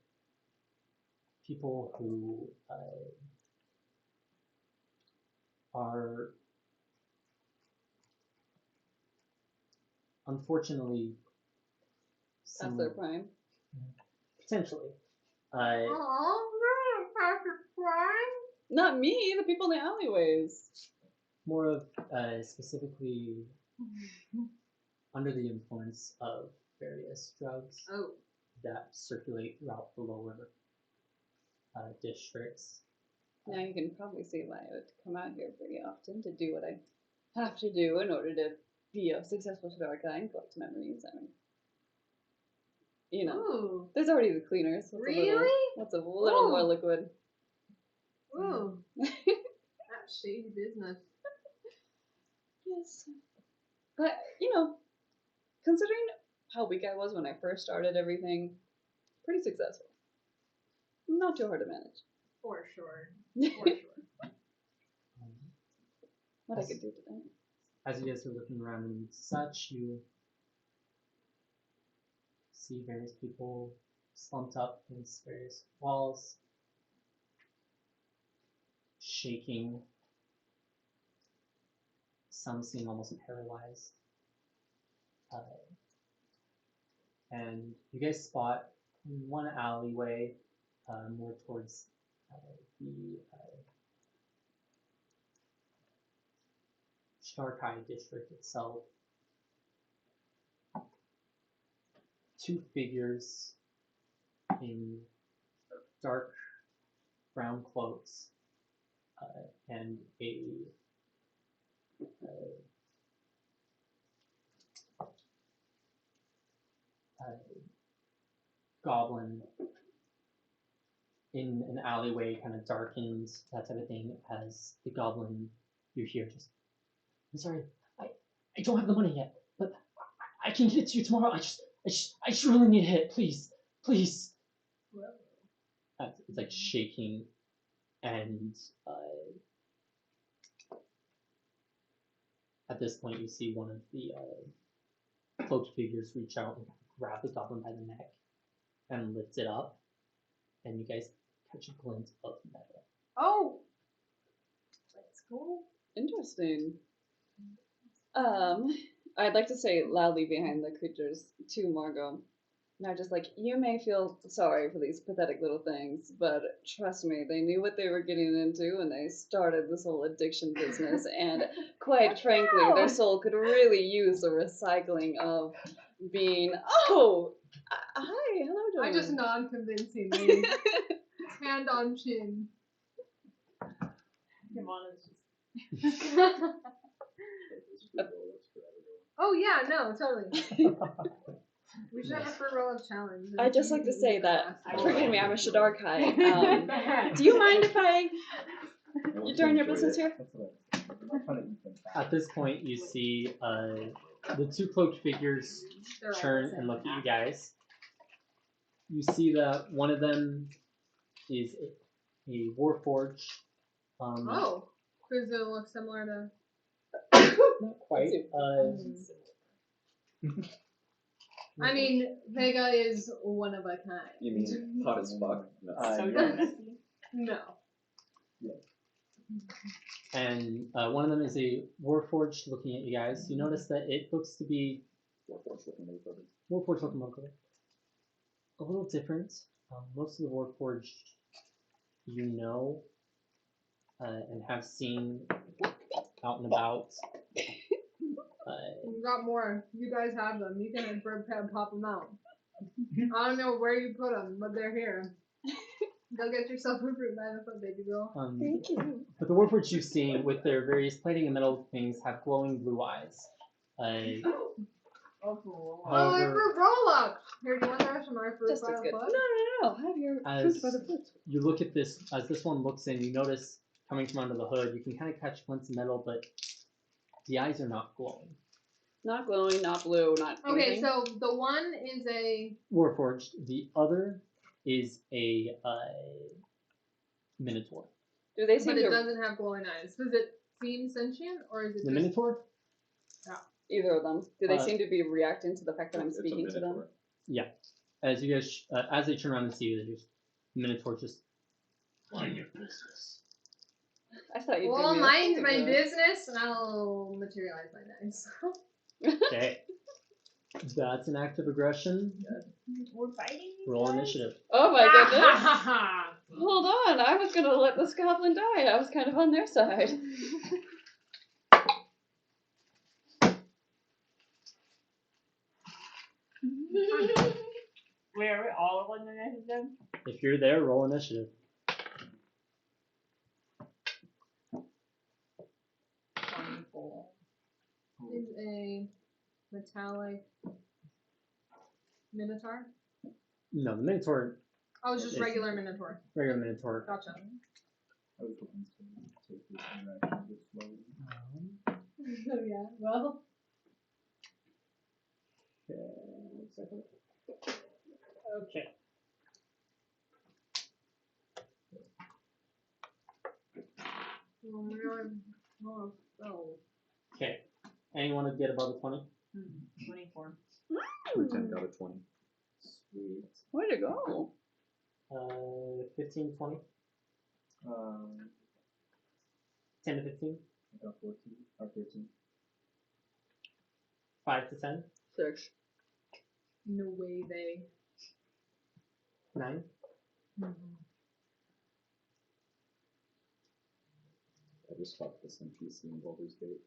people who are unfortunately Past their prime. potentially. Oh, past your prime. Not me, the people in the alleyways. More of specifically under the influence of various drugs that circulate throughout the lower districts. Now you can probably see why I would come out here pretty often to do what I have to do in order to be a successful Shadar and collect memories. I mean, you know, Ooh. there's already the cleaners. Really? What's a little more Ooh. liquid? Ooh. That's shady business. Yes. But, you know, considering how weak I was when I first started everything, pretty successful. Not too hard to manage. For sure. For sure. What I could do today. As you guys are looking around and such, you see various people slumped up against various walls, shaking. Some seem almost paralyzed. And you guys spot one alleyway more towards the Sharkai district itself. Two figures in dark brown cloaks and a goblin in an alleyway, kind of darkened, that type of thing. As the goblin, you hear just, I'm sorry, I don't have the money yet, but I can get it to you tomorrow. I just really need a hit, please. It's like shaking, and at this point you see one of the cloaked figures reach out and grab the goblin by the neck and lift it up, and you guys catch a glint of metal. Oh! Let's go. Interesting. I'd like to say loudly behind the creatures to Margot. Now, just like, you may feel sorry for these pathetic little things, but trust me, they knew what they were getting into when they started this whole addiction business, and quite frankly, their soul could really use the recycling of being, hi, hello, I Jordan. just nod convincingly. Hand on chin. Yamana's just. Oh yeah, no, totally. We should have a free roll of challenge. I'd just like to say that, forgive me, I'm a Shadarkai. Do you mind if you turn your business here? At this point, you see the two cloaked figures turn and look at you guys. You see that one of them is a warforged. Oh, does it look similar to? Not quite. I mean, Vega is one of a kind. You mean hot as fuck? No. So messy. No. And one of them is a warforged looking at you guys. You notice that it looks to be warforged looking motherfucker. A little different. Most of the warforged you know and have seen out and about. We've got more. You guys have them. You can have bird pad pop them out. I don't know where you put them, but they're here. Go get yourself a fruit by the foot, baby girl. Thank you. But the warforged you've seen with their various plating and metal things have glowing blue eyes. Oh, cool. Oh, they're fruit roll-ups! Here, do you want to have some more fruit Just by as the good. foot? No. Have your fruit by the foot. You look at this, as this one looks in, you notice coming from under the hood, you can kind of catch glints of metal, but the eyes are not glowing. Not glowing, not blue, not Okay, anything. so the one is a... Warforged. The other is a minotaur. Do they seem But it to... doesn't have glowing eyes. Does it seem sentient, or is it The just... minotaur? Either of them. Do they seem to be reacting to the fact that I'm speaking to them? Yeah. As you guys, as they turn around and see you, the minotaur just mind your business. I thought you'd Well, do me mind a my favor. business, and I'll materialize my dice. Okay. That's an act of aggression. We're fighting. Roll initiative. Oh my goodness. Hold on, I was gonna let this goblin die. I was kind of on their side. Where are we? All of them in initiative? If you're there, roll initiative. metallic minotaur? No, the Minotaur, Oh, it's just It's- regular minotaur. regular Minotaur. Gotcha. I was hoping to take this interaction a bit slowly. Oh yeah. Well. Okay. Oh my god. Oh, so. Okay. Anyone would get above a 20? 24. 10 out of 20. Sweet. Way to go. 15, 20? 10 to 15? I got 14 or 13. 5 to 10? 6. No way they. 9? I just fucked this NPC in Baldur's Gate.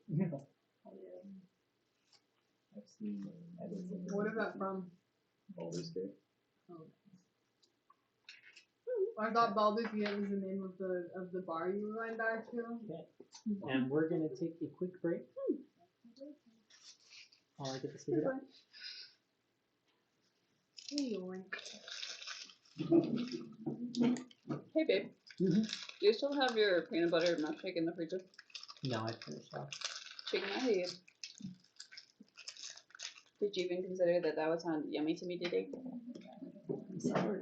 I've seen edits of What is that from? Baldur's Gate. I thought Baldur's Gate was the name of the bar you went back to. And we're going to take a quick break. While I get this figured out. Hey, Yoink. Hey, babe. Mm-hmm. Do you still have your peanut butter milkshake in the freezer? No, I finished off. Shaking my head. Did you even consider that that would sound yummy to me today? Sorry.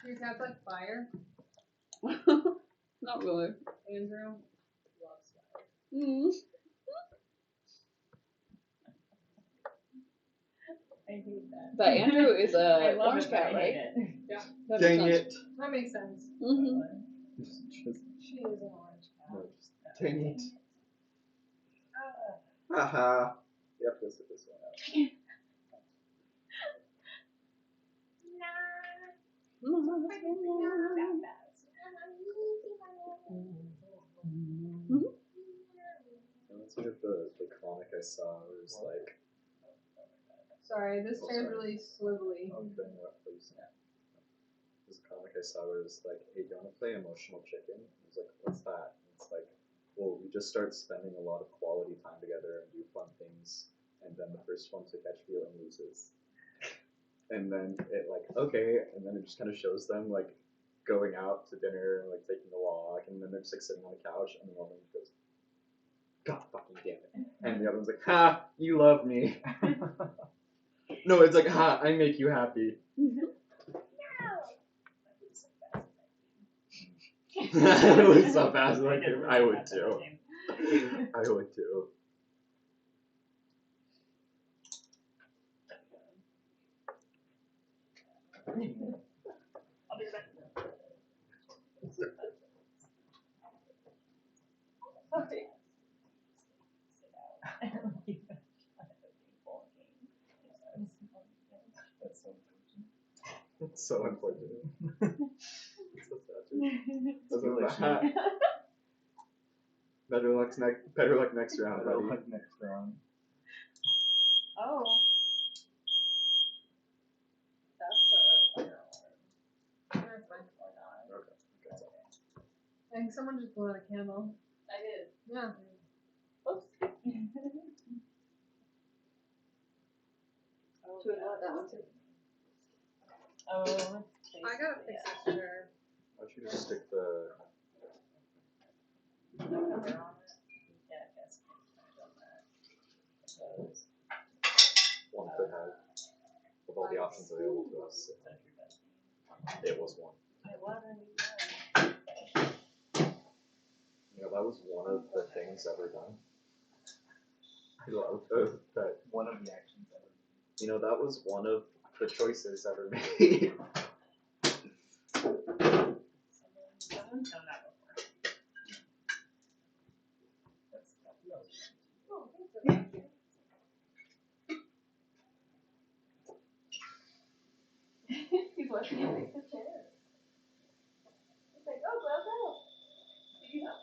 Your cat's like fire, Not really. Andrew. Loves fire. Mm. I hate that. But Andrew is I a love orange it, but cat, I hate right? it. Yeah, That Dang makes sense. it! that makes sense. Mm-hmm. Just, She is an orange cat. no, just dang it. Uh, Haha. You have to sit this one out. Let's look at the comic I saw. It was like, Sorry, this Oh, chair's sorry. really swivelly. I'm doing what please. There's a comic I saw where it's like, hey, do you want to play emotional chicken? I was like, what's that? And it's like, well, we just start spending a lot of quality time together and do fun things, and then the first one to catch feeling loses. And then it like, okay, and then it just kind of shows them like going out to dinner and like taking a walk, and then they're just like sitting on the couch, and the woman goes, God fucking damn it. And the other one's like, ha, you love me. No, it's like, ha, I make you happy. It was so fast, like, I would too. I would too. I'll be right back. Okay. Sit out. I don't even have a baseball game. That's so unfortunate. It's so unfortunate. It's so sad too. It's Doesn't really matter. Better luck next round, Better buddy. luck next round. Oh. That's a fire alarm. That's fine. Or not. Okay. Okay. I think someone just blew out a candle. I did. Yeah. Oops. Oh, Should we know what that one too? Oh, let's face I gotta it, fix yeah. this chair. Why don't you just stick the No cover on it. Yeah, I guess I on that. Suppose. one could have of all the options available to us? That's your best name. It was one. It wasn't even. You know, that was one of the things ever done. I love that. One of the actions ever. You know, that was one of the choices ever made. Someone's done that before. That's Oh, thank you. He's watching you fix the chair. He's like, oh, go, go. Did you help?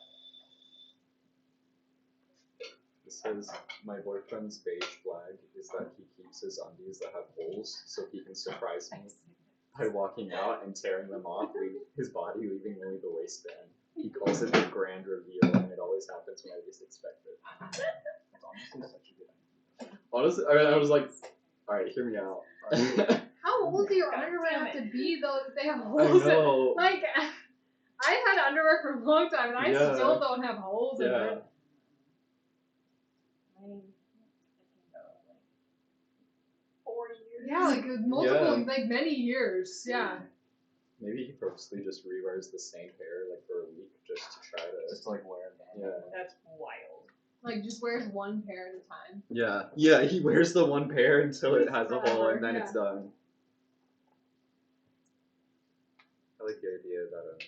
This says, my my boyfriend's beige flag is that he keeps his undies that have holes so he can surprise me by walking out and tearing them off, his body leaving only the waistband. He calls it the grand reveal, and it always happens when I least expect it. That's honestly such a good idea. Honestly, I was like, alright, hear me out. How old do your God underwear damn have it. to be though that they have I holes in it? know. Like, I've had underwear for a long time and I Yeah. still don't have holes in Yeah. it. I can go like 4 years. Yeah, like multiple, Yeah. like many years. Yeah. Maybe he purposely just rewears the same pair like for a week just to try to. Just to like wear it down. Yeah. That's wild. Like just wears one pair at a time. Yeah. Yeah. He wears the one pair until it has a hole, Forever, and then yeah. it's done. I like the idea that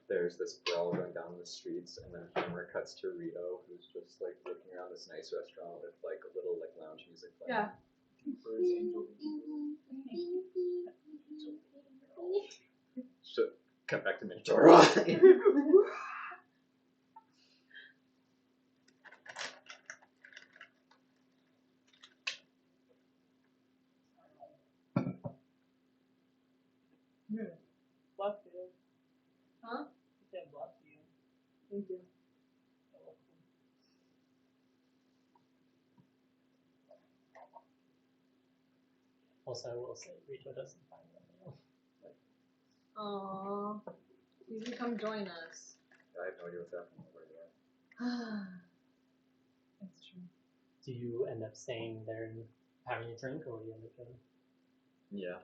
there's this brawl going down the streets, and then camera cuts to Rito, who's just like looking around this nice restaurant with like a little like lounge music playing. Yeah. For his angel So, cut back to me. Bless you. Huh? He said bless you. Thank you. Also, I will say Rito doesn't find them. Aww. You can come join us. I have no idea what's happening over there. That's true. Do you end up staying there and having a drink, or do you end up going? Yeah.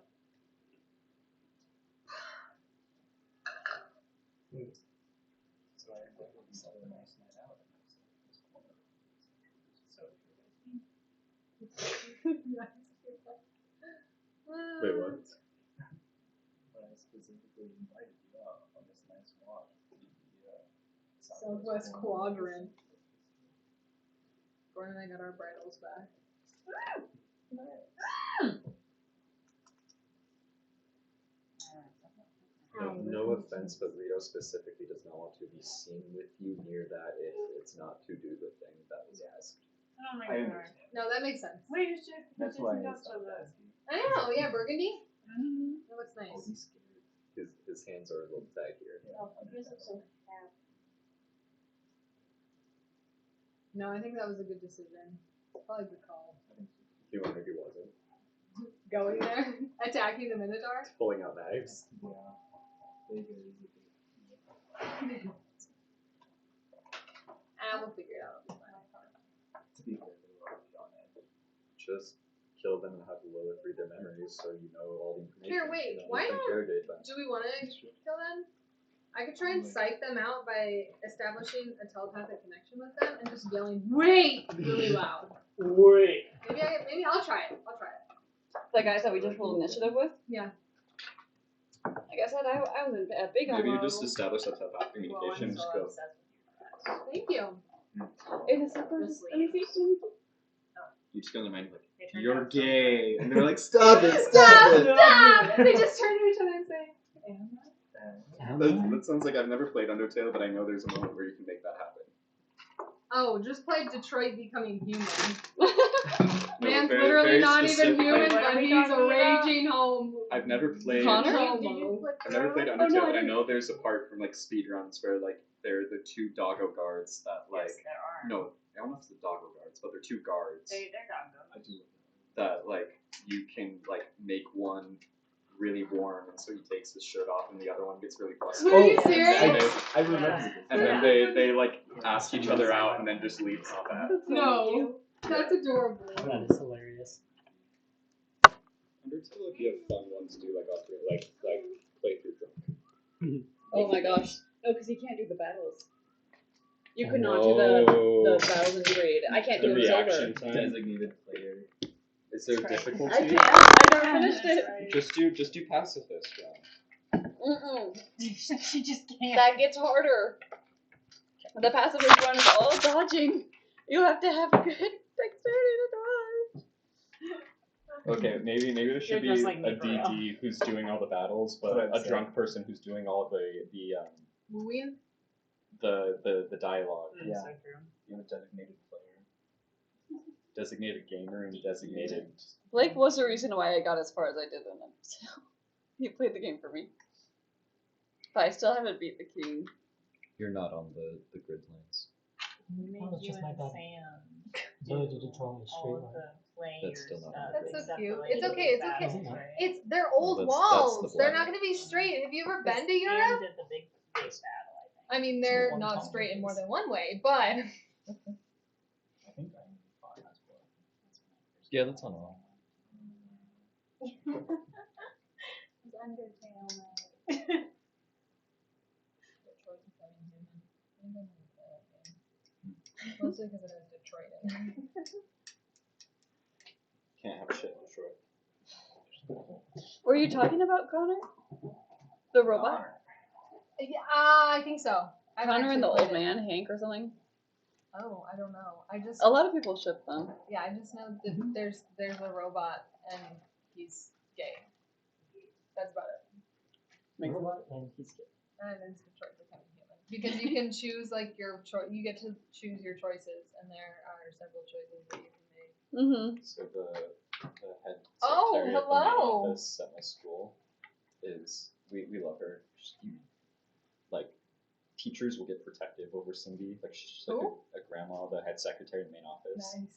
So I think we set a nice night out. So Wait, what? but I specifically invited you out on this nice walk to the Southwest Quadrant. Gordon and I got our bridles back. No offense, but Rito specifically does not want to be seen with you near that if it's not to do the thing that was asked. Oh my I god. understand. No, that makes sense. Wait, you should. That's why I got stopped the. asking. I know, yeah, burgundy. Mm-hmm. That looks I'll nice. be scared. His hands are a little tight here. Yeah, Oh, yours looks so fab. No, I think that was a good decision. Probably a good call. You wonder if he wasn't. Going there, attacking the Minotaur. Pulling out knives. Yeah. Bigger is a big. We'll figure it out. To be fair, they were already on edge. Just kill them and have Lilith read their memories so you know all the information. Here, wait, You don't why need to not- interrogate them. Do we want to kill them? I could try and psych them out by establishing a telepathic connection with them and just yelling "Wait!" really loud. Wait. Maybe I'll try it. The guys that we just rolled initiative with? Yeah. Like I said, I was big on Maybe you roll. just establish that type of communication and just go. Thank you. It is supposed to be. You just go in their mind like, They turned you're out so gay. And they're like, stop it, Stop! stop it. Stop! They just turn to each other and say, That sounds like I've never played Undertale, but I know there's a moment where you can make that happen. "Oh, just play Detroit Becoming Human." No, Man's very- literally very not even specifically- human, What are but we he's a talking about? raging home. I've never played. Connor? I've never played Oh, Undertale, no, I but I didn't. know there's a part from like speedruns where like they're the two doggo guards that like Yes, there are. no, I don't know if it's the doggo guards, but they're two guards They're doggo. I do. that like you can like make one really warm, and so he takes his shirt off, and the other one gets really flustered. Are you And serious? then I remember Yeah. this. and then they like ask each other out, and then just leave off that. No, that's adorable. That is hilarious. Undertale would be a fun one to do like playthrough drunk. Oh my gosh. No, because he can't do the battles. You could not do the battles in Raid. I can't do The them sober. reaction time. Designated player. Is there That's right. difficulty? I can't. I never finished it. Just do pacifist, John. Mm-mm. She just can't. That gets harder. The pacifist one is all dodging. You have to have good dexterity to dodge. Okay, maybe there should be You're just like a me for real. DD who's doing all the battles, but That's what I'm a drunk person who's doing all of Wooing? the dialogue. Yeah. So true. You have a designated player. designated gamer and designated. Blake was the reason why I got as far as I did in it. So he played the game for me. But I still haven't beat the king. You're not on the grid lines. We made Oh, it's you just and my bad. Sam Ability to do control a all straight of line. the players That's still not stuff. That's so except cute. for, like, It's the okay, big it's okay. battles, Isn't it? right? It's they're old that's the walls. They're blind. not gonna be straight. Have you ever Because been to Europe? Sam did the big battle, I think. I mean, they're One not time straight in more is- than one way, but I think I fought as well. Yeah, that's on all. It's Undertale mode. Detroit becoming human. I don't know that game. Mostly because it has Detroit in it. Can't have shit in Detroit. Were you talking about Connor? The robot? Yeah, I think so. I haven't Connor and the actually old played it. man, Hank or something? Oh, I don't know. I just A lot of people ship them. yeah, I just know that there's a robot and he's gay. That's about it. Makes Robot and he's good. And it's Detroit becoming human because you can choose like your you get to choose your choices, and there are several choices that you can make. Mm-hmm. So the head Oh, secretary at the main hello. office at my school is we love her. Like teachers will get protective over Cindy. Like she's like Who? a grandma, the head secretary in the main office. Nice.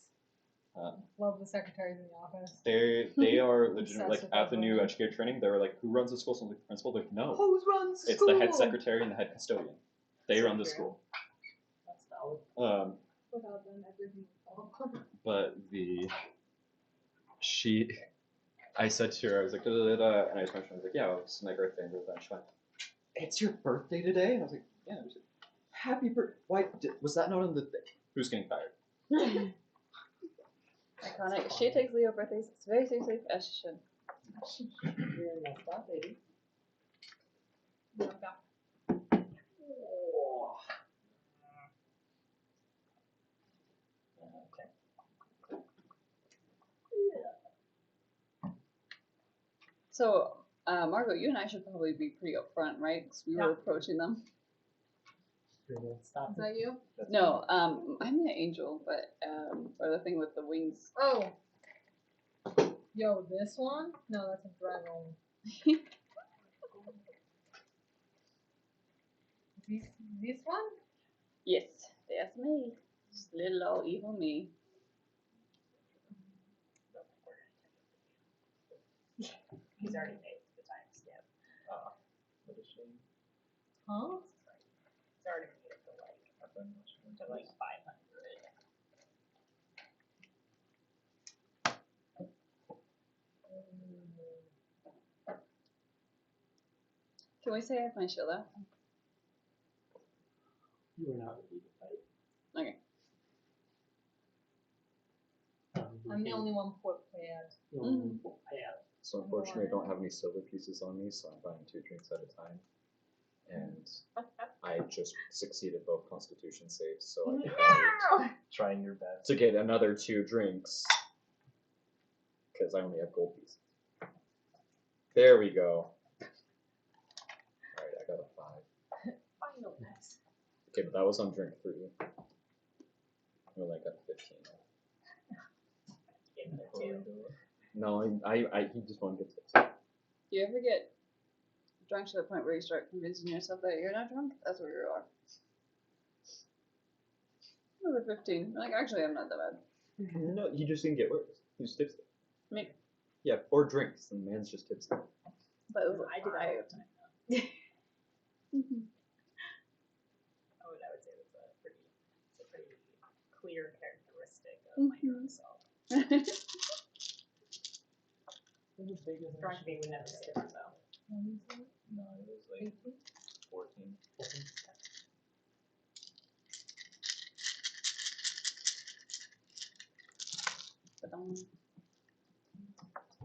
Um, Love the secretaries in the office. they are legitimate. Like Obsessed with at the those new women. educator training, they were like, "Who runs the school?" So I'm like, "The principal." They're like, "No, Who runs the it's school? the head secretary and the head custodian. They run the True. school." That's valid. Without them, everything would fall apart. But I said to her, I was like, da, da, da, da, and I just mentioned, I was like, yeah, it's my birthday, and she went, "It's your birthday today?" And I was like, "Yeah." I was like, "Happy birthday." Why, was that not on the thing? Who's getting fired? Iconic. She takes Leo birthdays very seriously, as she should. You're in that spot, baby. So, Margot, you and I should probably be pretty upfront, right? Because we were approaching them. You're in that spot. Is that you? No, I'm the angel, but or the thing with the wings. Oh. Yo, this one? No, that's a dragon. This one? Yes, that's me. Just little old evil me. He's already made the time skip. What is she? Huh? He's already made it to like 500. Can we say I have my shield out? You were not ready to fight. Okay. I'm the only one prepared. The only one prepared. So unfortunately, I don't have any silver pieces on me, so I'm buying 2 drinks at a time. And I just succeeded both Constitution saves, so I decided Trying your best. to get another 2 drinks because I only have gold pieces. There we go. All right, I got a 5. Final. Okay, but that was on drink 3. I only got 15. Give him a 2. No, I he just won't get tipsy. You ever get drunk to the point where you start convincing yourself that you're not drunk? That's where you are. Another 15. Like, actually, I'm not that bad. No, he just didn't get worse. He was tipsy. Maybe. Yeah, 4 drinks, and the man's just tipsy. But it was I did that all the time though. I would say it's a pretty clear characteristic of my drunk self. Drunk me would never skip it though. No, it was like 14.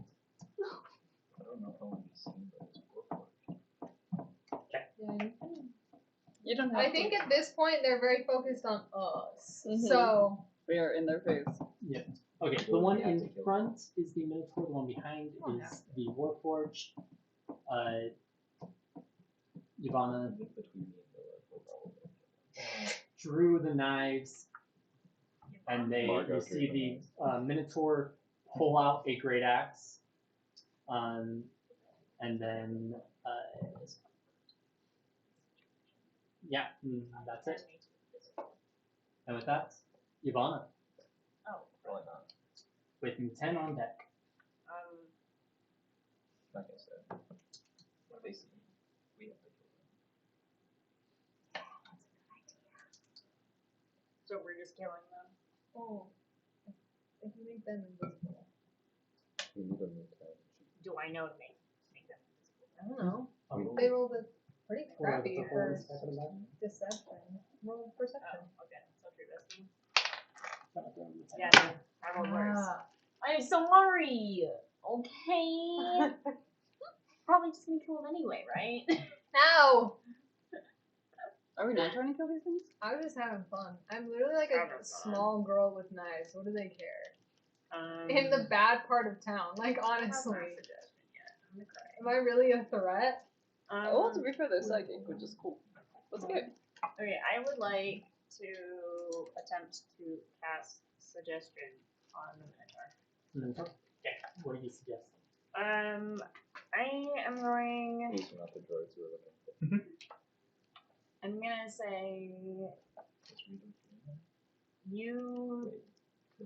I don't know how long you've seen, but it's 4. You don't have I think to. at this point they're very focused on us. Mhm. So We are in their face. Yeah. Okay, the one in front is the Minotaur, the one behind is the Warforged. Ivana Between me and the drew the knives. and you Margot see Dreaming the Minotaur pull out a great axe, and then that's it. And with that, Ivana, Oh, Probably not. with 10 on deck. Like I said. What they see, we have to kill them. so we're just killing them. Oh. If you make them invisible. We need a new time. Do I know to make them invisible? I don't know. Oh, They rolled a pretty what are the crappy for performance weapon about? deception. Roll perception. Oh, okay. So true, bestie. Gotta throw in the 10. Yeah, no, I rolled worse. I'm sorry. Okay. Probably just gonna kill them anyway, right? No! Are we not trying to kill these things? I was just having fun. I'm literally like Having a fun. small girl with knives. What do they care? Um, In the bad part of town. Like, I have honestly. my suggestion yet. I'm gonna cry. Am I really a threat? Oh, to be fair, they're psychic, which is cool. Let's go. Okay, I would like to attempt to cast suggestion on the Minotaur. Okay, what do you suggest? I am going. These are not the droids we were looking for. I'm gonna say Let's read them for you. you Wait.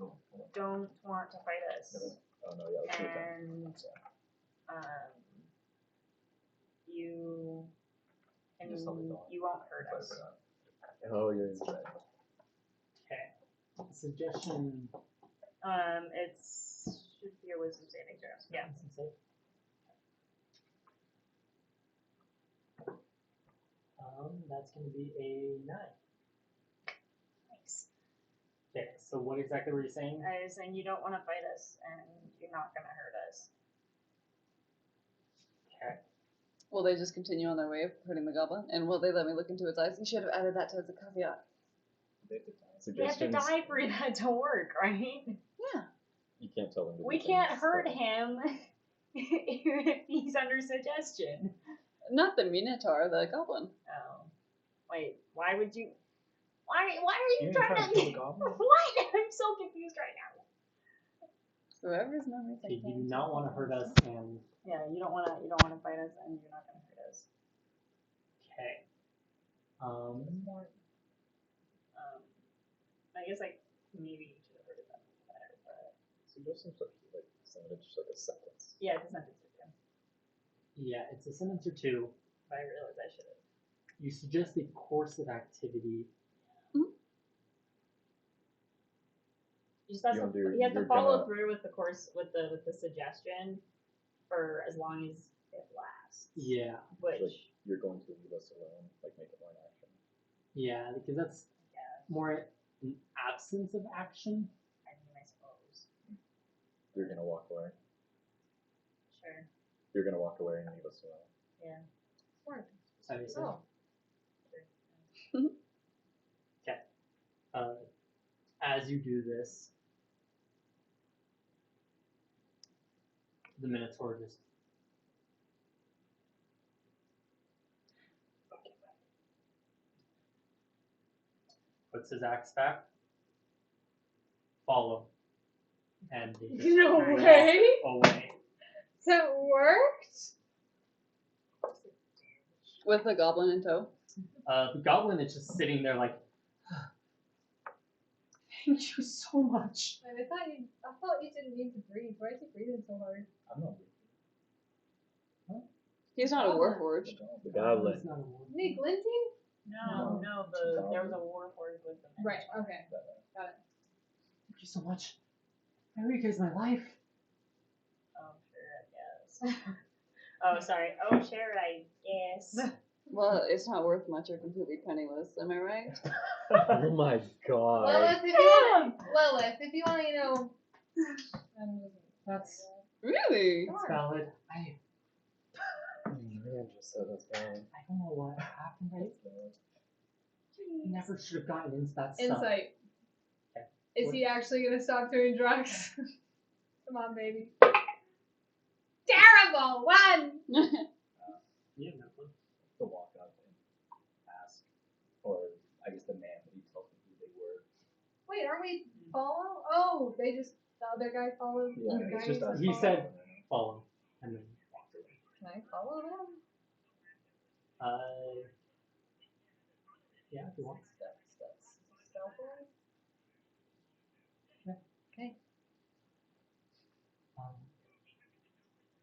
No, hold on. don't want to fight us, Oh no, yeah, let's do it then. and you and Just tell me don't. you won't hurt But I us. forgot. Oh, yeah, you're right. Okay. Suggestion. It's should be a wisdom saving throw. Yeah. That's going to be a 9. Nice. Okay, so what exactly were you saying? I was saying you don't want to fight us, and you're not gonna hurt us. Okay. Will they just continue on their way of hurting the goblin? And will they let me look into its eyes? You should have added that to as a caveat. They have to die. We have to Suggestions. die for that to work, right? Yeah. You can't tell them to We do can't things, hurt but- him if he's under suggestion. Not the Minotaur, the goblin. Oh, wait. Why would you? Why are you You trying trying to kill the goblin? What? I'm so confused right now. Whoever's not Okay, you do not want to hurt us, and Yeah, you don't wanna fight us, and you're not gonna hurt us. okay. I guess like maybe you should have heard of that better, but Suggestions are like something just like a sentence. yeah, it's a sentence or two. Yeah, it's a sentence or two. But I realized I should have. You suggest a course of activity. You just have You to. wanna do- You have to you're follow gonna- through with the course with the suggestion for as long as it lasts. Yeah, Which Like you're going to leave us alone, like make it more an action. yeah, because that's more an absence of action. I mean, I suppose. You're gonna walk away. Sure. You're gonna walk away and leave us alone. Yeah. Smart. How do you say? Oh. As you do this, the Minotaur just puts his axe back. Follow. And he just No walks way! away. That worked? With the goblin in tow. The goblin is just sitting there like, thank you so much. I thought you didn't need to breathe. Why is he breathing so hard? I'm not. He's not a Goblin. warforged. The It's goblin. not a wolf. Isn't he glinting? No, there was a warforged with them. Right, okay. Got it. Thank you so much. My week is my life. Oh, sure, I guess. Oh, sorry. Oh, sure, I guess. Well, it's not worth much or completely penniless, am I right? Oh my god. Lilith, if you want to, you know. That's Really? it's valid. I Man, just said that's fine. don't know what happened. I never should have gotten into that stuff. Insight. Okay. Is What- he actually going to stop doing drugs? Come on, baby. Terrible! One! You have no clue. To walk up and ask, or I guess the man that he tells them who they were. Wait, aren't we Follow? Oh, they just, the other guy followed? Yeah, the it's guy just who us. He followed? said follow, and then walked away. Can I follow them? Yeah, if you want. Stealthily? Yeah. Okay.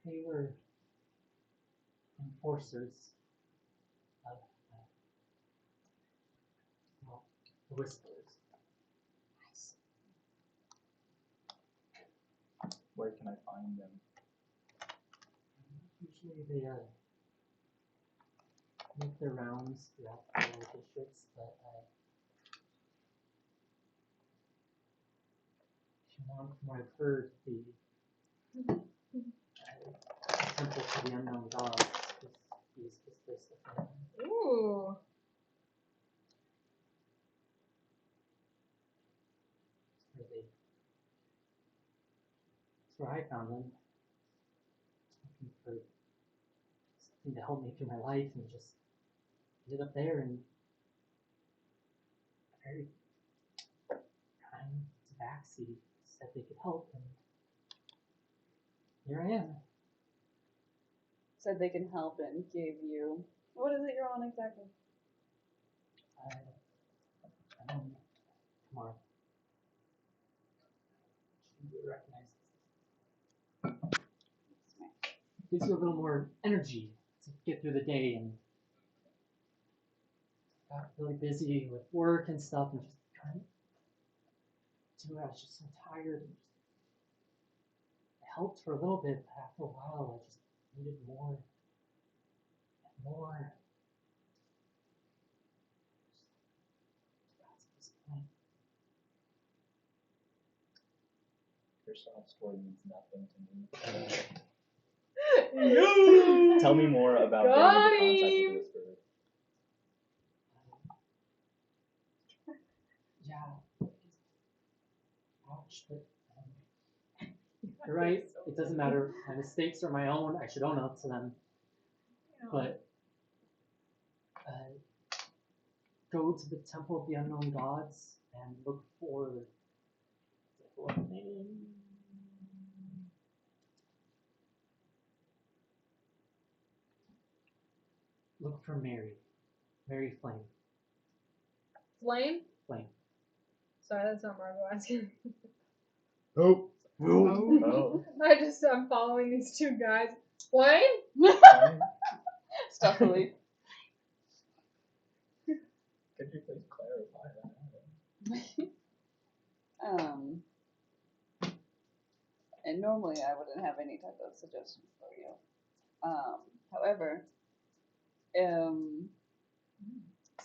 They were enforcers of well, the Whisperers. Where can I find them? Usually they make their rounds throughout the districts, but if you want from what I've heard, the temple to the unknown gods is used as this defense. Ooh. That's where I found them. Looking for something to help me through my life, and just ended up there, and very kind tabaxi said they could help, and here I am. Said they can help and gave you. What is it you're on exactly? I'm tomorrow. You recognize this. Gives you a little more energy to get through the day, and got really busy with work and stuff, and just kind of, I was just so tired. And it helped for a little bit, but after a while, I just needed more and more. That's this point. Your sob story means nothing to me. No! Tell me more about getting into contact with the Whisperer. Yeah. Ouch, but you're right. It doesn't matter. My mistakes are my own. I should own up to them. But go to the Temple of the Unknown Gods and look for what name? Look for Mary. Mary Flame. Flame? Flame. Sorry, that's not Margot asking. Nope. Oh. I'm following these two guys. Flame? Stealthily. Could you please clarify that? And normally I wouldn't have any type of suggestions for you. However,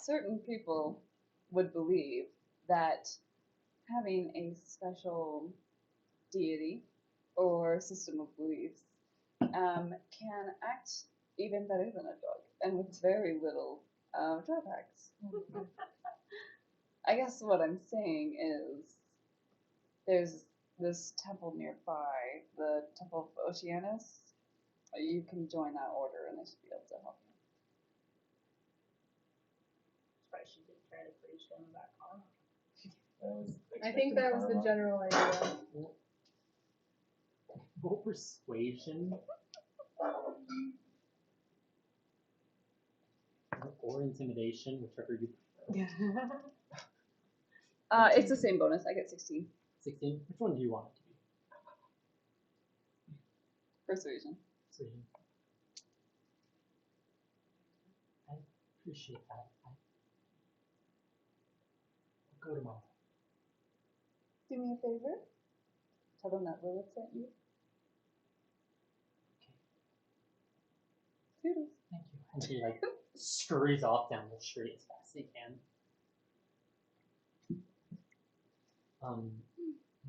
certain people would believe that having a special deity or system of beliefs can act even better than a drug, and with very little drawbacks. I guess what I'm saying is there's this temple nearby, the Temple of Oceanus. You can join that order and they should be able to help you. Probably should just try to preach them about karma. I think that was the general idea. Roll persuasion. Or intimidation, whichever you prefer. It's the same bonus. I get 16. 16. Which one do you want it to be? Persuasion. Persuasion. I appreciate that. I'll go tomorrow. Do me a favor. Tell them that Lilith sent you. Toodles. Thank you. And he like scurries off down the street as fast as he can.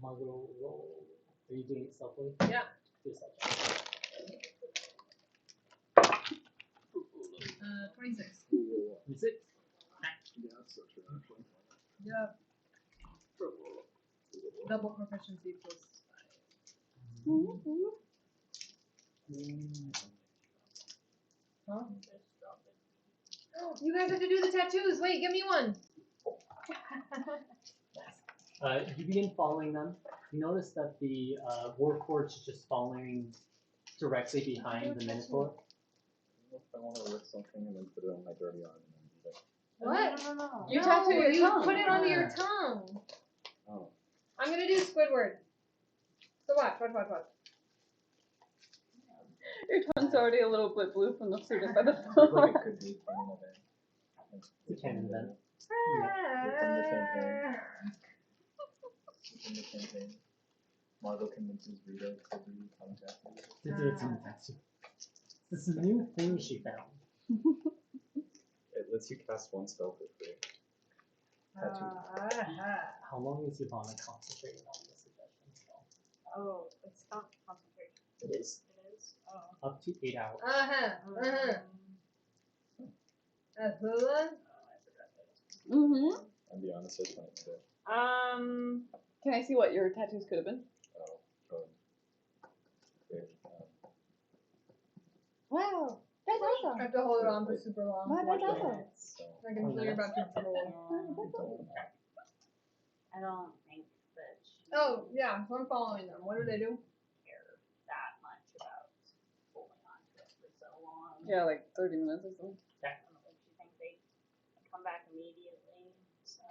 Margot, roll. Are you doing it stealthily? Yeah. Do a stealth check. 26. 26. Yeah, that's so true, actually. Yeah. Double proficiency plus 5. Huh? You guys have to do the tattoos. Wait, give me one. You begin following them. You notice that the Warforged is just following directly behind the Minotaur. If I want to lick something and then put it on my dirty arm and then do that. What? No. You tattoo your you tongue. put it on your tongue. Oh. I'm gonna do Squidward. So watch. Your tongue's already a little bit blue from the fruit by the It's floor. like it could be canon event. It's a canon event. Within the campaign. Within the campaign. Margot convinces Rita to be contacted. This is a new thing she found. It lets you cast one spell for free. Tattoo. How long is Ivana concentrating on this suggestion spell? Oh, it's not concentration. It is. It is? Oh. Up to 8 hours. I forgot that. Mm-hmm. I'll be honest, I can't do it. Can I see what your tattoos could have been? Okay, Wow, that's I awesome. have to hold it on for super long. Wow, that's awesome. so, I can feel you're about to drool. I don't think that she Oh, yeah, so I'm following them. What do they do? cared that much about holding on to it for so long. Yeah, like 30 minutes or something. I don't think she thinks they come back immediately, so.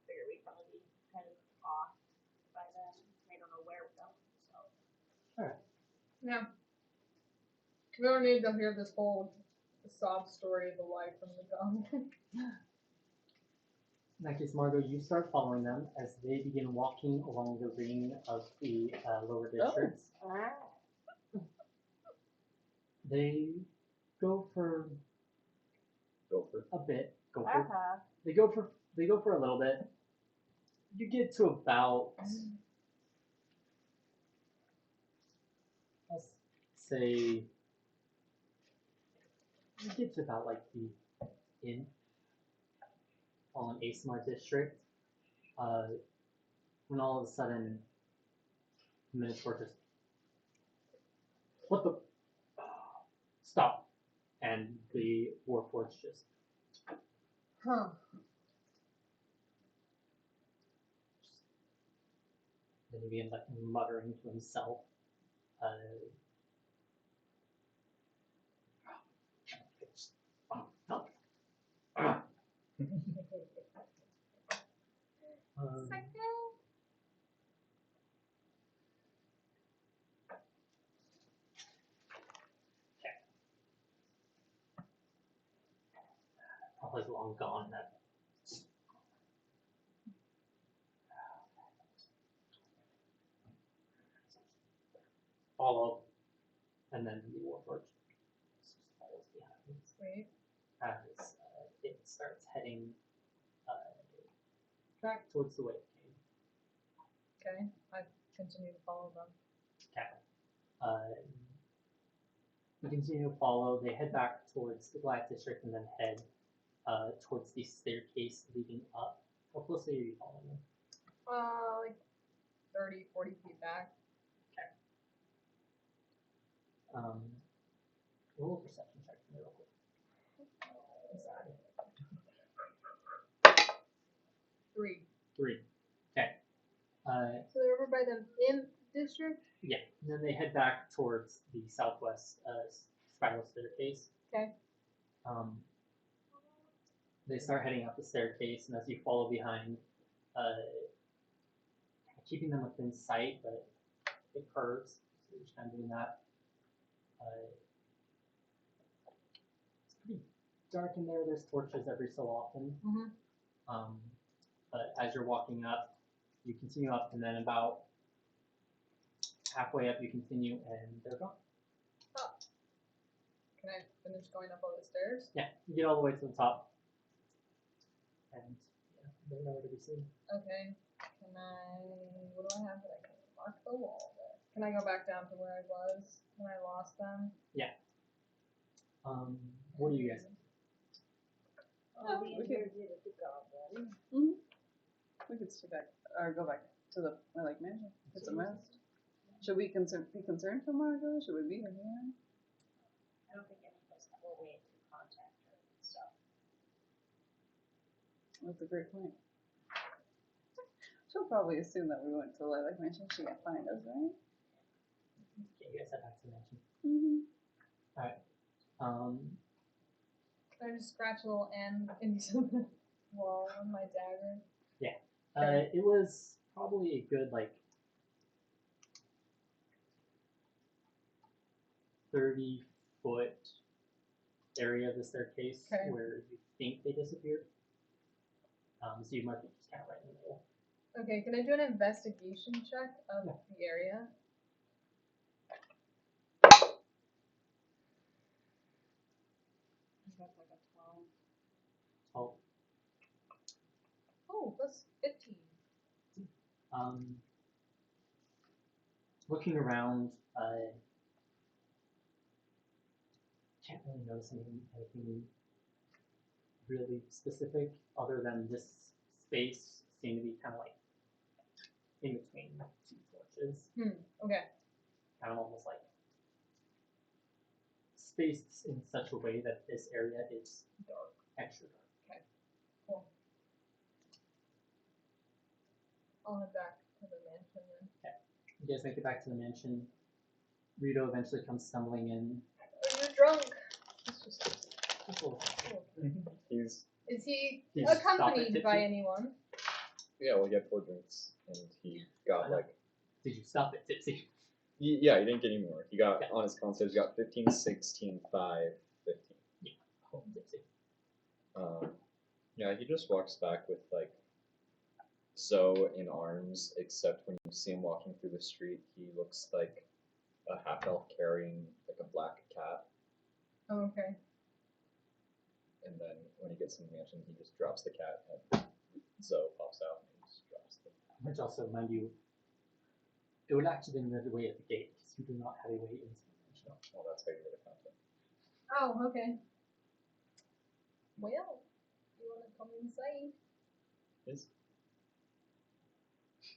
Figure we'd probably be kind of off by then. They don't know where we're going, so. Yeah. We don't need to hear this whole sob story of the life from the gun. In that case, Margot, you start following them as they begin walking along the ring of the lower districts. They go for a bit. They go for a little bit. You get to about, let's say, you get to about like the inn on Asmar district. When all of a sudden, the Minotaur just, what the, stop, and the Warforged just Huh. then he begins like muttering to himself. Probably long gone. That follow, and then the Warforged follows behind. Wait. As it starts heading back towards the way it came. Okay, I continue to follow them. You continue to follow. They head back towards the Black District and then head towards the staircase leading up. How closely are you following them? Like 30, 40 feet back. Roll a perception check for me real quick. 3. 3. Okay. So they're over by the inn district? Yeah, and then they head back towards the southwest spiral staircase. Okay. They start heading up the staircase, and as you follow behind, keeping them within sight, but it curves, so you're just kind of doing that. It's pretty dark in there. There's torches every so often. Mm-hmm. But as you're walking up, you continue up, and then about halfway up, you continue, and they're gone. Oh. Can I finish going up all the stairs? Yeah, you get all the way to the top, and yeah, they're nowhere to be seen. Okay. What do I have that I can mark the wall with? Can I go back down to where I was when I lost them? Yeah. What do you guys think? Oh, we could. Mm-hmm. We could stay back or go back to the like mansion. Get some rest. Should we be concerned for Margot? Should we be here? I don't think any of us have a way to contact her, so. That's a great point. She'll probably assume that we went to the Lilac Mansion. She can't find us, right? Okay, you guys head back to the mansion. Mm-hmm. Can I just scratch a little M into the wall on my dagger? It was probably a good, like, 30-foot area of the staircase Okay. where you think they disappeared. So you mark it just kind of right in the middle. Okay, can I do an investigation check of the area? That's like a 12. Oh, plus 15. Looking around, can't really notice anything really specific other than this space seemed to be kind of like in between two torches. Okay. Kind of almost like spaced in such a way that this area is dark, extra dark. Cool. I'll head back to the mansion then. You guys make it back to the mansion. Rito eventually comes stumbling in. Oh, you're drunk. It's just a little. He's Is he He's accompanied stopped by at anyone? yeah. Well, he had 4 drinks, and he got like Did you stop it, Tipsy? yeah. He didn't get any more. He got Okay. on his console. He got 15, 16, 5, 15. Oh, Tipsy. Yeah. He just walks back with like Zoe in arms, except when you see him walking through the street, he looks like a half elf carrying like a black cat. Oh, okay. And then when he gets in the mansion, he just drops the cat, and Zoe pops out and he just drops the cat. Which also, mind you, it would actually be the way at the gate because you do not have a way into the mansion. Well, that's how you would have found him. Oh, okay. Well, you want to come inside? Yes.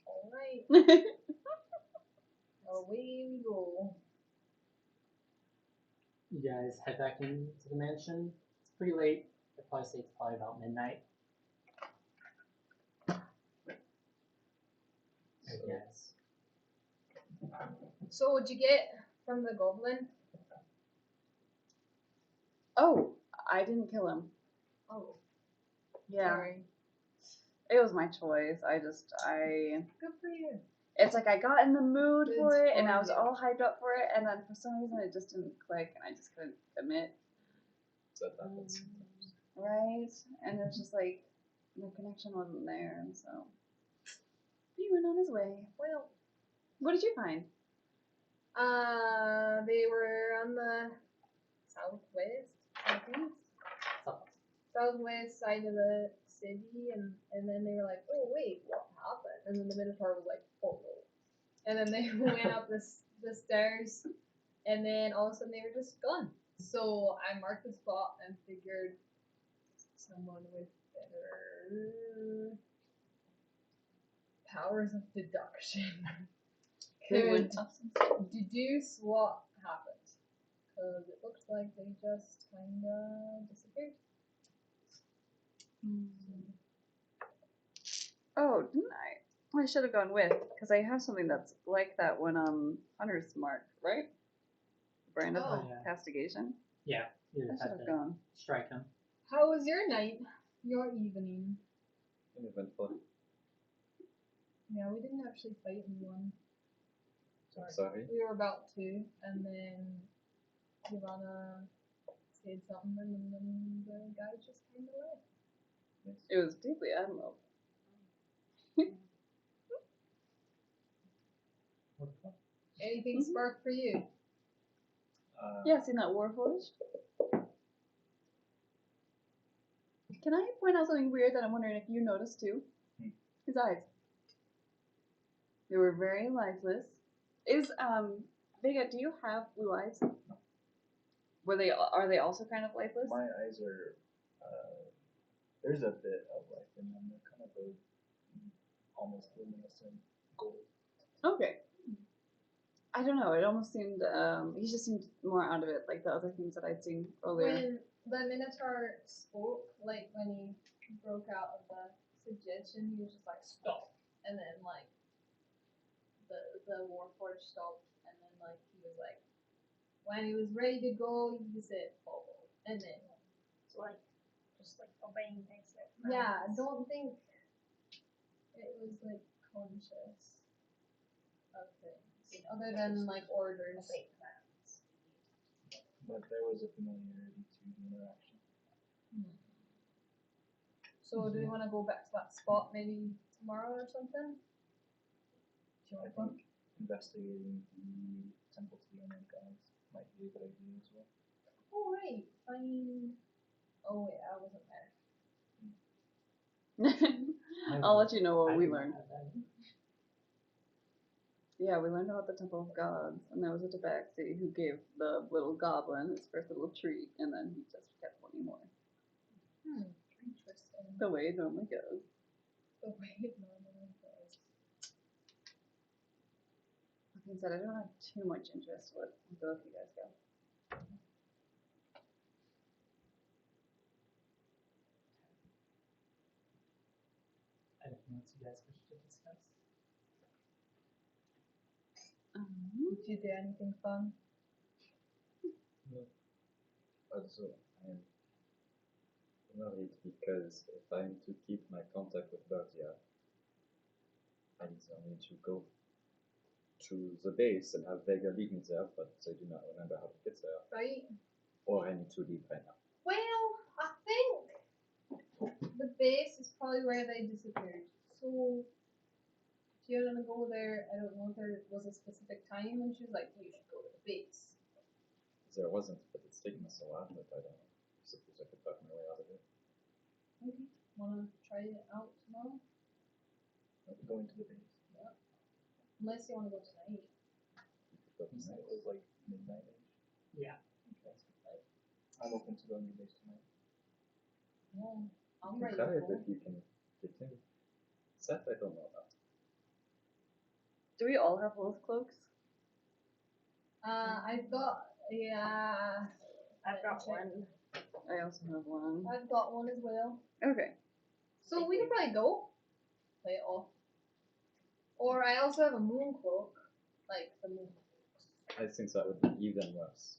All right. Away we go. You guys head back into the mansion. It's pretty late. I'd probably say it's probably about midnight. Yes. So, what'd you get from the goblin? Oh, I didn't kill him. Oh, Yeah. sorry. It was my choice. Good for you. It's like I got in the mood Good for it, and for I was you. all hyped up for it, and then for some reason it just didn't click, and I just couldn't commit. So that happens sometimes. Right? And it's just like the connection wasn't there, and so he went on his way. Well, What did you find? they were on the southwest side of the city, and then they were like, oh wait, what happened? And then the Minotaur was like, oh no. And then they went up the stairs, and then all of a sudden they were just gone. So I marked the spot and figured someone with better powers of deduction They could would- deduce what happened. Because it looks like they just kind of disappeared. Oh, didn't I? I should have gone with, because I have something that's like that when Hunter's Mark, right? Brand of Oh. Yeah. castigation. Yeah, you I just should have have to gone. strike him. How was your night? Your evening? Uneventful. Yeah, we didn't actually fight anyone. Sorry. We were about to, and then Ivana said something, and then the guy just kind of left. It was deeply admirable. Anything Mhm. spark for you? Yeah, seen that Warforged? Can I point out something weird that I'm wondering if you noticed too? His eyes. They were very lifeless. Vega, do you have blue eyes? Are they also kind of lifeless? My eyes are, there's a bit of life in them. They're kind of a, almost luminescent gold. Okay. I don't know. It almost seemed he just seemed more out of it, like the other things that I'd seen earlier. When the Minotaur spoke, like when he broke out of the suggestion, he was just like, stop. and then like the warforged stopped, and then like he was like, when he was ready to go, he said follow, and then So like, just like obeying things like yeah, I don't think it was like conscious of things other than like orders. obey commands. But there was a familiarity to the interaction. So do we want to go back to that spot maybe tomorrow or something? Do you I want to? think investigating the temple to the unknown gods might be a good idea as well. Oh right, find. Oh wait, I wasn't there. I'll let you know what I we didn't learned. have that. Yeah, we learned about the Temple of Gods, and there was a tabaxi who gave the little goblin his first little treat, and then he just kept wanting more. Interesting. The way it normally goes. The way it normally goes. Like I said, I don't have too much interest. What both you guys go? Anything else you guys wish to discuss? Did you do anything fun? Also, I'm worried because if I'm to keep my contact with Bertia, I need to go to the base and have Vega lead me there, but I do not remember how to get there. Right? Or I need to leave right now. Well, I think the base is probably where they disappeared. So if you're gonna go there, I don't know if there was a specific time when she was like, you should go to the base. There wasn't, but it's taken us a while, but I don't know. I suppose I could find my way out of it. Okay. Wanna try it out tomorrow? Going to the base. Unless you wanna go tonight. You could go You said tonight. it was like midnight-ish. Yeah. Okay. I'm open to going to the base tonight. Yeah. I'm You ready can try to it go. if you can get in. Seth, I don't know about. Do we all have wolf cloaks? I've got I've got one. I also have one. I've got one as well. Okay. So we can probably go. Play it off. Or I also have a moon cloak. Like the moon. I think that would be even worse.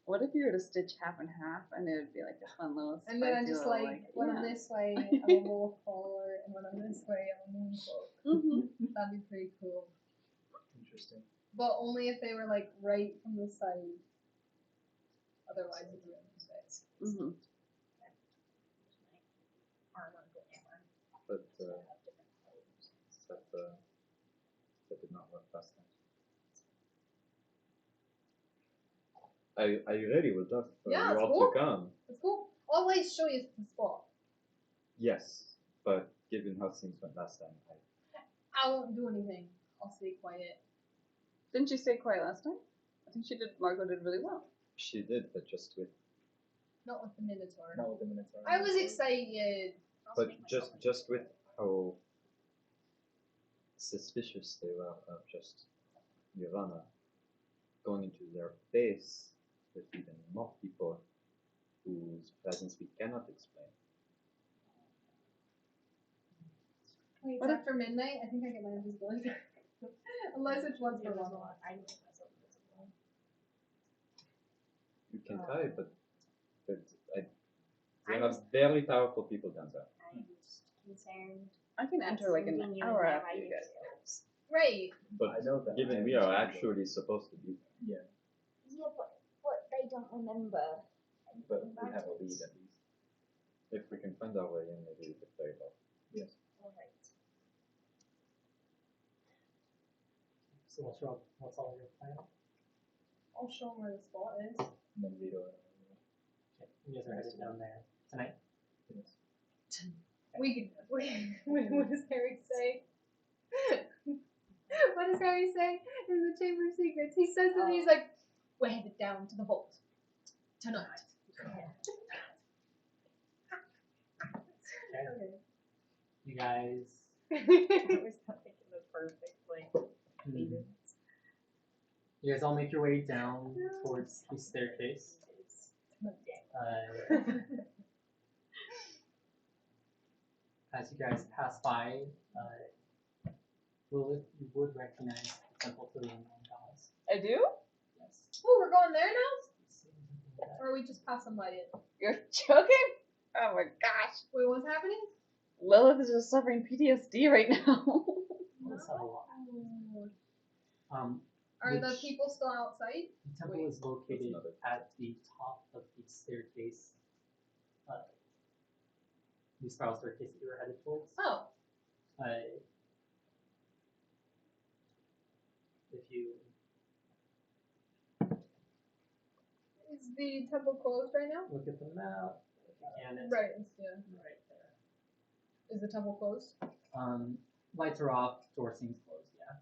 What if you were to stitch half and half, and it would be like a fun little And then I spicy just little, like when I'm yeah. this way, I'm a wolf collar, and when I'm this way, I'm a moon cloak. Mm-hmm. That'd be pretty cool. Interesting. But only if they were like right from the side. Otherwise, it'd be on the sides. Mm-hmm. Armor glamour. But that did not work last time. I really would love for Yeah, you it's all cool. to come. It's cool. I'll always show you the spot. Yes, but given how things went last time, I won't do anything. I'll stay quiet. Didn't you stay quiet last time? I think she did. Margot did really well. she did, but just with, Not with the Minotaur. Not with the Minotaur. I was excited. but just with how suspicious they were of just Yavanna going into their base with even more people whose presence we cannot explain. Wait, What it's if- after midnight? I think I get my invisibility. Unless it's once per month. I make myself invisible. You can try, but I there are was- very powerful people down there. I'm just concerned. I can enter like an sending you hour my after you guys. skills. Right. But I know that. given we are actually supposed to be, Yeah, Yeah, but they don't remember. but we have a lead at least. if we can find our way in, maybe we could play it off. Yes. Alright. So what's all your plan? I'll show them where the spot is. And then Vito. Okay, you guys are headed down there tonight. Yes. We could. What does Harry say? What does Harry say in the Chamber of Secrets? He says that he's like, we're headed down to the vault tonight. Okay. You guys. I was not thinking the perfect like cadence. You guys all make your way down towards the staircase. as you guys pass by, Lilith, you would recognize the temple to the unknown gods. I do? Yes. Oh, we're going there now? Or are we just passing by it? You're joking? Oh my gosh. Wait, what's happening? Lilith is just suffering PTSD right now. Let's have a look. Are the Which- people still outside? The temple is located at the top of the staircase, the spiral staircase that you were headed towards. Oh, If you is the temple closed right now? look at the map, if you can, it's Right, yeah. right there. Is the temple closed? Lights are off, door seems closed, yeah.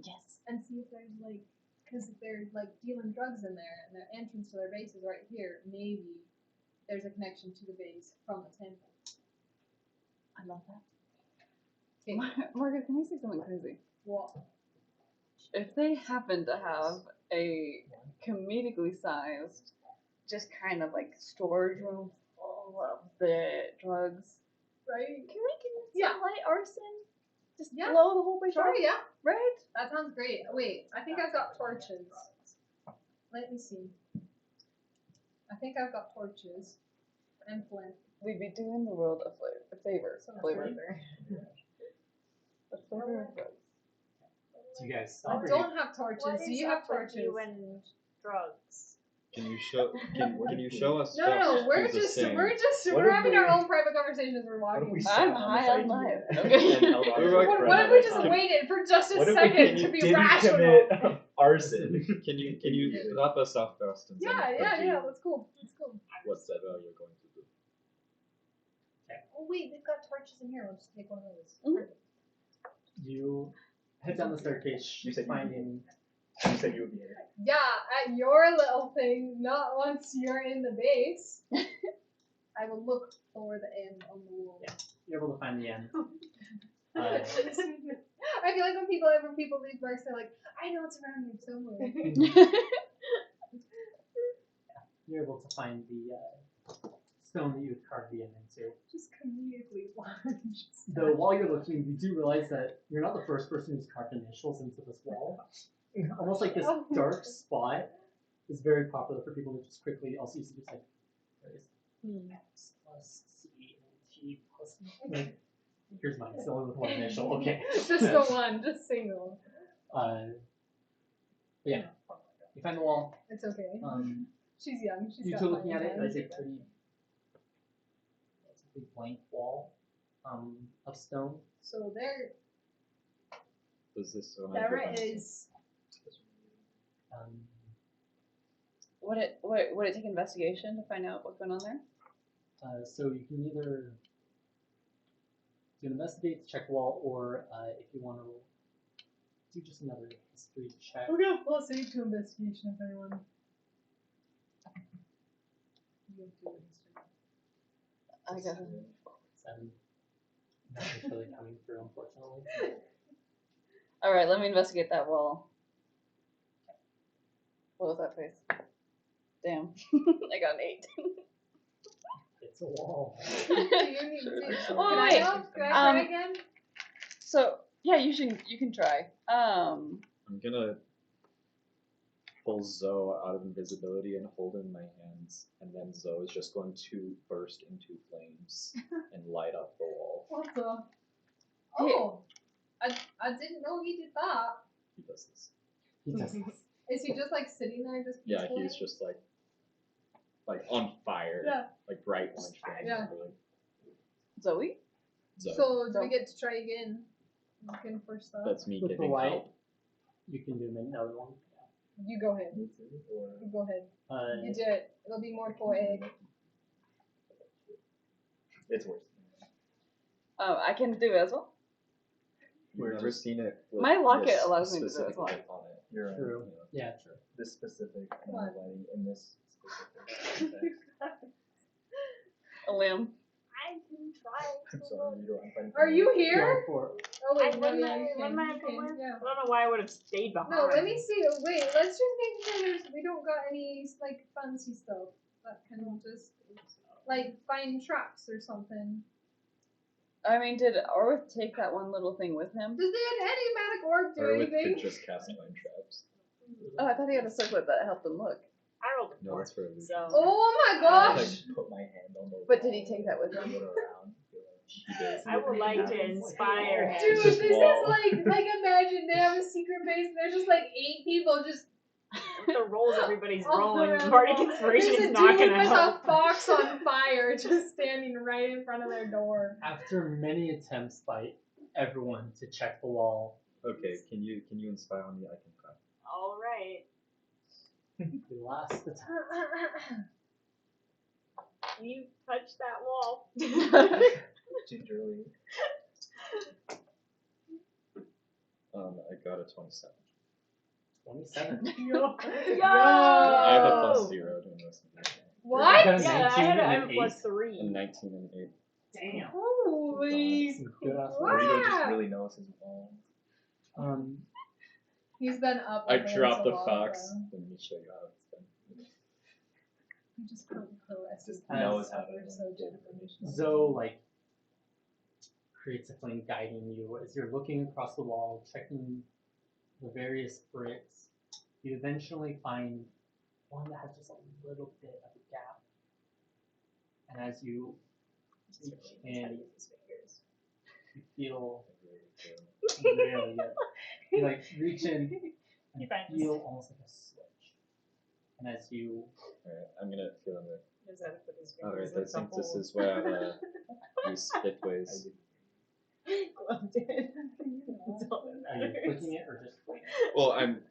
Yes. And see if there's like, because if they're like dealing drugs in there and their entrance to their base is right here, maybe there's a connection to the base from the temple. I love that. Okay. Margaret, can I say something crazy? What? If they happen to have a comedically sized, just kind of like storage room full of the drugs, Right? can we get Yeah. some light arson? Just Yeah. blow the whole place Sure, up, yeah. right? That sounds great. Wait, I think I've got torches. Let me see. I think I've got torches and flint. We'd be doing the world a favor. Some Flavor. flavor. A flavor of drugs. So you guys I stop. don't have torches. What Do is you have up with torches? you and drugs? Can you show? Can you show us? No, no, we're who's the just same? What we're if having we- our own private conversations. We're What if walking. we I'm sat on high this on idea life. and Okay. held on We're to it like for What if another we just time? waited for just a What if we second to be didn't rational? commit arson? Can you drop us off first and Yeah, then yeah, yeah. Let's go. Let's go. whatever you're going to do? Oh wait, they've got torches in here. We'll just take one of those. Mhm. Perfect. You head down the staircase, You said you- finding You said you would be in it. Yeah, at your little thing, not once you're in the base. I will look for the end on the wall. Yeah. you're able to find the end. I feel like when people leave marks, they're like, I know it's around here somewhere. You're able to find the stone that you had carved the end into. Just comedically large. Though while you're looking, you do realize that you're not the first person who's carved initials into this wall. Almost like this dark spot is very popular for people to just quickly, also you see just like, there is X plus C and T plus, like, here's mine, it's the only with one initial, okay. Just the one, just single. But yeah, you find the wall. It's okay. She's young. She's You got two looking at plenty it, of it's a time. pretty blank wall of stone. So there, Does this there is. Would it take investigation to find out what's going on there? So you can either do an investigate, check wall, or if you want to do just another history check. We're gonna pull save to investigation if anyone. You have to do history. I got it. Nothing's really coming through, unfortunately. All right, let me investigate that wall. What was that face? Damn, I got an 8. It's a wall. Do you need to? Oh, Can I wait. help? Can I try Um, again? So yeah, you can try. I'm gonna pull Zoe out of invisibility and hold in my hands, and then Zoe is just going to burst into flames and light up the wall. What the? Oh, I didn't know he did that. He does this. He does this. Is he just like sitting there just Yeah, peacefully? he's just like on fire, Yeah. like bright orange flames. Yeah. Really. Zoe. Zoe. So do we get to try again? Looking for stuff. That's me With the giving light, help. you can do another one. You go ahead. Me too, or You go ahead. You Uh, do it. It'll be more poetic. it's worse. Oh, I can do it as well. We've never seen it. With My locket this allows me to do it specific as well. light on it. You're true. You know. Yeah, true. this specific What? lighting in this specific context. A limb. I can try. I'm sorry, you don't. I'm fighting Are you Go here? for it. Oh wait, I no, wouldn't yeah, you I- can. wouldn't I You go can, with? yeah. I don't know why I would have stayed behind. No, let me see. Wait, let's just make sure we don't got any like fancy stuff that can just. like find traps or something. I mean, did Orwith take that one little thing with him? Does the enigmatic orb do Or anything? could just cast mind traps. Oh, I thought he had a circlet that helped him look. I rolled a No, 4. that's for illusion. So Oh my I gosh! like put my hand on the But did he take that with him? Look around. He did. I would like to inspire him. Dude, It's this just is wall. like imagine they have a secret base and there's just like 8 people just The rolls everybody's all rolling, around bardic the wall. inspiration There's is a not dude gonna with help. a fox on fire just standing right in front of their door. After many attempts by everyone to check the wall, Okay, can you inspire me? I can try. All right. the last attempt. You touch that wall. Gingerly. I got a 27. 27. Yo! I have a plus 0 to investigation. What? got a Yeah, I 19 had and a an plus 8. 3. And 19 and 8. Damn. Holy Some good ass Wow. Burrito just really knows his wall. He's been up. I with it dropped so the long, fox. though. Let me show you how it's done. He just caresses As- knows how to so gently. Zoe like creates a flame guiding you as you're looking across the wall, checking the various bricks. You eventually find one that has just a little bit of a gap. And as you reach in, you feel really good. You like reach in and You find this. feel almost like a switch. And as you Alright, I'm gonna feel him there. Knows how to put his Alright, fingers I in think this the is where you split ways. Gloved in. That's all that are you matters. clicking it or just waiting? Well, I'm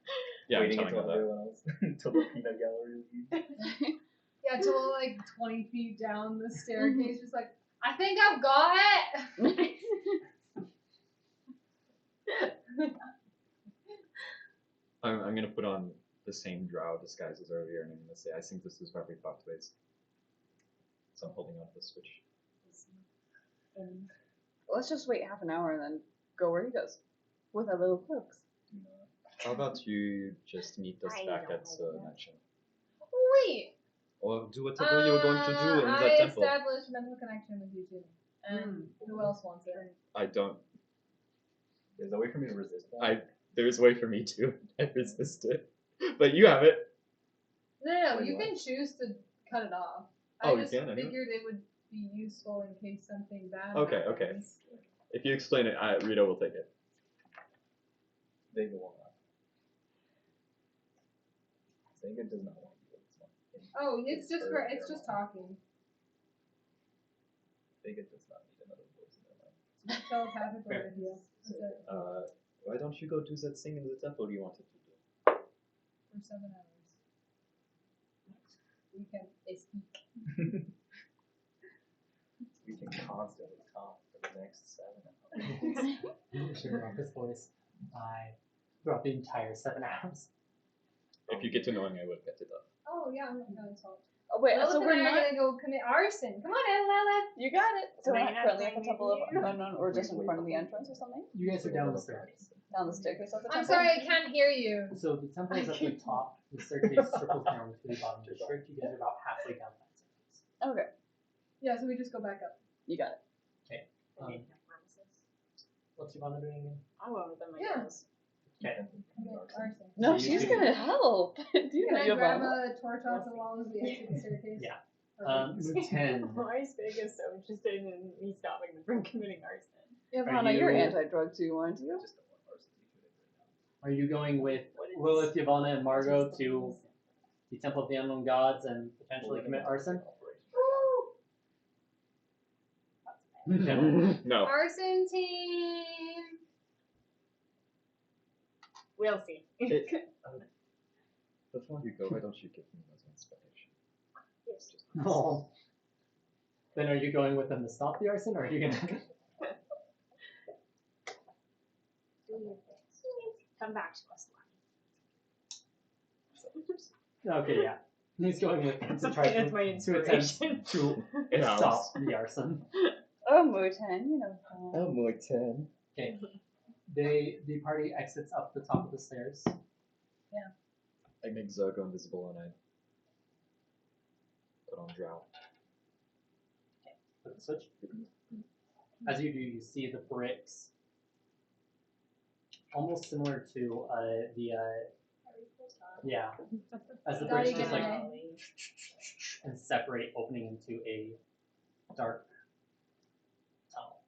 Waiting I'm telling until him that. everyone else, until the peanut gallery leaves. Yeah, till like 20 feet down the staircase, just like, I think I've got it! I'm gonna put on the same drow disguise as earlier, and I'm gonna say, I think this is where we part ways. So I'm holding on to the switch. Let's just wait half an hour and then go where he goes. With our little cloaks. How about you just meet us I back don't at know the that. mansion? Wait! Or do whatever you were going to do in I that temple. established mental connection with you two. And who else wants it? I don't. There's a way for me to resist that. There's a way for me to. I resist it. But you have it. No, Wait, you what? can choose to cut it off. Oh, I you just can, anyway? figured it would be useful in case something bad Okay, okay. happens. If you explain it, Rita will take it. Vega will not. Vega does not want you. It's not. Oh, it's just for, her it's just mind. talking. Vega does not need another voice in their mind. Telepathic Fair. over here. That's it. Why don't you go do that thing in the temple you wanted to do? For 7 hours. We can speak. We can constantly talk for the next 7 hours. You should rock his voice by throughout the entire 7 hours. If you get to knowing, I would get it up. Oh yeah, I'm gonna talk. Oh wait, Lilith so and we're I are not. gonna go commit arson. Come on in, Lilith. You got it. So we're Am I not not currently at the playing Temple of with you? Unknown, or just in front of the entrance or something? You guys are down the staircase. Down the staircase of the I'm temple. sorry, I can't hear you. So the temple is at the top. The staircase circles down to the bottom of the district. You guys are about halfway down that staircase. Okay, Yeah, so we just go back up. you got it. What's Ivana doing again? I went with them, I Yeah. guess. Okay. Commit arson. No, So you she's can- gonna help. Do you Can know I your grab Bible? a torch off the wall as we exit the staircase? Yeah. Okay. Lieutenant, Why is Vegas so interested in me stopping them from committing arson? Yeah, Are Hannah, you're you- anti-drug too, aren't you? Just don't want arson to be right now. are you going with What is- Lilith, Ivana, and Margot to the Temple of the Unknown Gods and potentially commit arson? No. No. Arson team. We'll see. Before you go, why don't you give me those inspiration? Yes. Oh. Then are you going with them to stop the arson, or are you gonna? Do your things. Come back to us, Okay, yeah. He's going with them to try Something that's my to attempt inspiration. to It stop the arson. Oh, Mutan, you know. I'm like 10. Okay. The party exits up the top of the stairs. I make Zergo invisible and I put on Drow. flip the switch. As you do, you see the bricks, almost similar to yeah, as the bricks just like and separate, opening into a dark tunnel.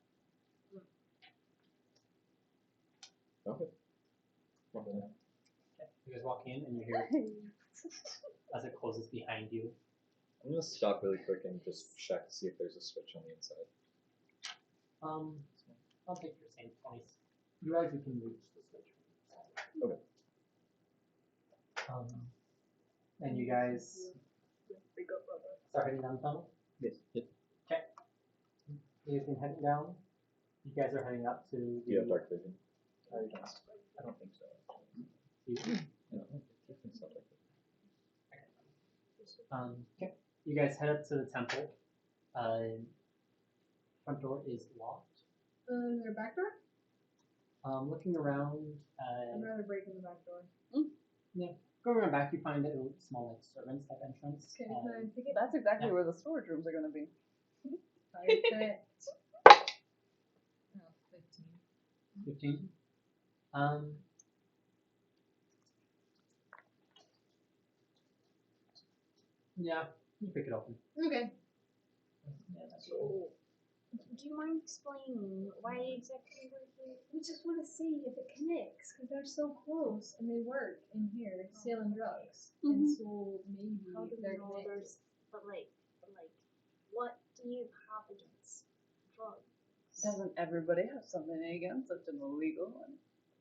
Okay. You guys walk in and you hear as it closes behind you. I'm gonna stop really quick and just check to see if there's a switch on the inside. I'll take your same 20. You guys can reach the switch. Okay. And you guys start heading down the tunnel? Yes. Yep. Okay. You guys been heading down. You guys are heading up to the. Do you have dark vision? I don't think so. No. It's not dark vision. Okay. You guys head up to the temple. Front door is locked. Is there a back door? Looking around, I'd rather break in the back door. going around back, you find a small like servants type entrance. Okay, can I take it? That's exactly Yeah. where the storage rooms are going to be. Perfect. Oh, 15. 15. Yeah, you pick it open. Okay. So, do you mind explaining why exactly we're here? We just want to see if it connects because they're so close and they work in here selling drugs. And so maybe How do we they're know connected. there's, but like, what do you have against drugs? Doesn't everybody have something against such an illegal and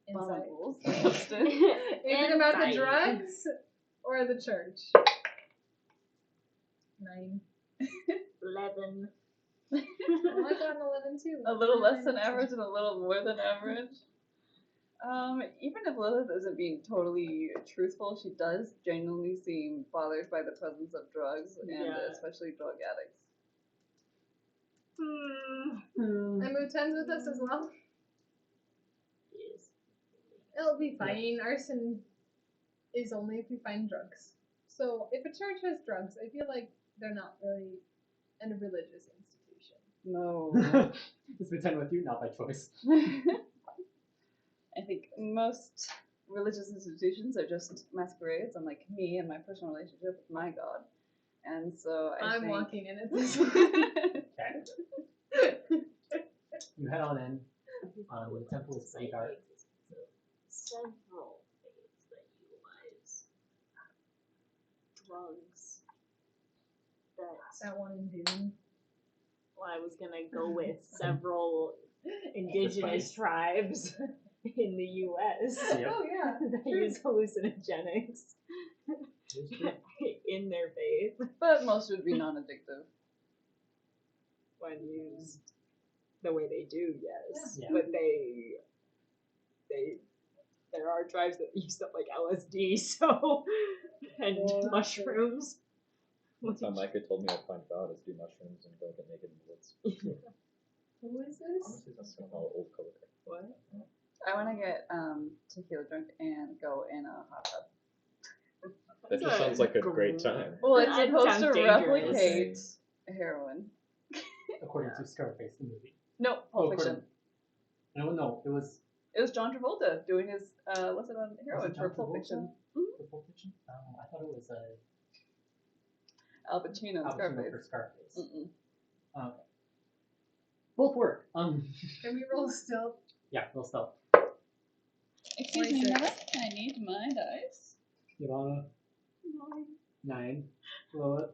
Inside. abominable substance? Is it about the Insight. drugs or the church? 9. 11. Oh, I got an 11 too. A little less than average and a little more than average. Even if Lilith isn't being totally truthful, she does genuinely seem bothered by the presence of drugs and Yeah. especially drug addicts. And Muten's with us as well. Yes. It'll be fine. Arson is only if we find drugs. So if a church has drugs, I feel like they're not really in a religious institution. No. It's been with you, not by choice. I think most religious institutions are just masquerades, unlike me and my personal relationship with my God. And so I'm think... walking in at this. Okay. You head on in. The temple is pretty dark. Several things that utilize drugs. That one in Dune. Well, I was gonna go with several indigenous tribes in the U.S. Yep. Oh yeah. that use hallucinogenics in their faith But most would be non-addictive. when used the way they do, yes. Yeah. But there are tribes that use stuff like LSD, so and mushrooms. One time Micah told me I'd find God is do mushrooms and go get naked in the woods. Who is this? Honestly, that's kind of all old color. What? I want to get tequila drunk and go in a hot tub. That just sounds like a great time. Well, it's That supposed sounds to dangerous. replicate heroin. According to Scarface, the movie. No, Pulp Fiction. No, it was. It was John Travolta doing his lesson on heroin for Pulp Fiction. For Pulp Fiction? I thought it was Al Pacino and Al Pacino Scarface. for Scarface. Mm-mm. Okay. Both work. Can we roll stealth? Yeah, roll stealth. Excuse me, Mother. I need my dice. Ivana. 9. Lilith.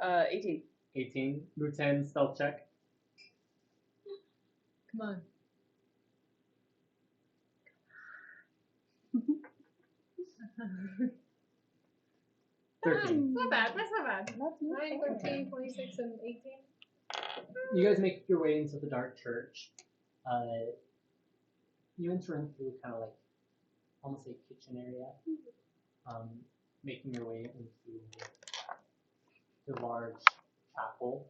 18. 18. Muten, stealth check. Come on. That's 13. not bad. That's not bad. That's not 9, bad. 13, 26, and 18. You guys make your way into the dark church. You enter in through kind of like almost a kitchen area, making your way into the large chapel.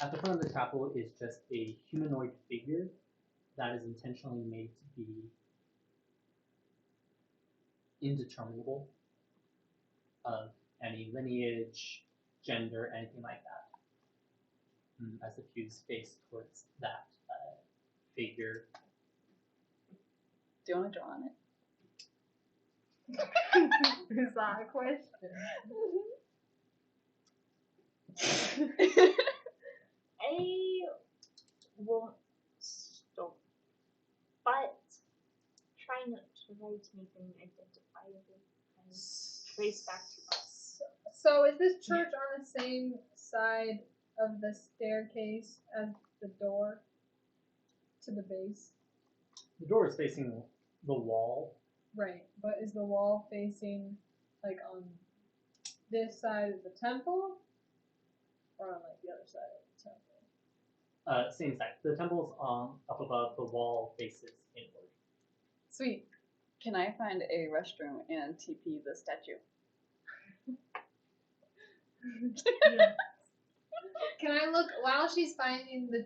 At the front of the chapel is just a humanoid figure that is intentionally made to be indeterminable of any lineage, gender, anything like that. As if you face towards that figure. Do you want to draw on it? Is that a question? I won't stop, but try not to write anything identifiable and trace back to us. So is this church on the same side of the staircase as the door to the base? The door is facing the wall. Right, but is the wall facing like on this side of the temple, or on like the other side of the temple? Same side. The temple's up above. The wall faces inward. Sweet. Can I find a restroom and TP the statue? Yeah. Can I look while she's finding the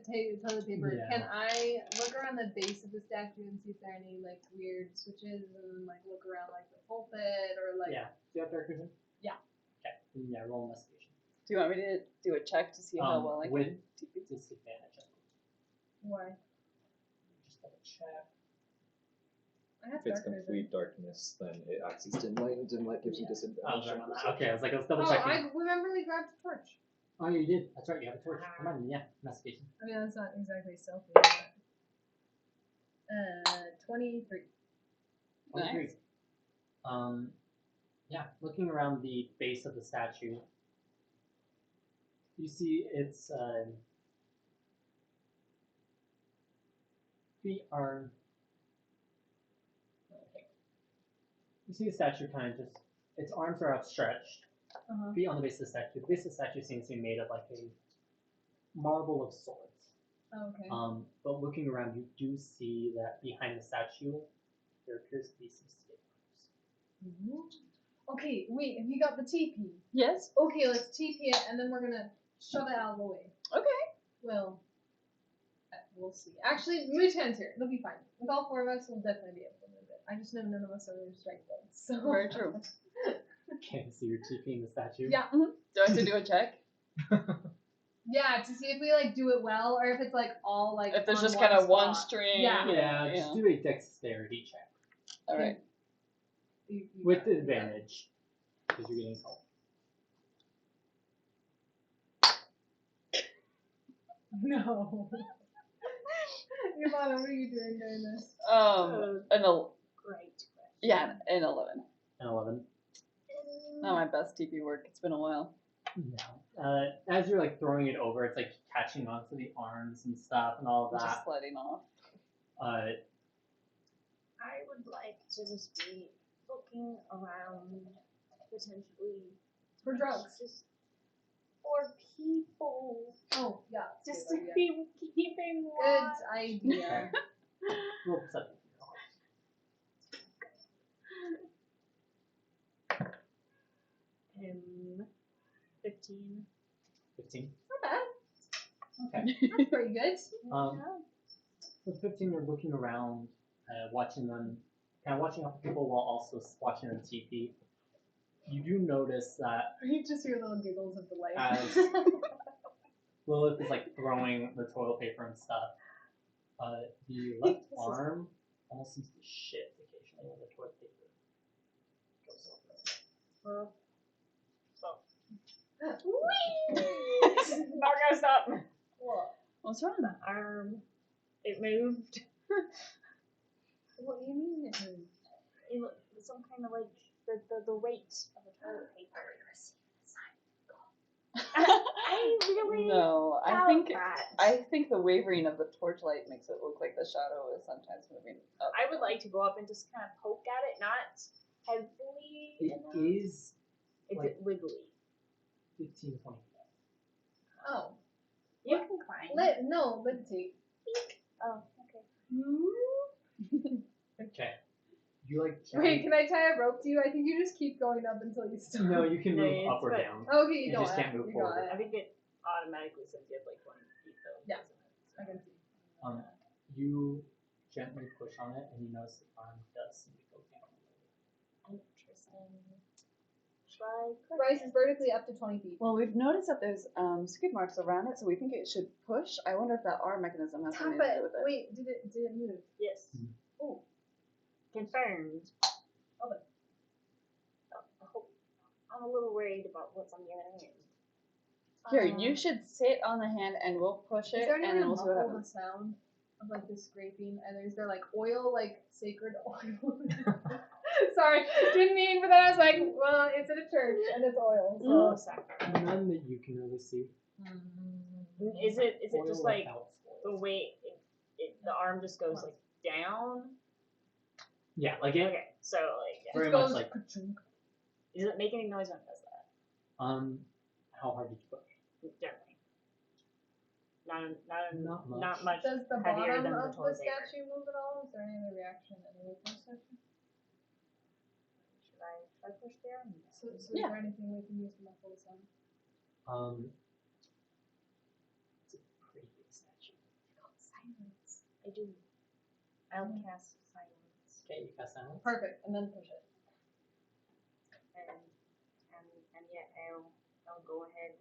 toilet paper? Yeah. Can I look around the base of the statue and see if there are any like weird switches, and like look around like the pulpit or like? Yeah. Do you have dark vision? Yeah. Okay. Yeah. Roll investigation. Do you want me to do a check to see how well I with can TP? disadvantage. Why? Just double check. I have If it's dark vision. complete darkness, then it acts as dim light, and dim light gives you Oh, disadvantage. sorry about that. Okay, I was like, I was double Oh, checking. I remember we grabbed a torch. Oh, you did. That's right. You have a torch. Come on, yeah. Investigation. I mean, that's not exactly stealthy, but 23. 23. Nice. Yeah. Looking around the base of the statue, you see its feet are. You see the statue kind of just. Its arms are outstretched. Feet on the base of the statue. The base of the statue seems to be made of like a marble of sorts. Okay. But looking around, you do see that behind the statue, there appears to be some staples. Okay, wait, have you got the TP? Yes. Okay, let's TP it, and then we're gonna shove it out of the way. Okay. Well, we'll see. Actually, move hands here. It'll be fine. With all four of us, we'll definitely be able to move it. I just know none of us are strike builds, so. Very true. Okay, so you're TPing the statue? Yeah. Do I have to do a check? Yeah, to see if we like do it well, or if it's like all like. If there's on just kind of one spot. string. Yeah. Yeah, just do a dexterity check. All right. You With got it. advantage, because you're getting help. No. Yvonne, what are you doing during this? An Great question. yeah, an 11. An 11. Not my best TP work. It's been a while. No. As you're like throwing it over, it's like catching onto the arms and stuff and all of Just that. sliding off. I would like to just be looking around, potentially For drugs. just for people, Oh, yeah. just good to idea. be keeping Good watch. idea. Roll perception. 15. 15. Not bad. Okay. That's pretty good. With 15, you're looking around, watching them, kind of watching other people while also watching them TP. You do notice that You just hear little giggles of delight. as Lilith is like throwing the toilet paper and stuff, the left arm almost seems to shift occasionally when the toilet paper goes over. Margo, stop. What? What's wrong? The arm. It moved. What do you mean it moved? It looked some kind of like the weight of the toilet paper. I really No, I doubt think that. the wavering of the torchlight makes it look like the shadow is sometimes moving up. I would like to go up and just kind of poke at it, not heavily It enough. is Is like- it wiggly? 15, 20 feet. Oh. You can climb. Levitate. Oh, okay. Okay. You like Wait, can I tie a rope to you? I think you just keep going up until you stop. No, you can No, move it's up or good. down. Okay, You got just it. can't move You got forward. I it. think it automatically says you have like 20 feet though. Yeah. doesn't it? I can see. You gently push on it, and you notice the arm does seem to go down a little bit. Interesting. Rice is vertically up to 20 feet. Well, we've noticed that there's skid marks around it, so we think it should push. I wonder if that R mechanism has Tap something to do it. with it. Wait, did it move? Yes. Oh. Confirmed. Okay. I'm a little worried about what's on the other end. Here, you should sit on the hand and we'll push Is it, there any and way then to we'll see what muffle the happens. sound of like the scraping? And is there like oil, like sacred oil? Sorry, didn't mean for that. I was like, well, it's at a church and it's oil. So. Oh, sorry. None that you can really see. Is it Oil just like without the oil. way the arm just goes like down? Yeah, like it Okay, so like yeah. very It much goes like ka-chunk. Does it make any noise when it does that? how hard did you push? Generally. Not much. Not much Does the heavier bottom than the of the toilet paper. statue move at all? Is there any other reaction anyway from the statue? Should I push there? So Yeah. is there anything we can use to muffle the sound? It's a pretty big statue. Silence. I do. I'll cast silence. Okay, you cast silence. Perfect, and then push it. And yet I'll go ahead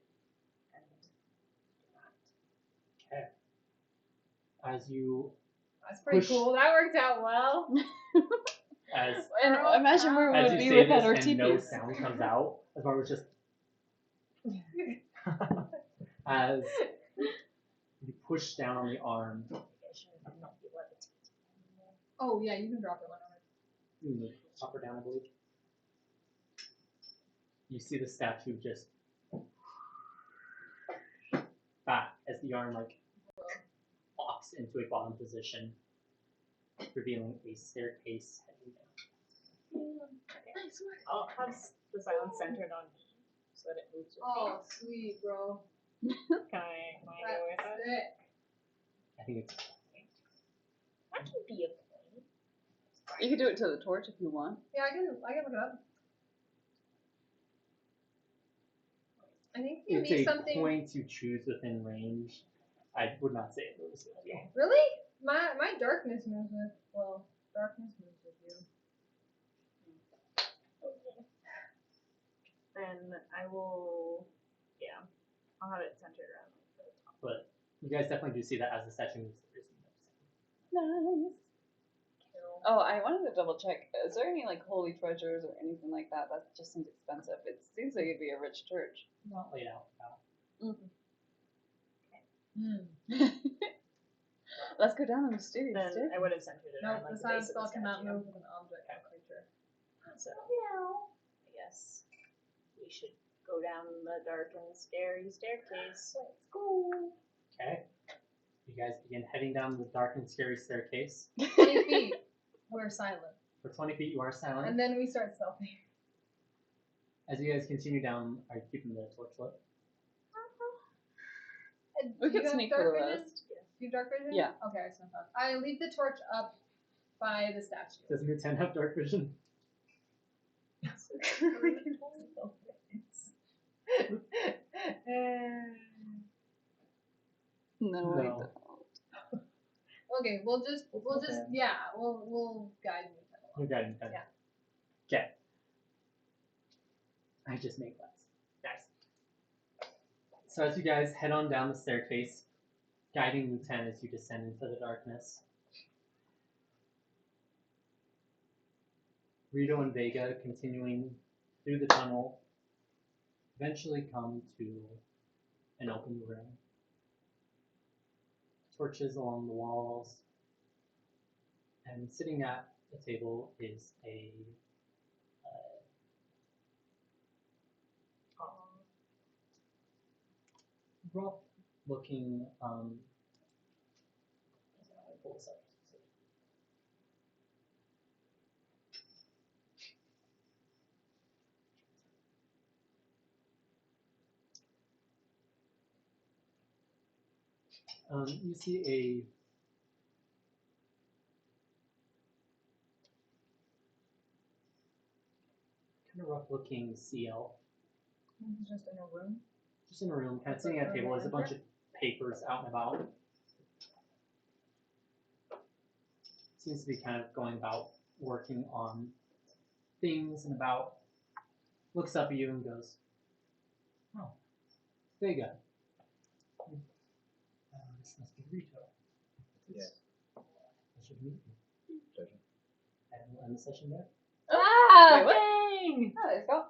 and do that. Okay. As you That's pretty Push. cool. That worked out well. as And imagine where we as would you be say without this our and teepees. no sound comes out, as Barbara was just as you push down on the arm, I should not be levitating. Oh yeah, you can drop it whenever. you move up or down, I believe. You see the statue just back as the arm like locks into a bottom position, revealing a staircase heading down. I'll have the silence centered on me so that it moves with Oh, sweet, bro. me. Can I go with That's that? sick. I think it's That can be a point. You could do it to the torch if you want. Yeah, I can look it up. I think you it's need a something. point you choose within range. I would not say it moves with you. Really? My darkness moves with. Well, darkness moves with you. Okay. Then I will. Yeah, I'll have it centered around the top. But you guys definitely do see that as the statue moves, there is Nice. Oh, I wanted to double check. Is there any like holy treasures or anything like that? That just seems expensive. It seems like it'd be a rich church. not laid out. Let's go down the mysterious Then staircase. I would have centered it No, around like the the silent base of spell the cannot statue. move with an object or creature. So I guess we should go down the dark and scary staircase. Let's go. Okay. You guys begin heading down the dark and scary staircase. 20 feet, we're silent. For 20 feet, you are silent. And then we start stealthing. As you guys continue down, are you keeping the torch lit? We Do you could have sneak for dark the vision? rest. Do you have dark vision? Yeah. Okay, I snuck out. I leave the torch up by the statue. Does New 10 have dark vision? No, I No. don't. Okay, we'll just Okay. yeah, we'll guide me. You got it. Yeah. Okay. I just make less. Nice. So as you guys head on down the staircase, guiding Lieutenant as you descend into the darkness, Rito and Vega continuing through the tunnel eventually come to an open room. Torches along the walls, and sitting at the table is a rough-looking. Pull this up. You see a kind of rough-looking CL. This is just in a room. Just in a room, kind of sitting at a table. There's a bunch of papers out and about. Seems to be kind of going about working on things and about looks up at you and goes, "Oh, Vega. This must be Rito. Yes. Pleasure to meet you." Pleasure. And we'll end the session there Ah, Wait, what? dang! Oh, there you go.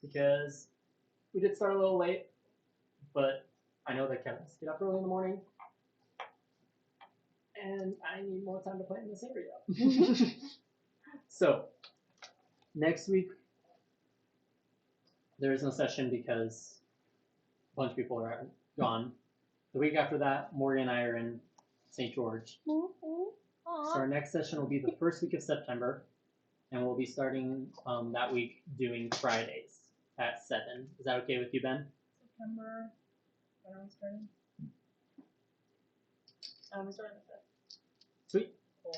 because we did start a little late, but I know that Kevin has to get up early in the morning, and I need more time to play in this area. So, next week, there is no session because a bunch of people are gone. The week after that, Morgan and I are in St. George. So our next session will be the first week of September, and we'll be starting that week doing Fridays at 7. Is that okay with you, Ben? September. When are we starting? We starting the 5th. Sweet. Cool.